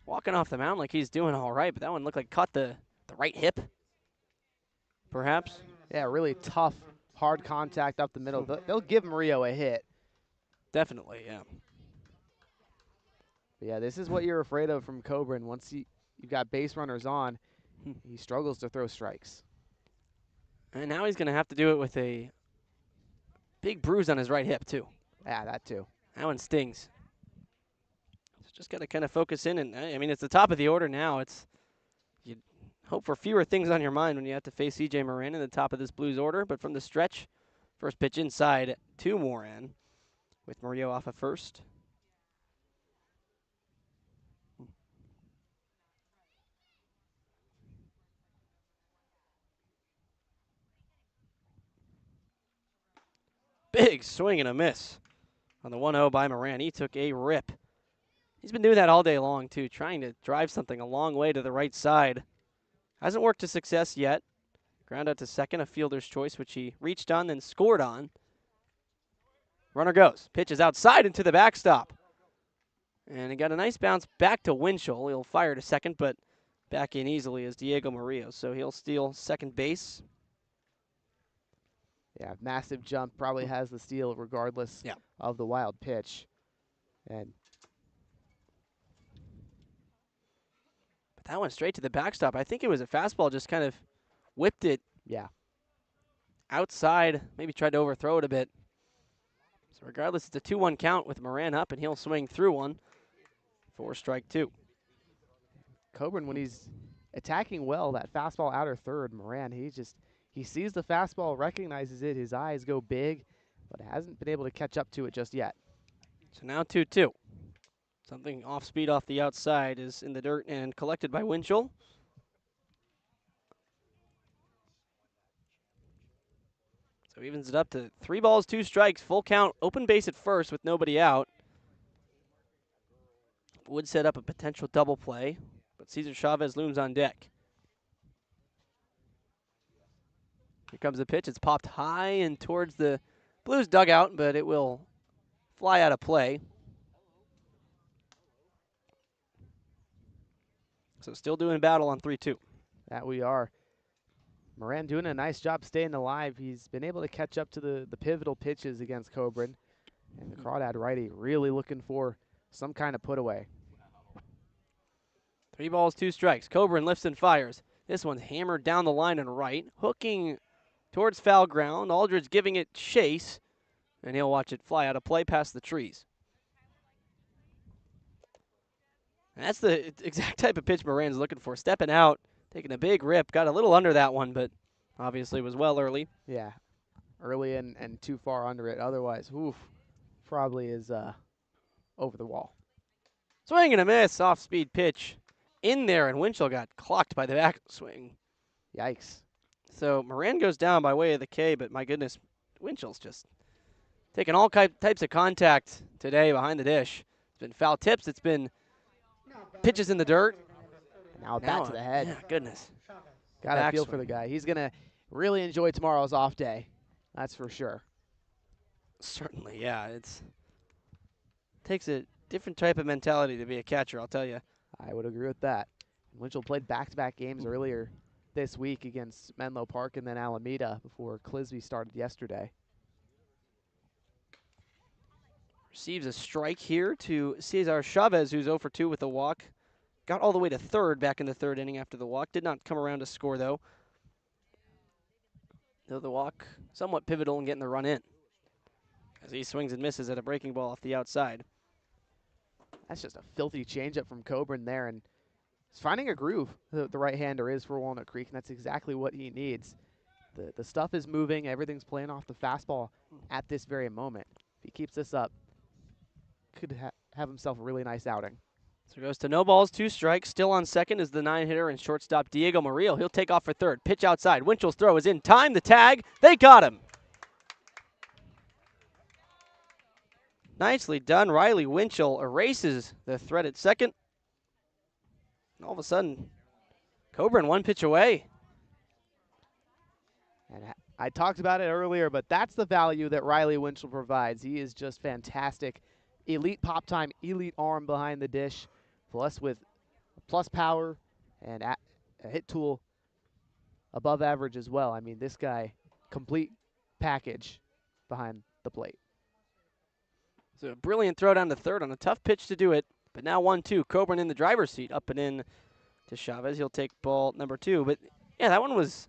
walking off the mound like he's doing all right, but that one looked like caught the right hip, perhaps. Yeah, really tough, hard contact up the middle. They'll give Murillo a hit. Definitely, yeah. But yeah, this is what you're afraid of from Coburn. Once you've got base runners on, he struggles to throw strikes. And now he's going to have to do it with a big bruise on his right hip, too. Yeah, that too. That one stings. So just got to kind of focus in. And I mean, it's the top of the order now. You hope for fewer things on your mind when you have to face C.J. Moran in the top of this Blues order. But from the stretch, first pitch inside to Moran with Murillo off at first. Big swing and a miss on the 1-0 by Moran. He took a rip. He's been doing that all day long, too, trying to drive something a long way to the right side. Hasn't worked to success yet. Ground out to second, a fielder's choice, which he reached on, then scored on. Runner goes. Pitch is outside into the backstop. And he got a nice bounce back to Winchell. He'll fire to second, but back in easily is Diego Murillo. So he'll steal second base. Yeah, massive jump, probably has the steal regardless of the wild pitch. But that went straight to the backstop. I think it was a fastball, just kind of whipped it outside, maybe tried to overthrow it a bit. So regardless, it's a 2-1 count with Moran up, and he'll swing through one for strike 2. Coburn, when he's attacking well, that fastball outer third, Moran, he sees the fastball, recognizes it, his eyes go big, but hasn't been able to catch up to it just yet. So now 2-2. Something off speed off the outside is in the dirt and collected by Winchell. So evens it up to 3 balls, 2 strikes, full count, open base at first with nobody out. Would set up a potential double play, but Cesar Chavez looms on deck. Here comes the pitch. It's popped high and towards the Blues dugout, but it will fly out of play. So still doing battle on 3-2. That we are. Moran doing a nice job staying alive. He's been able to catch up to the pivotal pitches against Coburn. And the Crawdad righty really looking for some kind of put away. 3 balls, 2 strikes. Coburn lifts and fires. This one's hammered down the line and right, hooking towards foul ground. Aldridge giving it chase, and he'll watch it fly out of play past the trees. And that's the exact type of pitch Moran's looking for. Stepping out, taking a big rip. Got a little under that one, but obviously was well early. Yeah, early and too far under it. Otherwise, probably is over the wall. Swing and a miss, off-speed pitch in there, and Winchell got clocked by the back swing. Yikes. So Moran goes down by way of the K, but my goodness, Winchell's just taking all types of contact today behind the dish. It's been foul tips. It's been pitches in the dirt. Now back to the head. Yeah, goodness. Got to feel for the guy. He's going to really enjoy tomorrow's off day. That's for sure. Certainly, yeah. It takes a different type of mentality to be a catcher, I'll tell you. I would agree with that. Winchell played back-to-back games earlier this week against Menlo Park and then Alameda before Clisby started yesterday. Receives a strike here to Cesar Chavez, who's 0 for 2 with a walk. Got all the way to third back in the third inning after the walk. Did not come around to score, though. Though the walk somewhat pivotal in getting the run in, as he swings and misses at a breaking ball off the outside. That's just a filthy changeup from Coburn there, and he's finding a groove. The right-hander is for Walnut Creek, and that's exactly what he needs. The stuff is moving. Everything's playing off the fastball at this very moment. If he keeps this up, could have himself a really nice outing. So it goes to no balls, 2 strikes. Still on second is the 9-hitter and shortstop Diego Murillo. He'll take off for third. Pitch outside. Winchell's throw is in time. The tag. They got him. Nicely done. Riley Winchell erases the threat at second. And all of a sudden, Coburn 1 pitch away. And I talked about it earlier, but that's the value that Riley Winchell provides. He is just fantastic. Elite pop time, elite arm behind the dish, plus power and a hit tool above average as well. I mean, this guy, complete package behind the plate. So a brilliant throw down to third on a tough pitch to do it. But now 1-2. Coburn in the driver's seat, up and in to Chavez. He'll take ball number 2. But yeah, that one was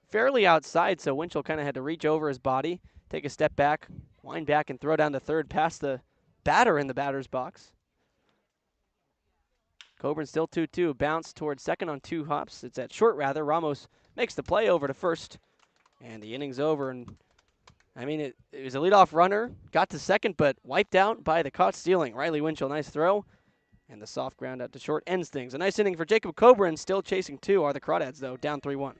fairly outside, so Winchell kind of had to reach over his body, take a step back, wind back, and throw down to third past the batter in the batter's box. Coburn still 2-2. Bounce towards second on 2 hops. It's at short, rather. Ramos makes the play over to first, and the inning's over. And I mean, it was a leadoff runner, got to second, but wiped out by the caught stealing. Riley Winchell, nice throw, and the soft ground out to short ends things. A nice inning for Jacob Coburn, still chasing 2 are the Crawdads, though, down 3-1.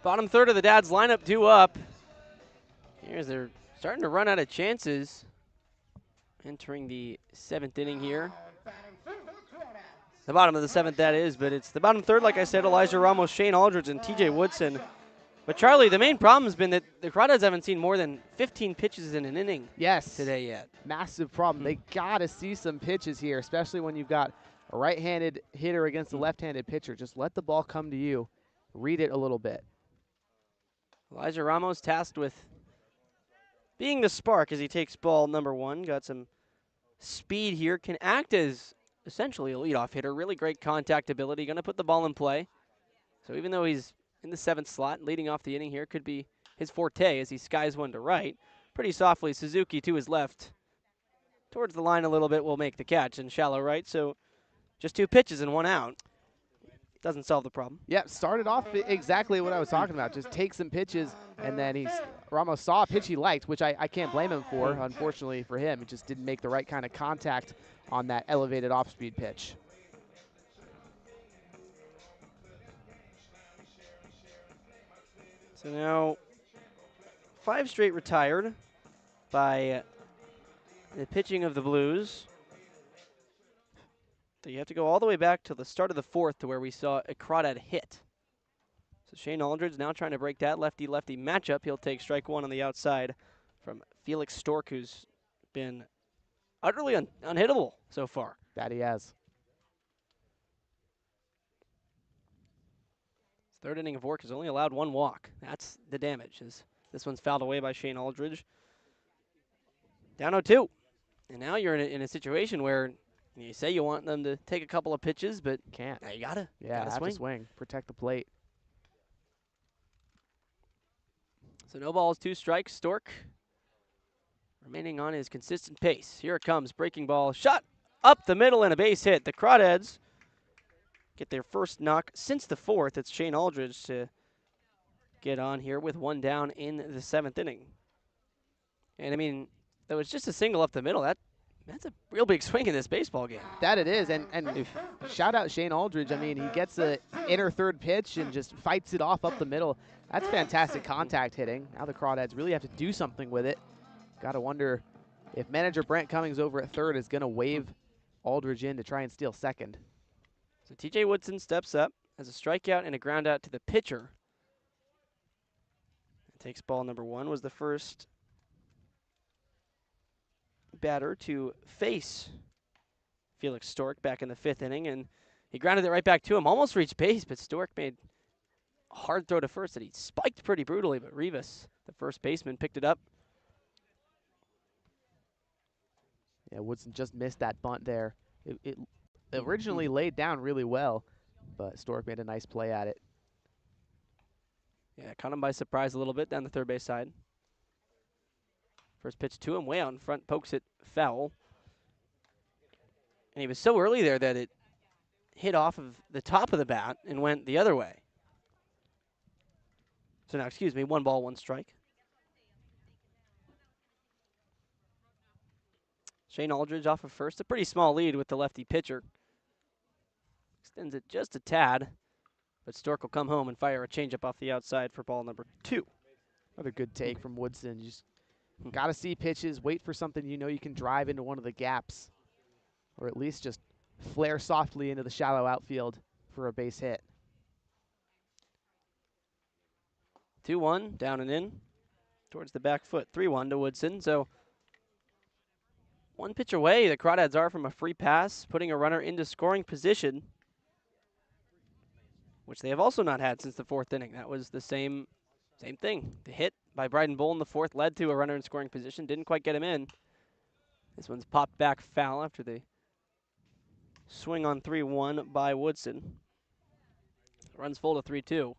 Bottom third of the Dads lineup due up. Here's they're starting to run out of chances. Entering the 7th inning here. The bottom of the 7th, that is, but it's the bottom third, like I said, Elijah Ramos, Shane Aldridge, and TJ Woodson. But Charlie, the main problem has been that the Crawdads haven't seen more than 15 pitches in an inning today yet. Massive problem. They got to see some pitches here, especially when you've got a right-handed hitter against a left-handed pitcher. Just let the ball come to you. Read it a little bit. Elijah Ramos tasked with being the spark as he takes ball number 1. Got some speed here. Can act as essentially a leadoff hitter. Really great contact ability. Going to put the ball in play. So even though he's in the 7th slot, leading off the inning here, could be his forte as he skies one to right. Pretty softly, Suzuki to his left. Towards the line a little bit will make the catch in shallow right. So just 2 pitches and 1 out. Doesn't solve the problem. Yeah, started off exactly what I was talking about. Just take some pitches, and then Ramos saw a pitch he liked, which I can't blame him for. Unfortunately for him, he just didn't make the right kind of contact on that elevated off-speed pitch. So now 5 straight retired by the pitching of the Blues. So you have to go all the way back to the start of the fourth to where we saw a Crawdad hit. So Shane Aldridge now trying to break that lefty-lefty matchup. He'll take strike one on the outside from Felix Stork, who's been utterly unhittable so far. That he has. Third inning of work has only allowed one walk. That's the damage. This one's fouled away by Shane Aldridge. Down 0-2. And now you're in a situation where you say you want them to take a couple of pitches, but Can't. now you gotta Have to swing. Protect the plate. So no balls, 2 strikes. Stork remaining on his consistent pace. Here it comes. Breaking ball. Shot up the middle and a base hit. The Crawdads get their first knock since the fourth. It's Shane Aldridge to get on here with one down in the 7th inning. And I mean, that was just a single up the middle. That's a real big swing in this baseball game. That it is, and shout out Shane Aldridge. I mean, he gets the inner third pitch and just fights it off up the middle. That's fantastic contact hitting. Now the Crawdads really have to do something with it. Got to wonder if manager Brent Cummings over at third is going to wave Aldridge in to try and steal second. So TJ Woodson steps up, has a strikeout and a ground out to the pitcher. Takes ball number 1, was the first batter to face Felix Stork back in the 5th inning, and he grounded it right back to him. Almost reached base, but Stork made a hard throw to first that he spiked pretty brutally, but Rivas, the first baseman, picked it up. Yeah, Woodson just missed that bunt there. It originally laid down really well, but Stork made a nice play at it. Yeah, caught him by surprise a little bit down the third base side. First pitch to him, way out in front, pokes it foul. And he was so early there that it hit off of the top of the bat and went the other way. So now, 1 ball, 1 strike. Shane Aldridge off of first, a pretty small lead with the lefty pitcher. Extends it just a tad, but Stork will come home and fire a changeup off the outside for ball number 2. Another good take from Woodson. You just got to see pitches, wait for something you know you can drive into one of the gaps, or at least just flare softly into the shallow outfield for a base hit. 2-1, down and in, towards the back foot. 3-1 to Woodson. So 1 pitch away, the Crawdads are from a free pass, putting a runner into scoring position, which they have also not had since the 4th inning. That was the same thing. The hit by Bryden Bull in the 4th led to a runner in scoring position. Didn't quite get him in. This one's popped back foul after the swing on 3-1 by Woodson. Runs full to 3-2.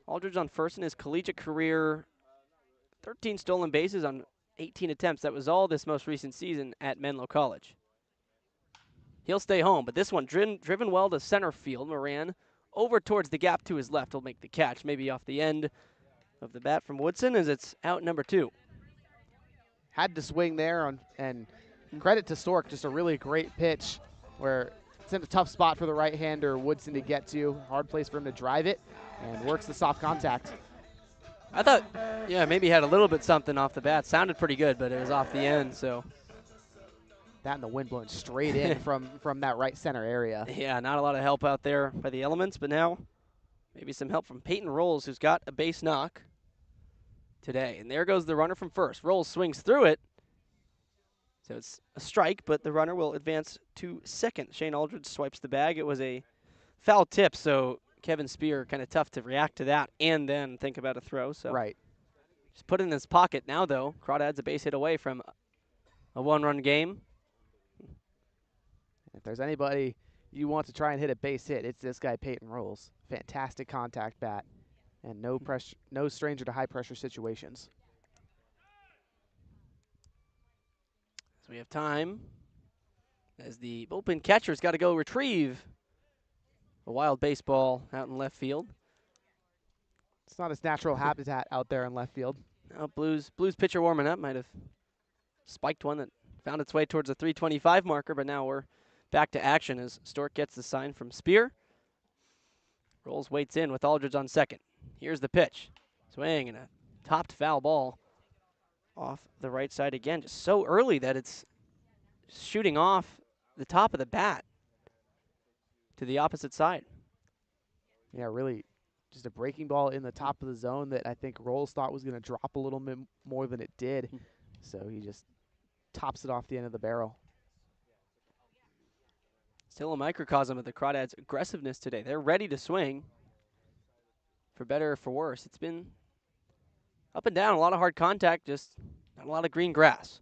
Aldridge on first in his collegiate career. 13 stolen bases on 18 attempts. That was all this most recent season at Menlo College. He'll stay home, but this one driven well to center field. Moran over towards the gap to his left will make the catch, maybe off the end of the bat from Woodson as it's out number 2. Had to swing there, and credit to Stork, just a really great pitch where it's in a tough spot for the right-hander Woodson to get to. Hard place for him to drive it, and works the soft contact. I thought, maybe he had a little bit something off the bat. Sounded pretty good, but it was off the end, so. That and the wind blowing straight in from that right center area. Yeah, not a lot of help out there by the elements, but now maybe some help from Peyton Rolls, who's got a base knock today. And there goes the runner from first. Rolls swings through it. So it's a strike, but the runner will advance to second. Shane Aldridge swipes the bag. It was a foul tip, so Kevin Spear kind of tough to react to that and then think about a throw. So right. Just put it in his pocket now, though. Crawdads a base hit away from a 1-run game. If there's anybody you want to try and hit a base hit, it's this guy, Peyton Rolls. Fantastic contact bat, and no pressure, no stranger to high-pressure situations. So we have time as the bullpen catcher's got to go retrieve a wild baseball out in left field. It's not his natural habitat out there in left field. Now Blues pitcher warming up might have spiked one that found its way towards the 325 marker, but now we're back to action as Stork gets the sign from Spear. Rolls waits in with Aldridge on second. Here's the pitch. Swing and a topped foul ball off the right side again. Just so early that it's shooting off the top of the bat to the opposite side. Yeah, really just a breaking ball in the top of the zone that I think Rolls thought was going to drop a little bit more than it did. So he just tops it off the end of the barrel. Still a microcosm of the Crawdads' aggressiveness today. They're ready to swing, for better or for worse. It's been up and down, a lot of hard contact, just not a lot of green grass.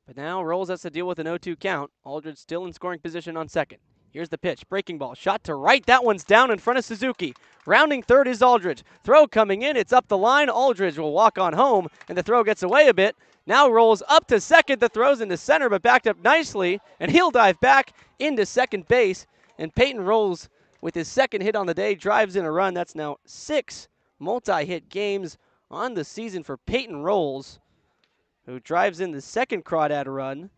But now Rolls has to deal with an 0-2 count. Aldridge still in scoring position on second. Here's the pitch, breaking ball, shot to right. That one's down in front of Suzuki. Rounding third is Aldridge. Throw coming in, it's up the line. Aldridge will walk on home, and the throw gets away a bit. Now Rolls up to second. The throw's into center, but backed up nicely, and he'll dive back into second base. And Peyton Rolls, with his second hit on the day, drives in a run. That's now 6 multi-hit games on the season for Peyton Rolls, who drives in the second Crawdad run.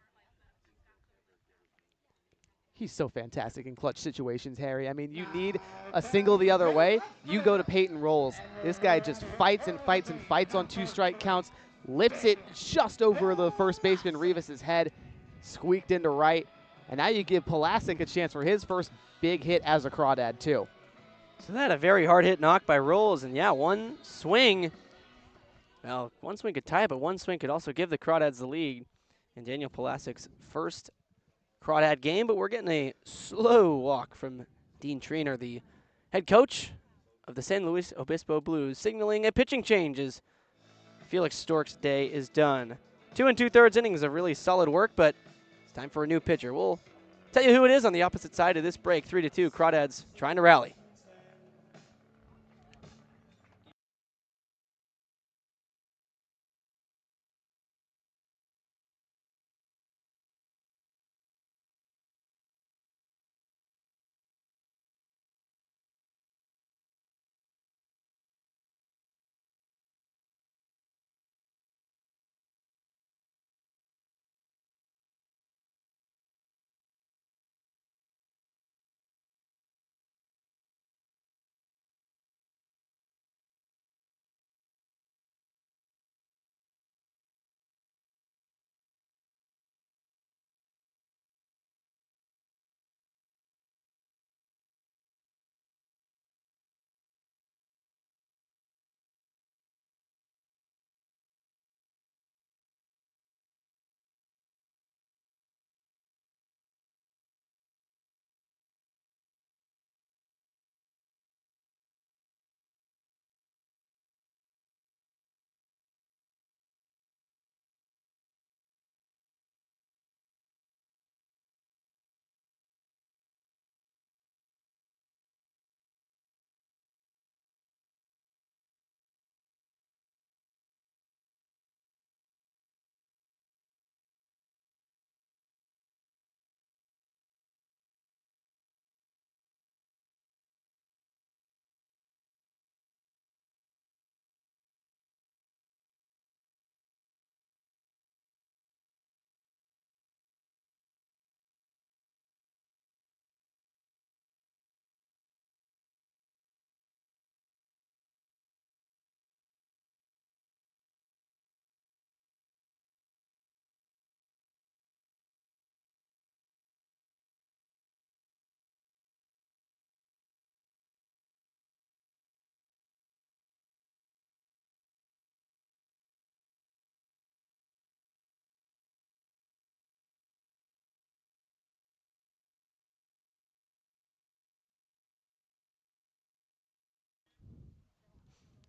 He's so fantastic in clutch situations, Harry. I mean, you need a single the other way, you go to Peyton Rolls. This guy just fights and fights and fights on 2-strike counts, lifts it just over the first baseman Rivas' head, squeaked into right, and now you give Pulasic a chance for his first big hit as a Crawdad, too. So that a very hard hit knock by Rolls, and yeah, one swing. Well, one swing could tie it, but one swing could also give the Crawdads the lead in Daniel Pulasic's first Crawdad game. But we're getting a slow walk from Dean Triner, the head coach of the San Luis Obispo Blues, signaling a pitching change as Felix Stork's day is done. 2 2/3 innings of really solid work, but it's time for a new pitcher. We'll tell you who it is on the opposite side of this break. 3-2, Crawdads trying to rally.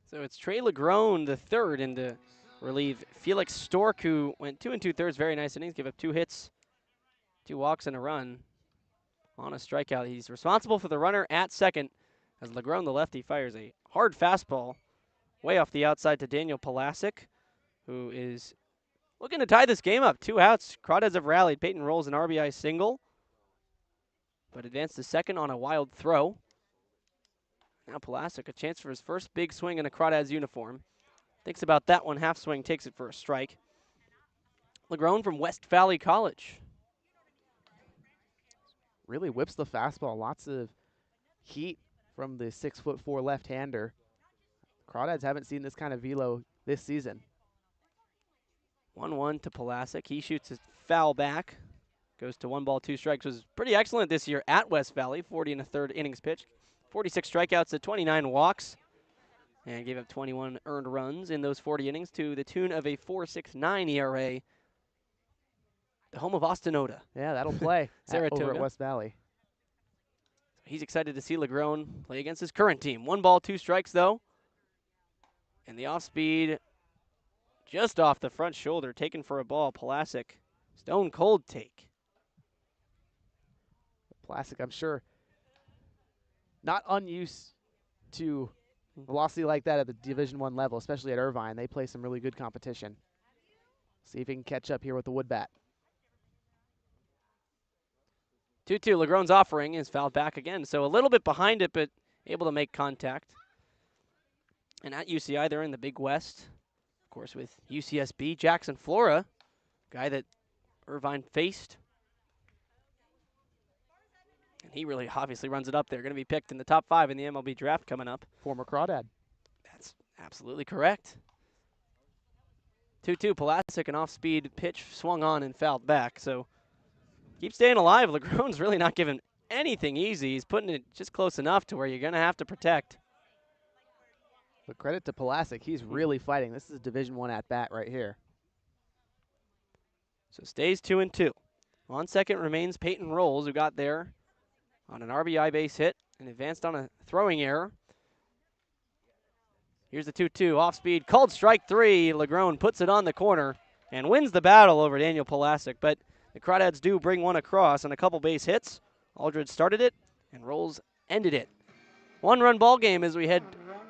So it's Trey Legrone, the third, in to relieve Felix Stork, who went 2 2/3, very nice innings, give up 2 hits, 2 walks, and a run on a strikeout. He's responsible for the runner at second as Legrone, the lefty, fires a hard fastball way off the outside to Daniel Pulasic, who is looking to tie this game up. 2 outs. Crawdads have rallied. Peyton Rolls an RBI single, but advanced to second on a wild throw. Now Pulasic, a chance for his first big swing in a Crawdads uniform. Thinks about that one, half swing, takes it for a strike. Legrone from West Valley College. Really whips the fastball. Lots of heat from the 6'4" left-hander. Crawdads haven't seen this kind of velo this season. 1-1 to Pulasic. He shoots his foul back. Goes to 1 ball, 2 strikes. Was pretty excellent this year at West Valley. 40 and a third innings pitched. 46 strikeouts to 29 walks. And gave up 21 earned runs in those 40 innings to the tune of a 4.69 ERA. The home of Austin Oda. Yeah, that'll play Saratoga. over at West Valley. He's excited to see Legrone play against his current team. 1 ball, 2 strikes, though. And the off-speed just off the front shoulder, taken for a ball. Pulasic, stone cold take. Pulasic, I'm sure, not unused to velocity like that at the Division I level, especially at Irvine. They play some really good competition. See if he can catch up here with the wood bat. 2-2. Legrone's offering is fouled back again, so a little bit behind it, but able to make contact. And at UCI, they're in the Big West, of course, with UCSB. Jackson Flora, guy that Irvine faced. And he really obviously runs it up there. Going to be picked in the top 5 in the MLB draft coming up. Former Crawdad. That's absolutely correct. 2-2. Pulasic, an off-speed pitch swung on and fouled back, so keep staying alive. Legrone's really not giving anything easy. He's putting it just close enough to where you're going to have to protect. But credit to Pulasic. He's really fighting. This is a Division I at-bat right here. So stays 2-2. On second remains Peyton Rolls, who got there on an RBI base hit and advanced on a throwing error. Here's the 2-2. Off-speed. Called strike 3. Legrone puts it on the corner and wins the battle over Daniel Pulasic. But the Crawdads do bring one across on a couple base hits. Aldridge started it, and Rolls ended it. 1-run ball game as we head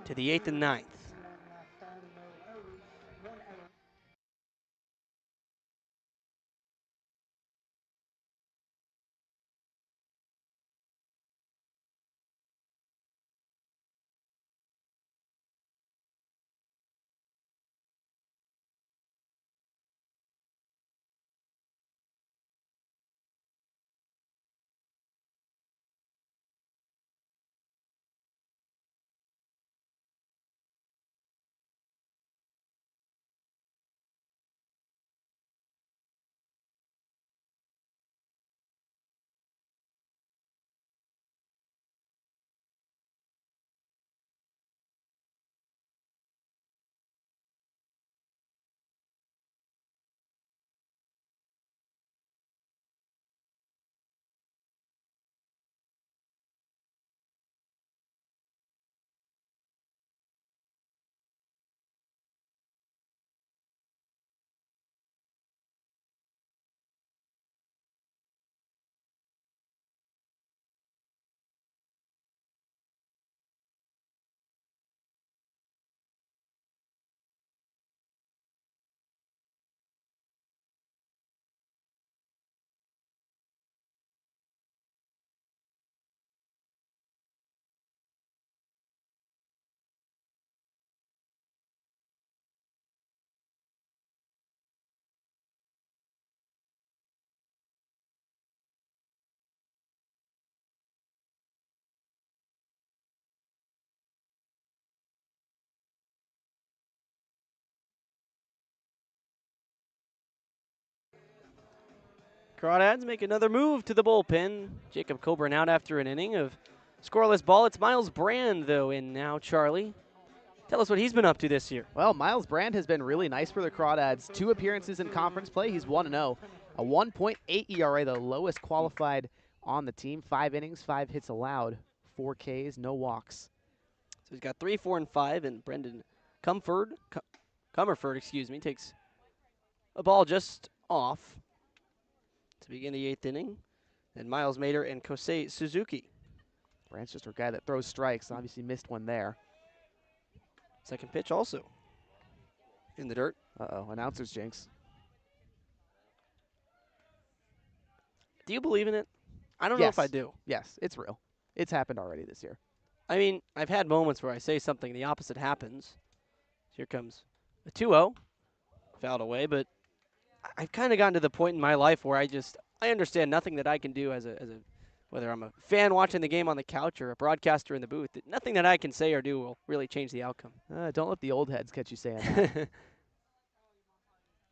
to the 8th and 9th. Crawdads make another move to the bullpen. Jacob Coburn out after an inning of scoreless ball. It's Miles Brand, though, in now. Charlie, tell us what he's been up to this year. Well, Miles Brand has been really nice for the Crawdads. 2 appearances in conference play. He's 1-0. A 1.8 ERA, the lowest qualified on the team. 5 innings, 5 hits allowed, 4 Ks, no walks. So he's got 3, 4, and 5, and Brendan Comerford, takes a ball just off to begin the 8th inning. Then Miles Mater and Kosei Suzuki. Brand's just a guy that throws strikes. Obviously missed one there. Second pitch also in the dirt. Uh-oh, announcer's jinx. Do you believe in it? I don't know if I do. Yes, it's real. It's happened already this year. I mean, I've had moments where I say something, the opposite happens. Here comes a 2-0, fouled away, but I've kind of gotten to the point in my life where I understand nothing that I can do as a whether I'm a fan watching the game on the couch or a broadcaster in the booth, nothing that I can say or do will really change the outcome. Don't let the old heads catch you saying that.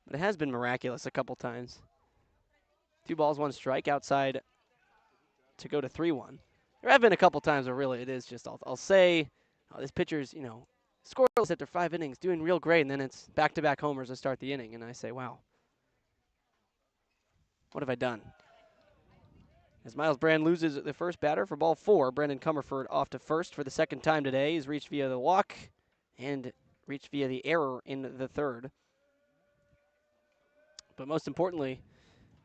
But it has been miraculous a couple times. 2 balls, 1 strike outside to go to 3-1. There have been a couple times where really it is just, I'll say, oh, this pitcher's, scoreless after 5 innings, doing real great, and then it's back-to-back homers to start the inning, and I say, wow, what have I done? As Miles Brand loses the first batter for ball 4, Brendan Comerford off to first for the second time today. He's reached via the walk and reached via the error in the third. But most importantly,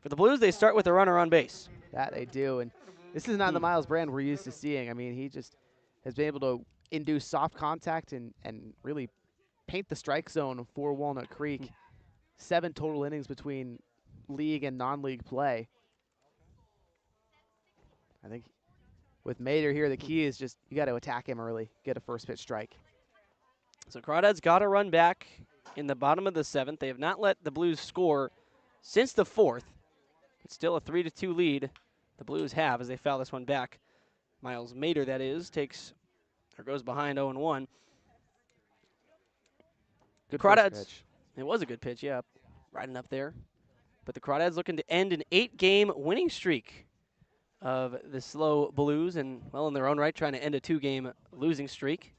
for the Blues, they start with a runner on base. That they do, and this is not the Miles Brand we're used to seeing. I mean, he just has been able to induce soft contact and really paint the strike zone for Walnut Creek. 7 total innings between league and non-league play. I think with Mater here, the key is just you got to attack him early, get a first pitch strike. So Crawdads got a run back in the bottom of the 7th. They have not let the Blues score since the 4th. It's still a 3-2 lead the Blues have as they foul this one back. Miles Mater, that is, goes behind 0-1. Good Crawdads. pitch. It was a good pitch, yeah, riding up there. But the Crawdads looking to end an 8-game winning streak of the slow Blues, and, well, in their own right, trying to end a 2-game losing streak,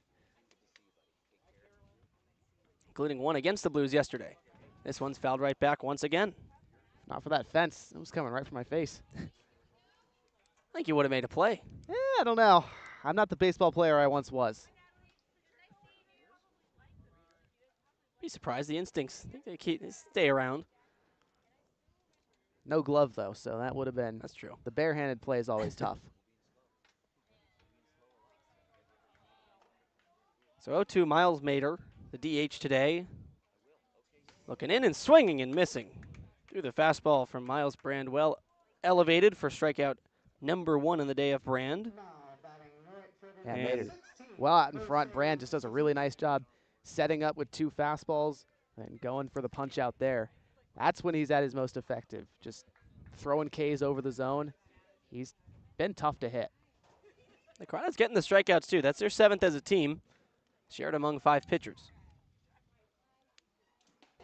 including one against the Blues yesterday. This one's fouled right back once again. Not for that fence. It was coming right for my face. I think you would have made a play. I don't know. I'm not the baseball player I once was. Be surprised. The instincts, I think they stay around. No glove, though, so that would have been. That's true. The barehanded play is always tough. So 0-2 Miles Mater, the DH today. Looking in and swinging and missing. Through the fastball from Miles Brand, well elevated for strikeout number 1 in the day of Brand. Yeah, Mater well out in front. Brand just does a really nice job setting up with 2 fastballs and going for the punch out there. That's when he's at his most effective. Just throwing Ks over the zone. He's been tough to hit. The Crawdads getting the strikeouts too. That's their 7th as a team, shared among 5 pitchers.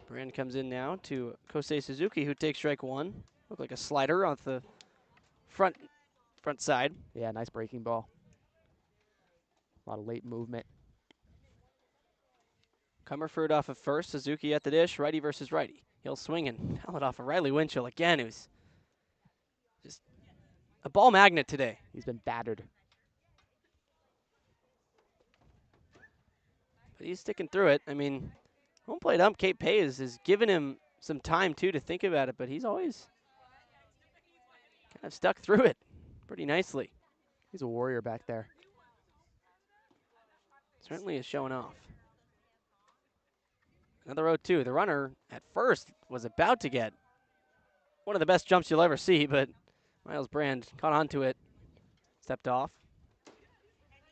Brand comes in now to Kosei Suzuki, who takes strike 1. Looked like a slider off the front side. Yeah, nice breaking ball. A lot of late movement. Comerford off of first, Suzuki at the dish, righty versus righty. He'll swing and foul it off of Riley Winchell again, who's just a ball magnet today. He's been battered. But he's sticking through it. I mean, home plate ump Kate Pay is giving him some time, too, to think about it, but he's always kind of stuck through it pretty nicely. He's a warrior back there. Certainly is showing off. Another 0-2. The runner at first was about to get one of the best jumps you'll ever see, but Miles Brand caught onto it, stepped off.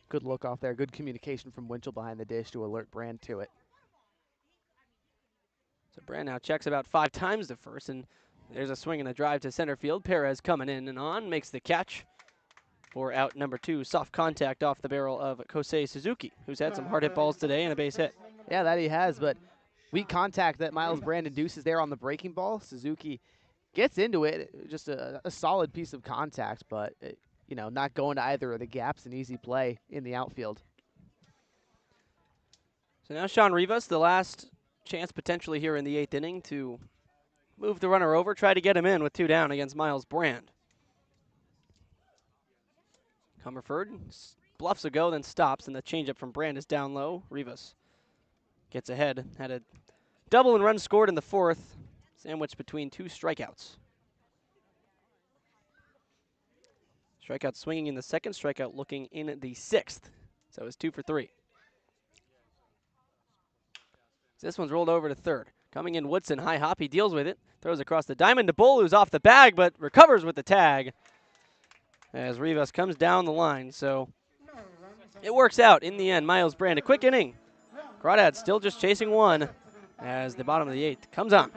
Good look off there. Good communication from Winchell behind the dish to alert Brand to it. So Brand now checks about 5 times to first, and there's a swing and a drive to center field. Perez coming in and on, makes the catch for out number 2. Soft contact off the barrel of Kosei Suzuki, who's had some hard hit balls today and a base hit. Yeah, that he has, but weak contact that Miles Brand induces there on the breaking ball. Suzuki gets into it, just a solid piece of contact, but not going to either of the gaps. An easy play in the outfield. So now Sean Rivas, the last chance potentially here in the 8th inning to move the runner over, try to get him in with 2 down against Miles Brand. Comerford bluffs a go, then stops, and the changeup from Brand is down low. Rivas gets ahead, had a double and run scored in the 4th, sandwiched between 2 strikeouts. Strikeout swinging in the 2nd, strikeout looking in the 6th. So it's 2 for 3. This one's rolled over to 3rd. Coming in Woodson, high hop, he deals with it, throws across the diamond to Bull, who's off the bag, but recovers with the tag as Rivas comes down the line. So it works out in the end. Miles Brand, a quick inning. Crawdads still just chasing 1 as the bottom of the 8th comes on.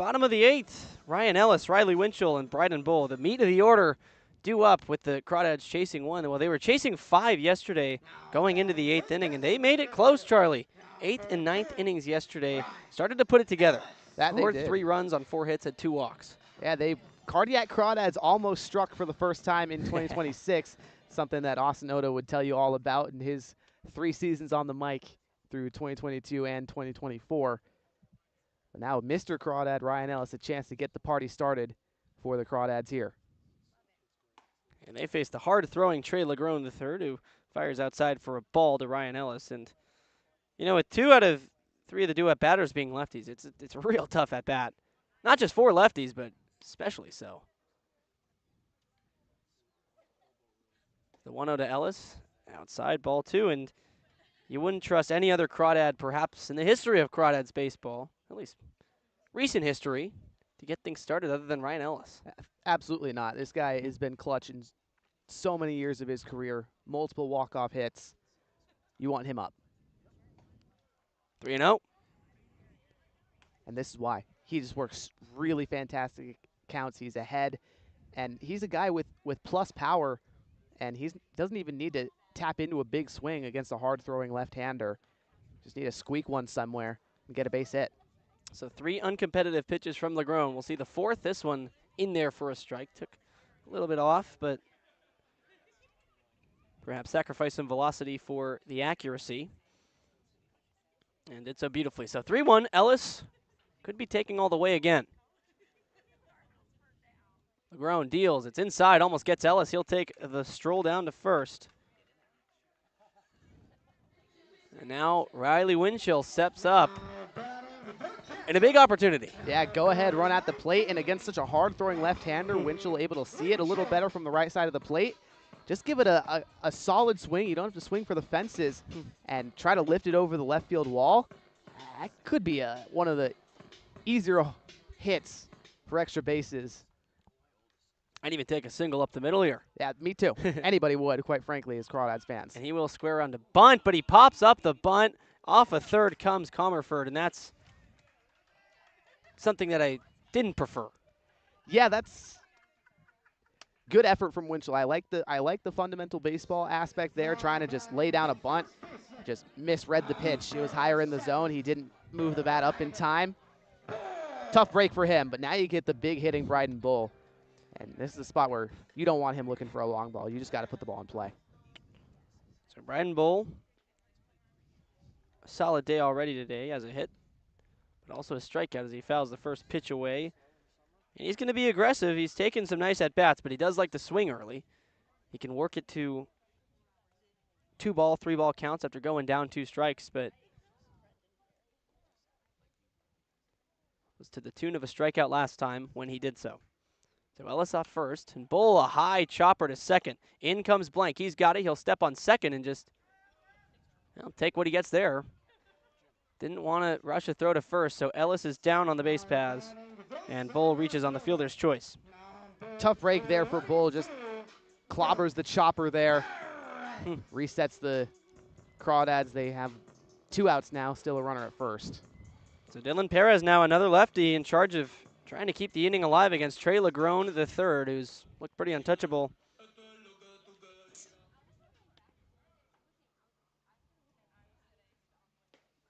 Bottom of the 8th, Ryan Ellis, Riley Winchell, and Bryden Bull. The meat of the order due up with the Crawdads chasing 1. Well, they were chasing 5 yesterday going into the 8th inning, and they made it close, Charlie. 8th and 9th innings yesterday. Started to put it together. That Scored they did. 3 runs on 4 hits, had 2 walks. Yeah, Cardiac Crawdads almost struck for the first time in 2026, something that Austin Oda would tell you all about in his 3 seasons on the mic through 2022 and 2024. But now Mr. Crawdad, Ryan Ellis, a chance to get the party started for the Crawdads here. And they face the hard-throwing Trey Legrone III, who fires outside for a ball to Ryan Ellis. And, you know, with 2 out of 3 of the due-up batters being lefties, it's a real tough at-bat. Not just for lefties, but especially so. The 1-0 to Ellis, outside, ball 2, and you wouldn't trust any other Crawdad, perhaps in the history of Crawdads baseball, at least recent history, to get things started other than Ryan Ellis. Absolutely not. This guy has been clutch in so many years of his career, multiple walk-off hits. You want him up. 3-0. And this is why. He just works really fantastic counts. He's ahead, and he's a guy with plus power, and he doesn't even need to tap into a big swing against a hard-throwing left-hander. Just need to squeak one somewhere and get a base hit. So 3 uncompetitive pitches from Legrone. We'll see the 4th, this one in there for a strike. Took a little bit off, but perhaps sacrificed some velocity for the accuracy. And did so beautifully. So 3-1, Ellis could be taking all the way again. Legrone deals, it's inside, almost gets Ellis. He'll take the stroll down to first. And now Riley Winchell steps up. And a big opportunity. Yeah, go ahead, run at the plate, and against such a hard-throwing left-hander, Winchell able to see it a little better from the right side of the plate. Just give it a solid swing. You don't have to swing for the fences and try to lift it over the left field wall. That could be one of the easier hits for extra bases. I'd even take a single up the middle here. Yeah, me too. Anybody would, quite frankly, as Crawdads fans. And he will square around to bunt, but he pops up the bunt. Off a third comes Comerford, and that's something that I didn't prefer. Yeah, that's good effort from Winchell. I like the fundamental baseball aspect there, trying to just lay down a bunt. Just misread the pitch. It was higher in the zone. He didn't move the bat up in time. Tough break for him, but now you get the big hitting Bryden Bull. And this is a spot where you don't want him looking for a long ball. You just got to put the ball in play. So Bryden Bull, a solid day already today as a hit, but also a strikeout as he fouls the first pitch away. And he's going to be aggressive. He's taken some nice at-bats, but he does like to swing early. He can work it to 2-ball, 3-ball counts after going down 2 strikes, but it was to the tune of a strikeout last time when he did so. So Ellis off first, and Bull a high chopper to second. In comes Blank. He's got it. He'll step on second and just take what he gets there. Didn't want to rush a throw to first, so Ellis is down on the base paths, and Bull reaches on the fielder's choice. Tough break there for Bull. Just clobbers the chopper there. Resets the Crawdads. They have 2 outs now, still a runner at first. So Dylan Perez now another lefty in charge of trying to keep the inning alive against Trey Legrone III, who's looked pretty untouchable.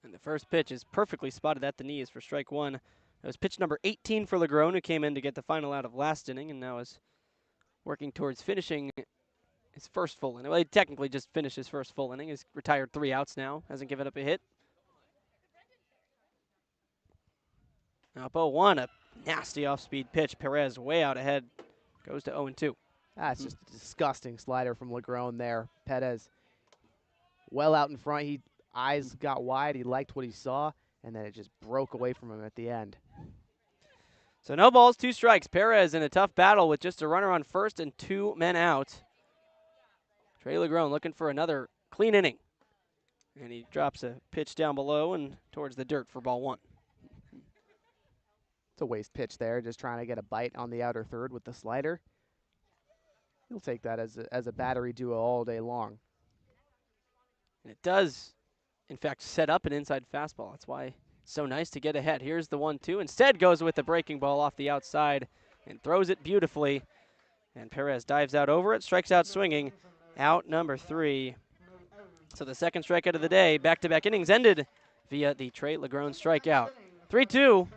And the first pitch is perfectly spotted at the knees for strike 1. That was pitch number 18 for Legrone, who came in to get the final out of last inning and now is working towards finishing his first full inning. Well, he technically just finished his first full inning. He's retired 3 outs now, hasn't given up a hit. Now 0-1, a nasty off-speed pitch. Perez way out ahead, goes to 0-2. That's just a disgusting slider from Legrone there. Perez well out in front. Eyes got wide. He liked what he saw, and then it just broke away from him at the end. So no balls, 2 strikes. Perez in a tough battle with just a runner on first and 2 men out. Trey Legrone looking for another clean inning. And he drops a pitch down below and towards the dirt for ball 1. It's a waste pitch there, just trying to get a bite on the outer third with the slider. He'll take that as a battery duo all day long. And it does, in fact, set up an inside fastball. That's why So nice to get ahead. Here's the 1-2. Instead goes with the breaking ball off the outside and throws it beautifully. And Perez dives out over it, strikes out swinging. Out number 3. So the second strikeout of the day, back-to-back innings ended via the Trey Legrone strikeout. 3-2,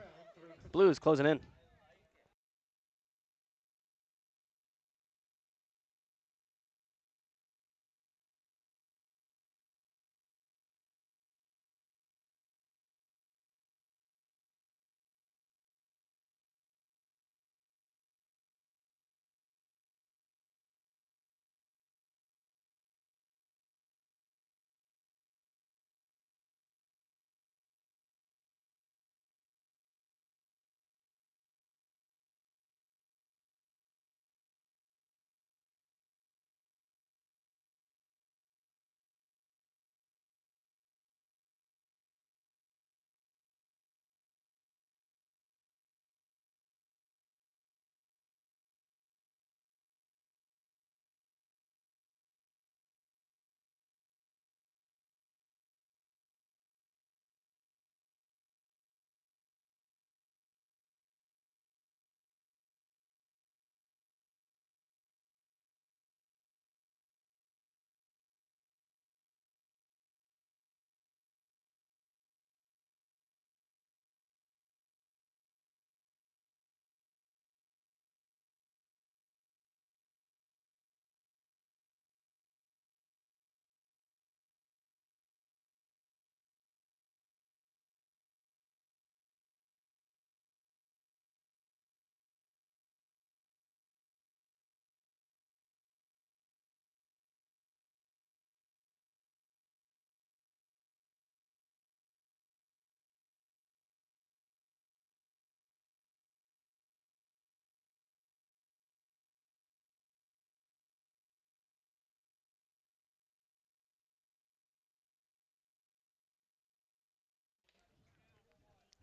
Blues closing in.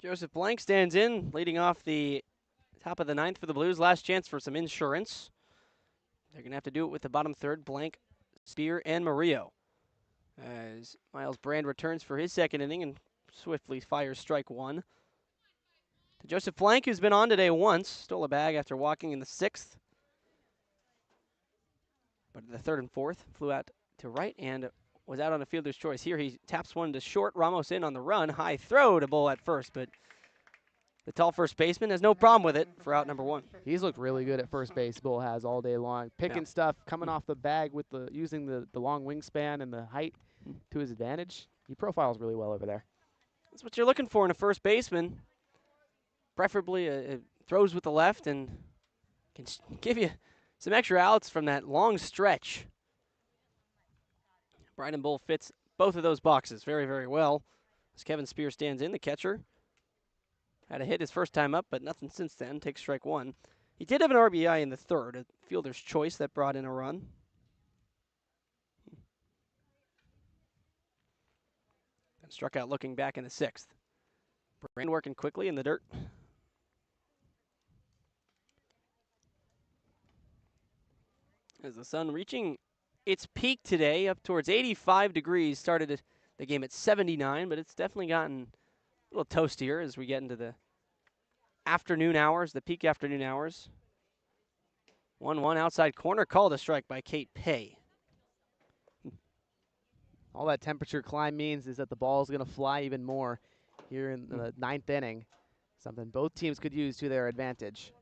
Joseph Blank stands in, leading off the top of the 9th for the Blues. Last chance for some insurance. They're going to have to do it with the bottom third, Blank, Spear, and Murillo. As Miles Brand returns for his second inning and swiftly fires strike 1. To Joseph Blank, who's been on today once, stole a bag after walking in the 6th. But in the 3rd and 4th, flew out to right and was out on a fielder's choice. Here he taps one to short, Ramos in on the run. High throw to Bull at first, but the tall first baseman has no problem with it for out number 1. He's looked really good at first base. Bull has all day long, picking stuff, coming off the bag with using the long wingspan and the height to his advantage. He profiles really well over there. That's what you're looking for in a first baseman. Preferably throws with the left and can give you some extra outs from that long stretch. Bryden Bull fits both of those boxes very, very well. As Kevin Spear stands in, the catcher had a hit his first time up, but nothing since then. Takes strike 1. He did have an RBI in the 3rd, a fielder's choice that brought in a run. And struck out looking back in the 6th. Brand working quickly in the dirt. As the sun reaching its peak today, up towards 85 degrees. Started the game at 79, but it's definitely gotten a little toastier as we get into the afternoon hours, the peak afternoon hours. 1-1 outside corner, called a strike by Kate Pay. All that temperature climb means is that the ball is going to fly even more here in the 9th inning. Something both teams could use to their advantage.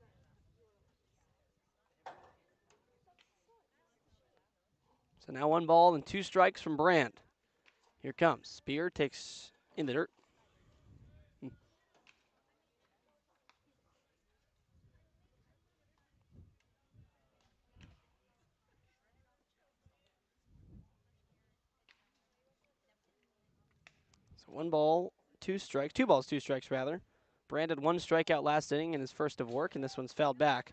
So now 1 ball and 2 strikes from Brand. Here comes. Spear takes in the dirt. So 1 ball, 2 strikes. 2 balls, 2 strikes rather. Brand had 1 strikeout last inning in his first of work, and this one's fouled back.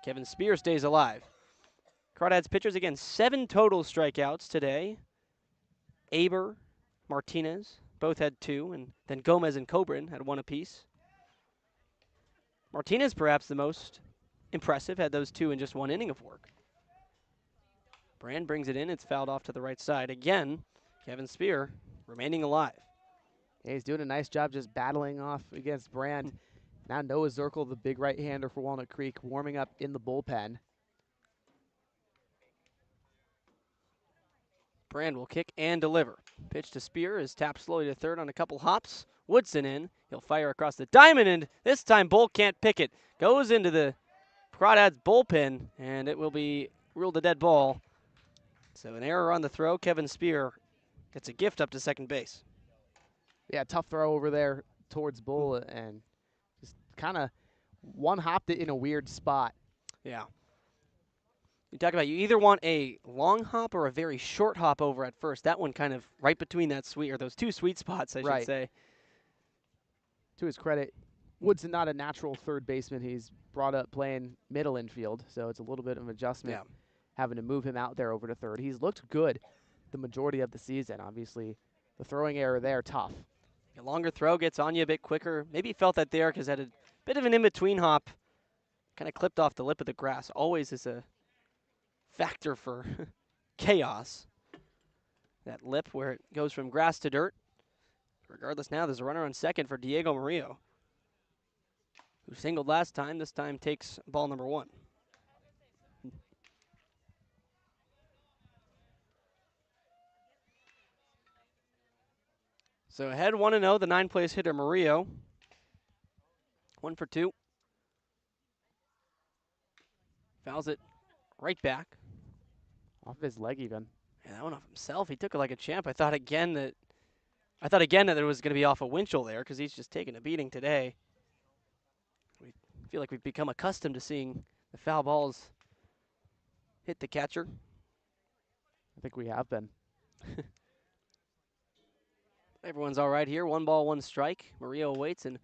Kevin Spear stays alive. Crawdads pitchers, again, 7 total strikeouts today. Aber, Martinez, both had 2, and then Gomez and Cobran had 1 apiece. Martinez, perhaps the most impressive, had those 2 in just 1 inning of work. Brand brings it in. It's fouled off to the right side. Again, Kevin Spear remaining alive. Yeah, he's doing a nice job just battling off against Brand. Now Noah Zirkle, the big right-hander for Walnut Creek, warming up in the bullpen. Brand will kick and deliver. Pitch to Spear is tapped slowly to third on a couple hops. Woodson in. He'll fire across the diamond, and this time Bull can't pick it. Goes into the Crawdads bullpen, and it will be ruled a dead ball. So an error on the throw. Kevin Spear gets a gift up to second base. Yeah, tough throw over there towards Bull and just kind of one-hopped it in a weird spot. Yeah. You talk about you either want a long hop or a very short hop over at first. That one kind of right between that sweet, or those two sweet spots, I should say. To his credit, Woodson not a natural third baseman. He's brought up playing middle infield, so it's a little bit of an adjustment having to move him out there over to third. He's looked good the majority of the season. Obviously, the throwing error there, tough. A longer throw gets on you a bit quicker. Maybe he felt that there because had a bit of an in-between hop. Kind of clipped off the lip of the grass. Always is a factor for chaos. That lip where it goes from grass to dirt. Regardless, now there's a runner on second for Diego Murillo, who singled last time. This time takes ball number 1. So ahead 1-0, the 9th-place hitter Murillo. 1 for 2. Fouls it right back. Off his leg even. Yeah, that one off himself. He took it like a champ. I thought again that it was going to be off of Winchell there because he's just taking a beating today. We feel like we've become accustomed to seeing the foul balls hit the catcher. I think we have been. Everyone's all right here. 1 ball, 1 strike. Murillo waits and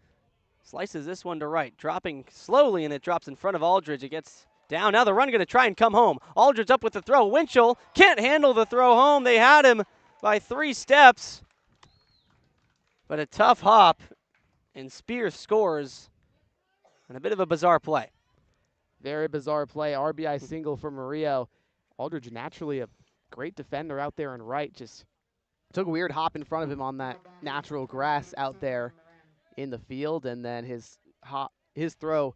slices this one to right. Dropping slowly, and it drops in front of Aldridge. It gets down. Now the run going to try and come home. Aldridge up with the throw. Winchell can't handle the throw home. They had him by 3 steps. But a tough hop, and Spears scores on a bit of a bizarre play. Very bizarre play. RBI single for Murillo. Aldridge, naturally a great defender out there and right, just took a weird hop in front of him on that natural grass out there in the field, and then his throw,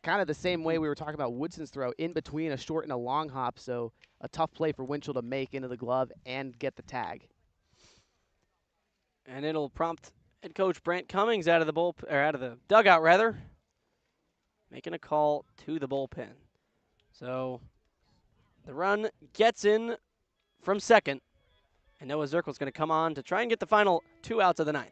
kind of the same way we were talking about Woodson's throw, in between a short and a long hop, so a tough play for Winchell to make into the glove and get the tag. And it'll prompt head coach Brant Cummings out of the dugout rather, making a call to the bullpen. So the run gets in from second, and Noah Zirkle's going to come on to try and get the final 2 outs of the 9th.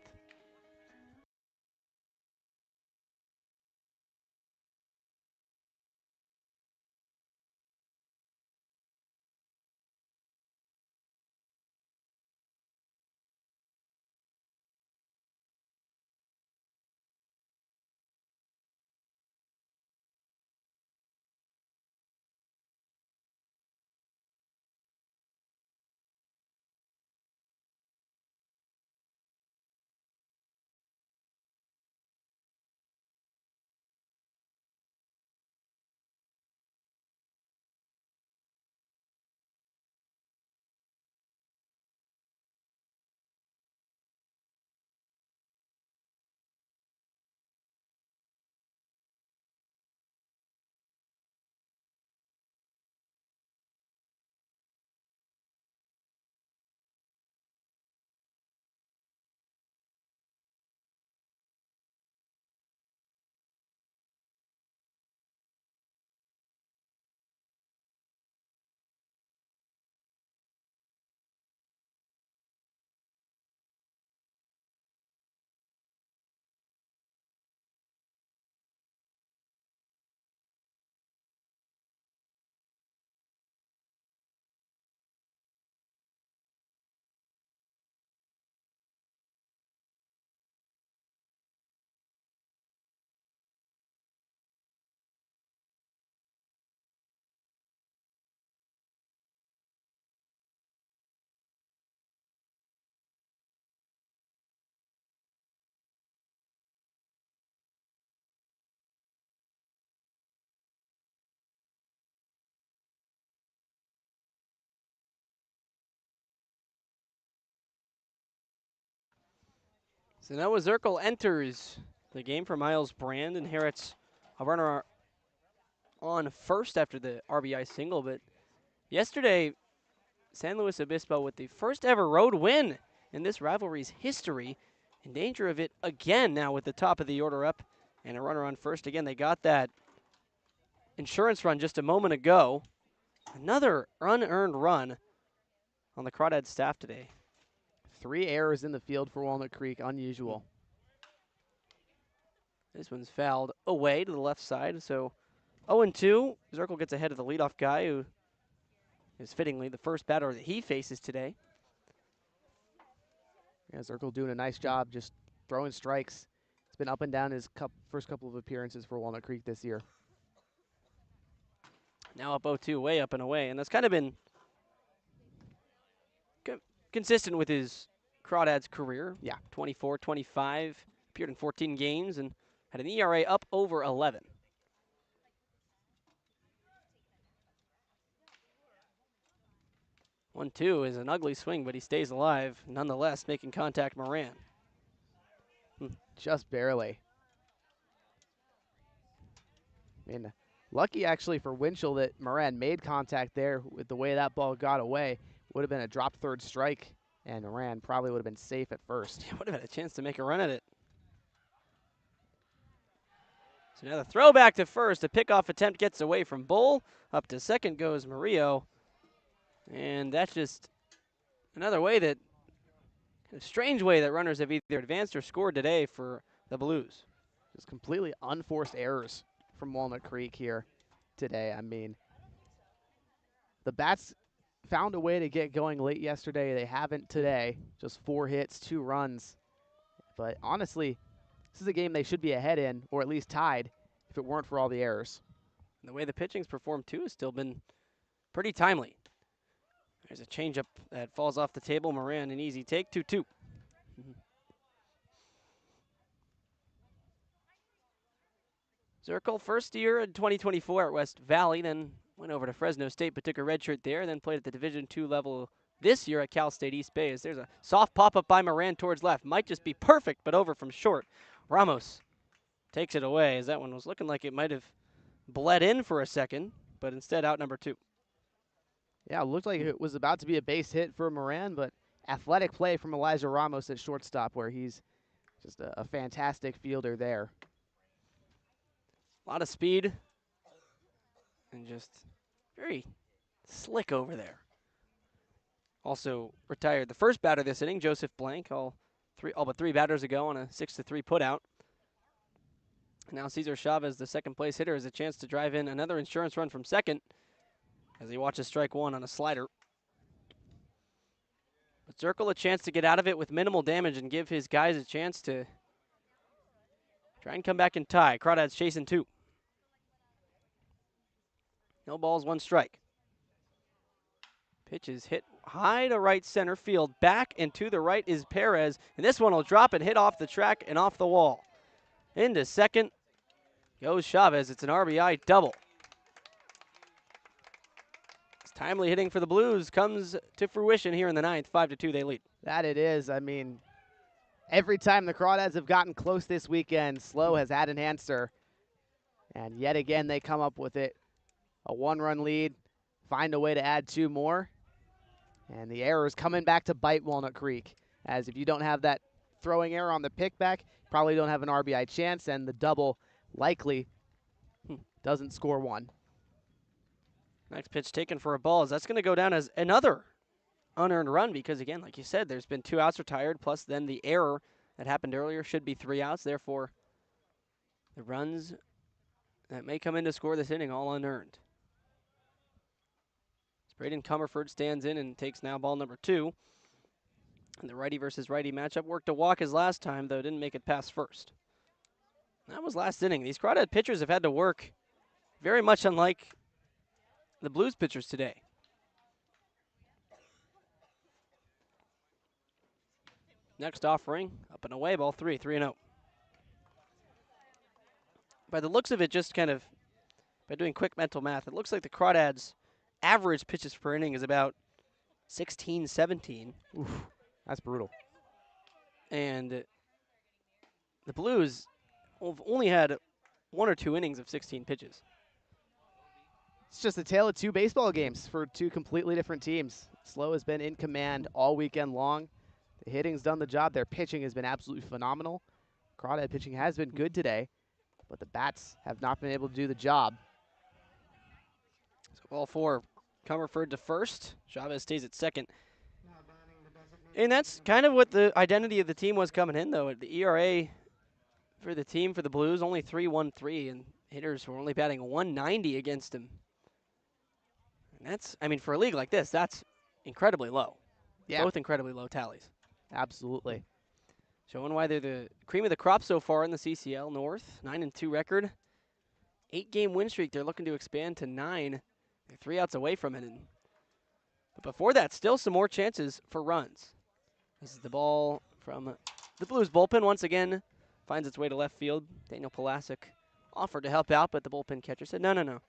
So now Zirkle enters the game for Miles Brand, inherits a runner on first after the RBI single. But yesterday, San Luis Obispo with the first ever road win in this rivalry's history. In danger of it again now with the top of the order up and a runner on first. Again, they got that insurance run just a moment ago. Another unearned run on the Crawdads staff today. 3 errors in the field for Walnut Creek, unusual. This one's fouled away to the left side, so 0-2. Zirkle gets ahead of the leadoff guy, who is fittingly the first batter that he faces today. Yeah, Zirkle doing a nice job just throwing strikes. It's been up and down his first couple of appearances for Walnut Creek this year. Now up 0-2, way up and away, and that's kind of been consistent with his Crawdads career. Yeah. 24, 25, appeared in 14 games, and had an ERA up over 11. One-two is an ugly swing, but he stays alive, nonetheless, making contact Moran. Just barely. I mean, lucky actually for Winchell that Moran made contact there with the way that ball got away. Would have been a drop third strike, and Moran probably would have been safe at first. Yeah, would have had a chance to make a run at it. So now the throwback to first. A pickoff attempt gets away from Bull. Up to second goes Murillo. And that's just another way that, a strange way that runners have either advanced or scored today for the Blues. Just completely unforced errors from Walnut Creek here today. I mean, the Bats found a way to get going late yesterday. They haven't today. Just 4 hits, 2 runs. But honestly, this is a game they should be ahead in, or at least tied, if it weren't for all the errors. And the way the pitching's performed, too, has still been pretty timely. There's a changeup that falls off the table. Moran, an easy take, 2-2. Zirkle, first year in 2024 at West Valley, then went over to Fresno State, but took a red shirt there, then played at the Division II level this year at Cal State East Bay. As there's a soft pop-up by Moran towards left. Might just be perfect, but over from short. Ramos takes it away, as that one was looking like it might have bled in for a second, but instead out number 2. Yeah, it looked like it was about to be a base hit for Moran, but athletic play from Elijah Ramos at shortstop, where he's just a fantastic fielder there. A lot of speed and just very slick over there. Also retired the first batter this inning, Joseph Blank, all but 3 batters ago on a 6-3 putout. Now Cesar Chavez, the second place hitter, has a chance to drive in another insurance run from second as he watches strike 1 on a slider. But Zirkle a chance to get out of it with minimal damage and give his guys a chance to try and come back and tie. Crawdads chasing 2. No balls, 1 strike. Pitch is hit high to right center field. Back and to the right is Perez. And this one will drop and hit off the track and off the wall. Into second goes Chavez. It's an RBI double. Timely hitting for the Blues comes to fruition here in the 9th. 5-2 they lead. That it is. I mean, every time the Crawdads have gotten close this weekend, Slow has had an answer. And yet again, they come up with it. A 1-run lead, find a way to add 2 more. And the error is coming back to bite Walnut Creek. As if you don't have that throwing error on the pickback, probably don't have an RBI chance, and the double likely doesn't score 1. Next pitch taken for a ball. That's going to go down as another unearned run because, again, like you said, there's been 2 outs retired, plus then the error that happened earlier should be 3 outs. Therefore, the runs that may come in to score this inning all unearned. Braden Comerford stands in and takes now ball number 2. And the righty versus righty matchup worked a walk as last time, though didn't make it past first. That was last inning. These Crawdad pitchers have had to work very much unlike the Blues pitchers today. Next offering, up and away, ball 3, 3-0. By the looks of it, just kind of by doing quick mental math, it looks like the Crawdads' average pitches per inning is about 16, 17. Oof, that's brutal. And the Blues have only had 1 or 2 innings of 16 pitches. It's just a tale of two baseball games for two completely different teams. Slow has been in command all weekend long. The hitting's done the job. Their pitching has been absolutely phenomenal. Crawdad pitching has been good today, but the bats have not been able to do the job. So ball 4, Comerford to first. Chavez stays at second. And that's kind of what the identity of the team was coming in, though. The ERA for the team, for the Blues, only 3.13, and hitters were only batting 190 against him. And that's, I mean, for a league like this, that's incredibly low. Yeah. Both incredibly low tallies. Absolutely. Showing why they're the cream of the crop so far in the CCL North. 9-2 record. 8-game win streak. They're looking to expand to 9. They're 3 outs away from it. But before that, still some more chances for runs. This is the ball from the Blues bullpen once again. Finds its way to left field. Daniel Palasic offered to help out, but the bullpen catcher said, no.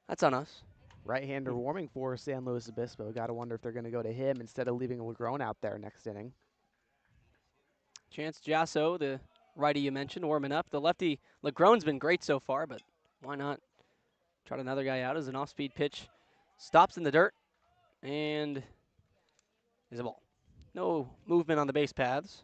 That's on us. Right-hander warming for San Luis Obispo. Got to wonder if they're going to go to him instead of leaving Legrone out there next inning. Chance Jasso, the righty you mentioned, warming up. The lefty, Legrone's been great so far, but why not trot another guy out as an off-speed pitch. Stops in the dirt, and is a ball. No movement on the base paths.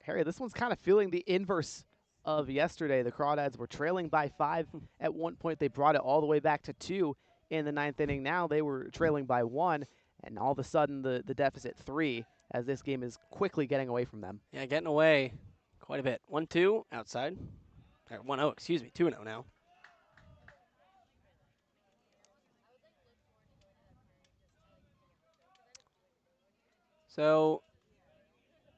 Harry, this one's kind of feeling the inverse of yesterday. The Crawdads were trailing by 5 at one point. They brought it all the way back to 2 in the 9th inning. Now they were trailing by 1, and all of a sudden the deficit 3 as this game is quickly getting away from them. Yeah, getting away quite a bit. 1-2 outside. Or 1-0, excuse me. 2-0 now. So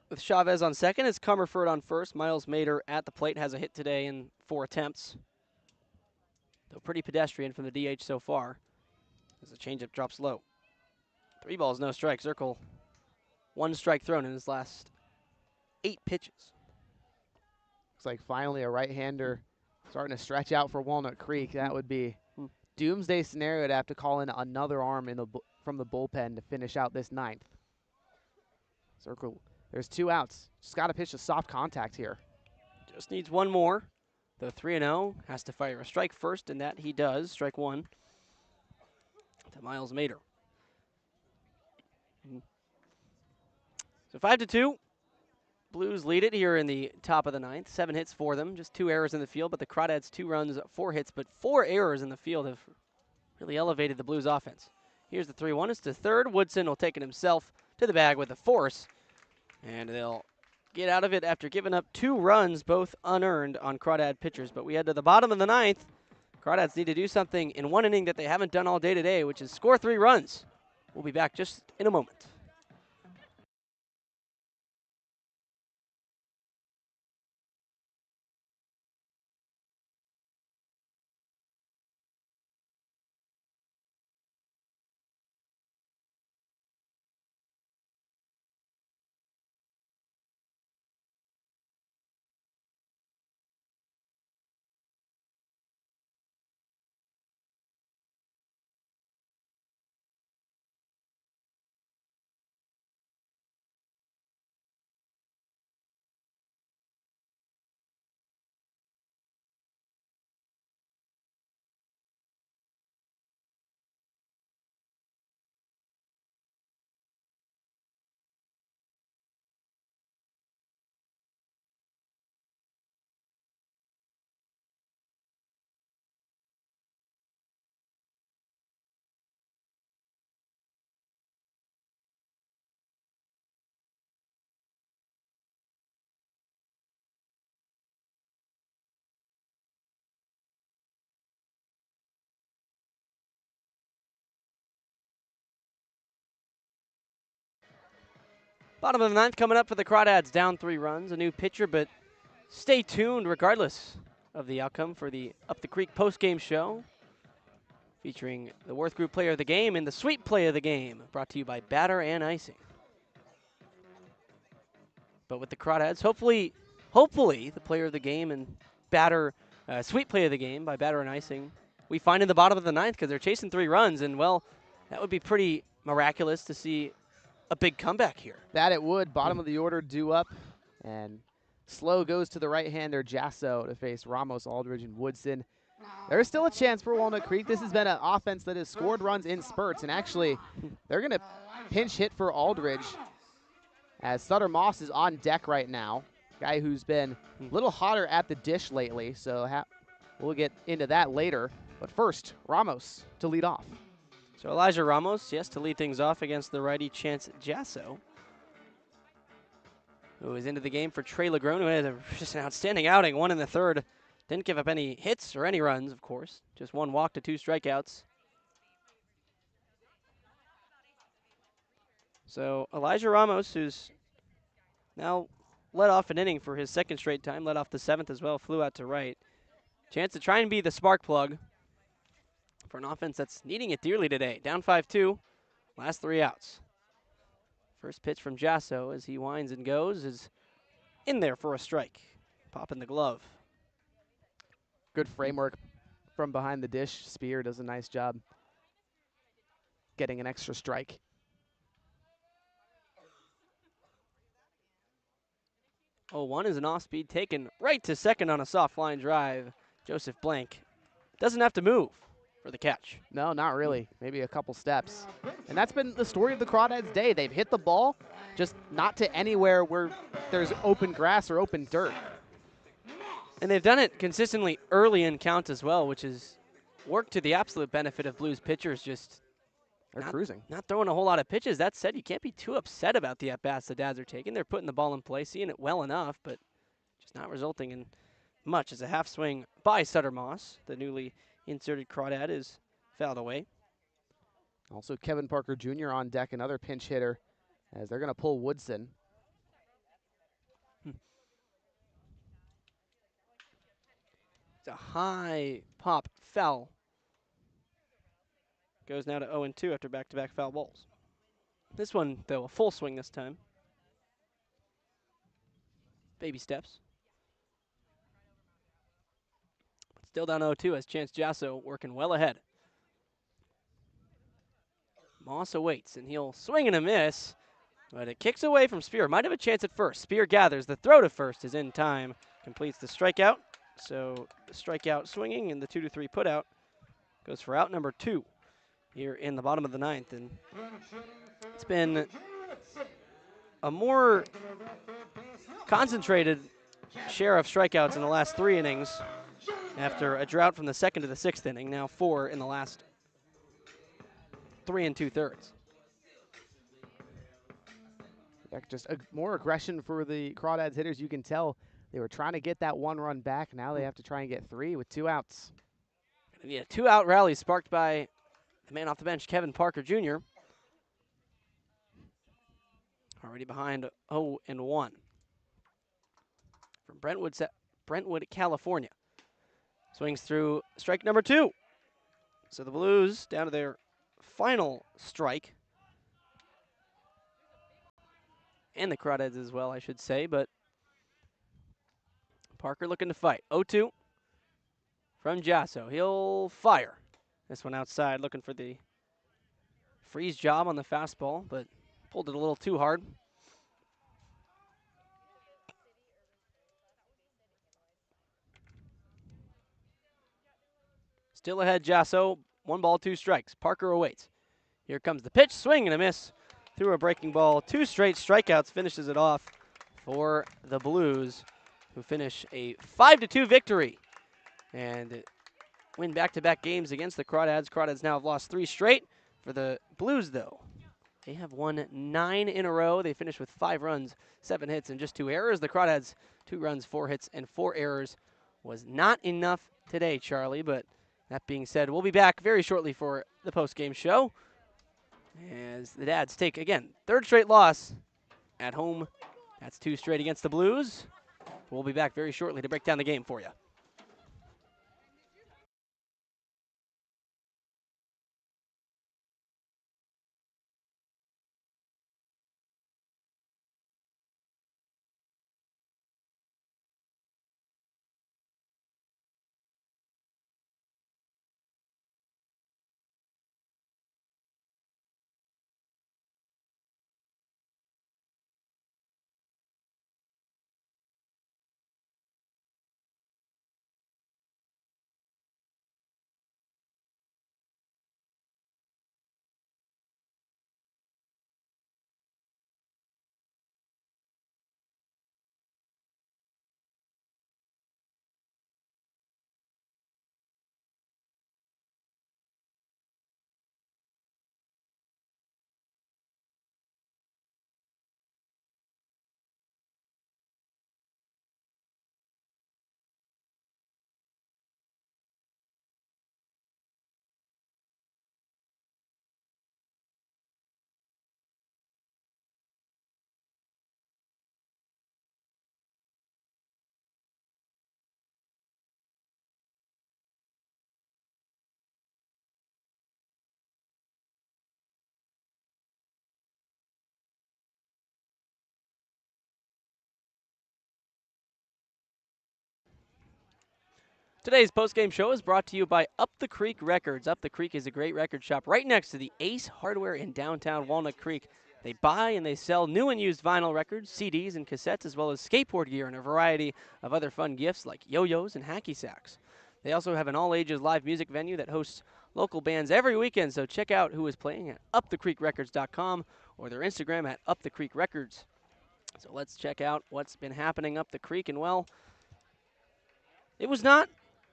with Chavez on second, it's Comerford on first. Miles Mader at the plate, has a hit today in 4 attempts. Though pretty pedestrian from the DH so far, as the changeup drops low. 3 balls, no strike. Zirkle, 1 strike thrown in his last 8 pitches. Looks like finally a right-hander starting to stretch out for Walnut Creek. That would be doomsday scenario to have to call in another arm from the bullpen to finish out this 9th. Zirkle. There's 2 outs. Just got to pitch a soft contact here. Just needs 1 more. The 3-0 has to fire a strike first, and that he does. Strike 1 to Miles Mader. So 5-2. Blues lead it here in the top of the 9th. 7 hits for them. Just 2 errors in the field, but the Crawdads 2 runs, 4 hits, but 4 errors in the field have really elevated the Blues offense. Here's the 3-1. It's to third. Woodson will take it himself to the bag with a force. And they'll get out of it after giving up 2 runs, both unearned on Crawdad pitchers. But we head to the bottom of the 9th. Crawdads need to do something in 1 inning that they haven't done all day today, which is score 3 runs. We'll be back just in a moment. Bottom of the 9th coming up for the Crawdads. Down 3 runs, a new pitcher, but stay tuned regardless of the outcome for the Up the Creek postgame show featuring the Worth Group Player of the Game and the Sweet Play of the Game, brought to you by Batter and Icing. But with the Crawdads, hopefully the Player of the Game and Sweet Play of the Game by Batter and Icing we find in the bottom of the 9th, because they're chasing 3 runs, and well, that would be pretty miraculous to see a big comeback here. That it would. Bottom of the order due up. And slow goes to the right-hander, Jasso, to face Ramos, Aldridge, and Woodson. There's still a chance for Walnut Creek. This has been an offense that has scored runs in spurts, and actually, they're going to pinch hit for Aldridge as Sutter Moss is on deck right now. Guy who's been a little hotter at the dish lately, so we'll get into that later. But first, Ramos to lead off. So Elijah Ramos, yes, to lead things off against the righty Chance Jasso, who is into the game for Trey Legrone, who had just an outstanding outing, 1 in the third. Didn't give up any hits or any runs, of course. Just 1 walk to 2 strikeouts. So Elijah Ramos, who's now led off an inning for his 2nd straight time, led off the 7th as well, flew out to right. Chance to try and be the spark plug for an offense that's needing it dearly today. Down 5-2, last 3 outs. First pitch from Jasso as he winds and goes is in there for a strike. Popping the glove. Good framework from behind the dish. Spear does a nice job getting an extra strike. Oh, 1 is an off-speed taken right to second on a soft line drive. Joseph Blank doesn't have to move for the catch. No, not really. Maybe a couple steps. And that's been the story of the Crawdads' day. They've hit the ball, just not to anywhere where there's open grass or open dirt. And they've done it consistently early in count as well, which has worked to the absolute benefit of Blues pitchers. Just They're cruising. Not throwing a whole lot of pitches. That said, you can't be too upset about the at-bats the Dads are taking. They're putting the ball in play, seeing it well enough, but just not resulting in much as a half swing by Sutter Moss. The newly inserted Crawdad is fouled away. Also, Kevin Parker Jr. on deck, another pinch hitter, as they're going to pull Woodson. It's a high pop foul. Goes now to 0-2 after back-to-back foul balls. This one, though, a full swing this time. Baby steps. But still down 0-2 as Chance Jasso working well ahead. Moss awaits, and he'll swing and a miss, but it kicks away from Spear. Might have a chance at first. Spear gathers. The throw to first is in time. Completes the strikeout. So the strikeout swinging and the 2-3 putout goes for out number 2 here in the bottom of the 9th. And it's been a more concentrated share of strikeouts in the last 3 innings after a drought from the 2nd to the 6th inning. Now 4 in the last 3 2/3. Yeah, just more aggression for the Crawdads hitters. You can tell they were trying to get that 1 run back. Now they have to try and get 3 with 2 outs. Yeah, 2-out rally sparked by the man off the bench, Kevin Parker Jr. Already behind 0-1 from Brentwood, California. Swings through strike number 2. So the Blues down to their final strike. And the Crawdads as well, I should say, but Parker looking to fight. 0-2 from Jasso. He'll fire. This one outside, looking for the freeze job on the fastball, but pulled it a little too hard. Still ahead, Jasso. 1 ball, 2 strikes. Parker awaits. Here comes the pitch. Swing and a miss. Through a breaking ball. 2 straight strikeouts finishes it off for the Blues, who finish a 5-2 victory and win back-to-back games against the Crawdads. Crawdads now have lost 3 straight. For the Blues, though, they have won 9 in a row. They finished with 5 runs, 7 hits, and just 2 errors. The Crawdads, 2 runs, 4 hits, and 4 errors was not enough today, Charlie. But that being said, we'll be back very shortly for the post-game show as the Dads take, again, 3rd straight loss at home. That's 2 straight against the Blues. We'll be back very shortly to break down the game for you. Today's postgame show is brought to you by Up the Creek Records. Up the Creek is a great record shop right next to the Ace Hardware in downtown Walnut Creek. They buy and they sell new and used vinyl records, CDs, and cassettes, as well as skateboard gear and a variety of other fun gifts like yo-yos and hacky sacks. They also have an all-ages live music venue that hosts local bands every weekend, so check out who is playing at upthecreekrecords.com or their Instagram at upthecreekrecords. So let's check out what's been happening up the creek, and well, it was not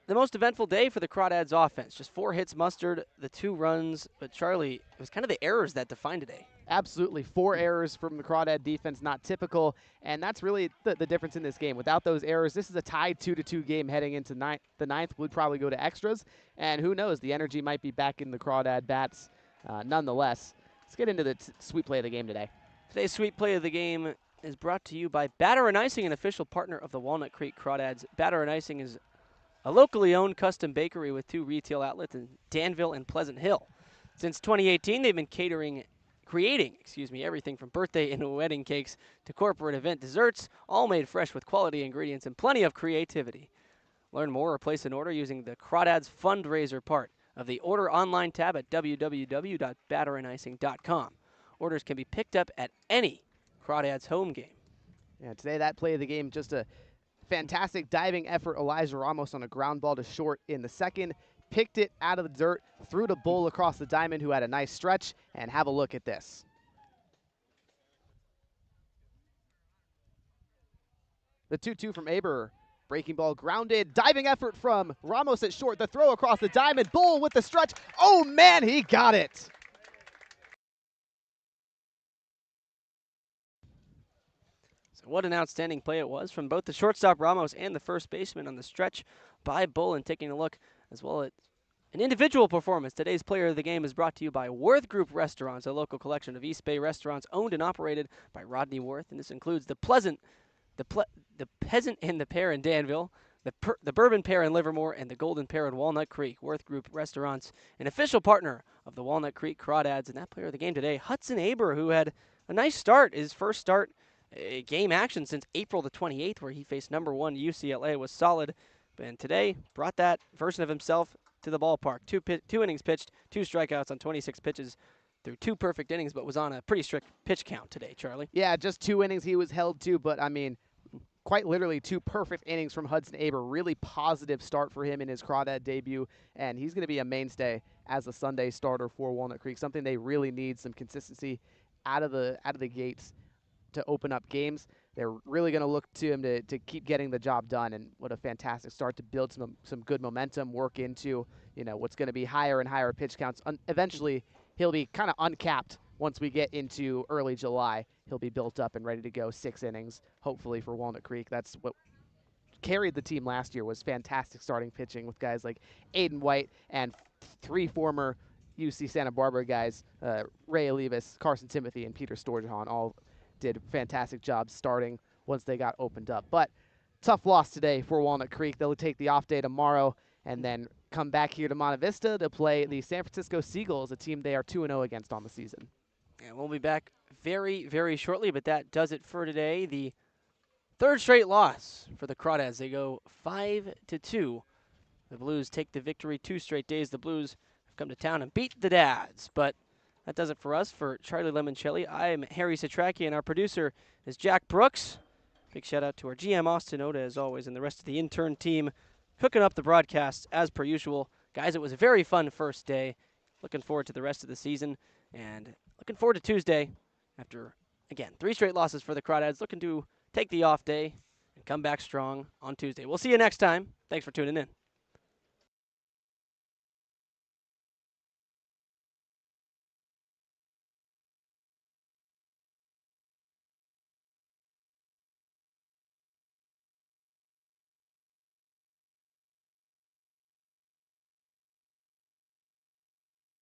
the most eventful day for the Crawdads offense. Just 4 hits mustered, the 2 runs. But, Charlie, it was kind of the errors that defined today. Absolutely. 4 errors from the Crawdad defense, not typical. And that's really the difference in this game. Without those errors, this is a tied 2-2 game heading into the ninth. Would probably go to extras. And who knows, the energy might be back in the Crawdad bats nonetheless. Let's get into the sweet play of the game today. Today's sweet play of the game is brought to you by Batter and Icing, an official partner of the Walnut Creek Crawdads. Batter and Icing is a locally owned custom bakery with 2 retail outlets in Danville and Pleasant Hill. Since 2018, they've been creating everything from birthday and wedding cakes to corporate event desserts, all made fresh with quality ingredients and plenty of creativity. Learn more or place an order using the Crawdads fundraiser part of the Order Online tab at www.batterandicing.com. Orders can be picked up at any Crawdads home game. Yeah, today that play of the game, just a fantastic diving effort. Elijah Ramos on a ground ball to short in the second. Picked it out of the dirt, threw the bull across the diamond, who had a nice stretch. And have a look at this. The 2-2 from Aber. Breaking ball grounded. Diving effort from Ramos at short. The throw across the diamond. Bull with the stretch. Oh, man, he got it. What an outstanding play it was from both the shortstop Ramos and the first baseman on the stretch by Bull. And taking a look as well at an individual performance. Today's player of the game is brought to you by Worth Group Restaurants, a local collection of East Bay restaurants owned and operated by Rodney Worth. And this includes the Peasant and the Pear in Danville, the Bourbon Pear in Livermore, and the Golden Pear in Walnut Creek. Worth Group Restaurants, an official partner of the Walnut Creek Crawdads. And that player of the game today, Hudson Aber, who had a nice start, his first start game action since April the 28th, where he faced number 1 UCLA, was solid. And today brought that version of himself to the ballpark. 2 innings pitched, 2 strikeouts on 26 pitches through 2 perfect innings, but was on a pretty strict pitch count today, Charlie. Yeah, just 2 innings he was held to, but I mean, quite literally 2 perfect innings from Hudson Aber. Really positive start for him in his Crawdad debut, and he's going to be a mainstay as a Sunday starter for Walnut Creek. Something they really need, some consistency out of the gates to open up games. They're really going to look to him to keep getting the job done, and what a fantastic start to build some good momentum, work into what's going to be higher and higher pitch counts. Eventually, he'll be kind of uncapped once we get into early July. He'll be built up and ready to go 6 innings, hopefully, for Walnut Creek. That's what carried the team last year, was fantastic starting pitching with guys like Aiden White and 3 former UC Santa Barbara guys, Ray Olivas, Carson Timothy, and Peter Storjohan, all did fantastic jobs starting once they got opened up. But tough loss today for Walnut Creek. They'll take the off day tomorrow and then come back here to Monte Vista to play the San Francisco Seagulls, a team they are 2-0 against on the season. And we'll be back very, very shortly, but that does it for today. The 3rd straight loss for the Crawdads. They go 5-2. The Blues take the victory 2 straight days. The Blues have come to town and beat the Dads, but that does it for us. For Charlie Limoncelli, I'm Harry Setrakian. Our producer is Jack Brooks. Big shout out to our GM, Austin Oda, as always, and the rest of the intern team hooking up the broadcasts as per usual. Guys, it was a very fun first day. Looking forward to the rest of the season, and looking forward to Tuesday after, again, 3 straight losses for the Crawdads. Looking to take the off day and come back strong on Tuesday. We'll see you next time. Thanks for tuning in.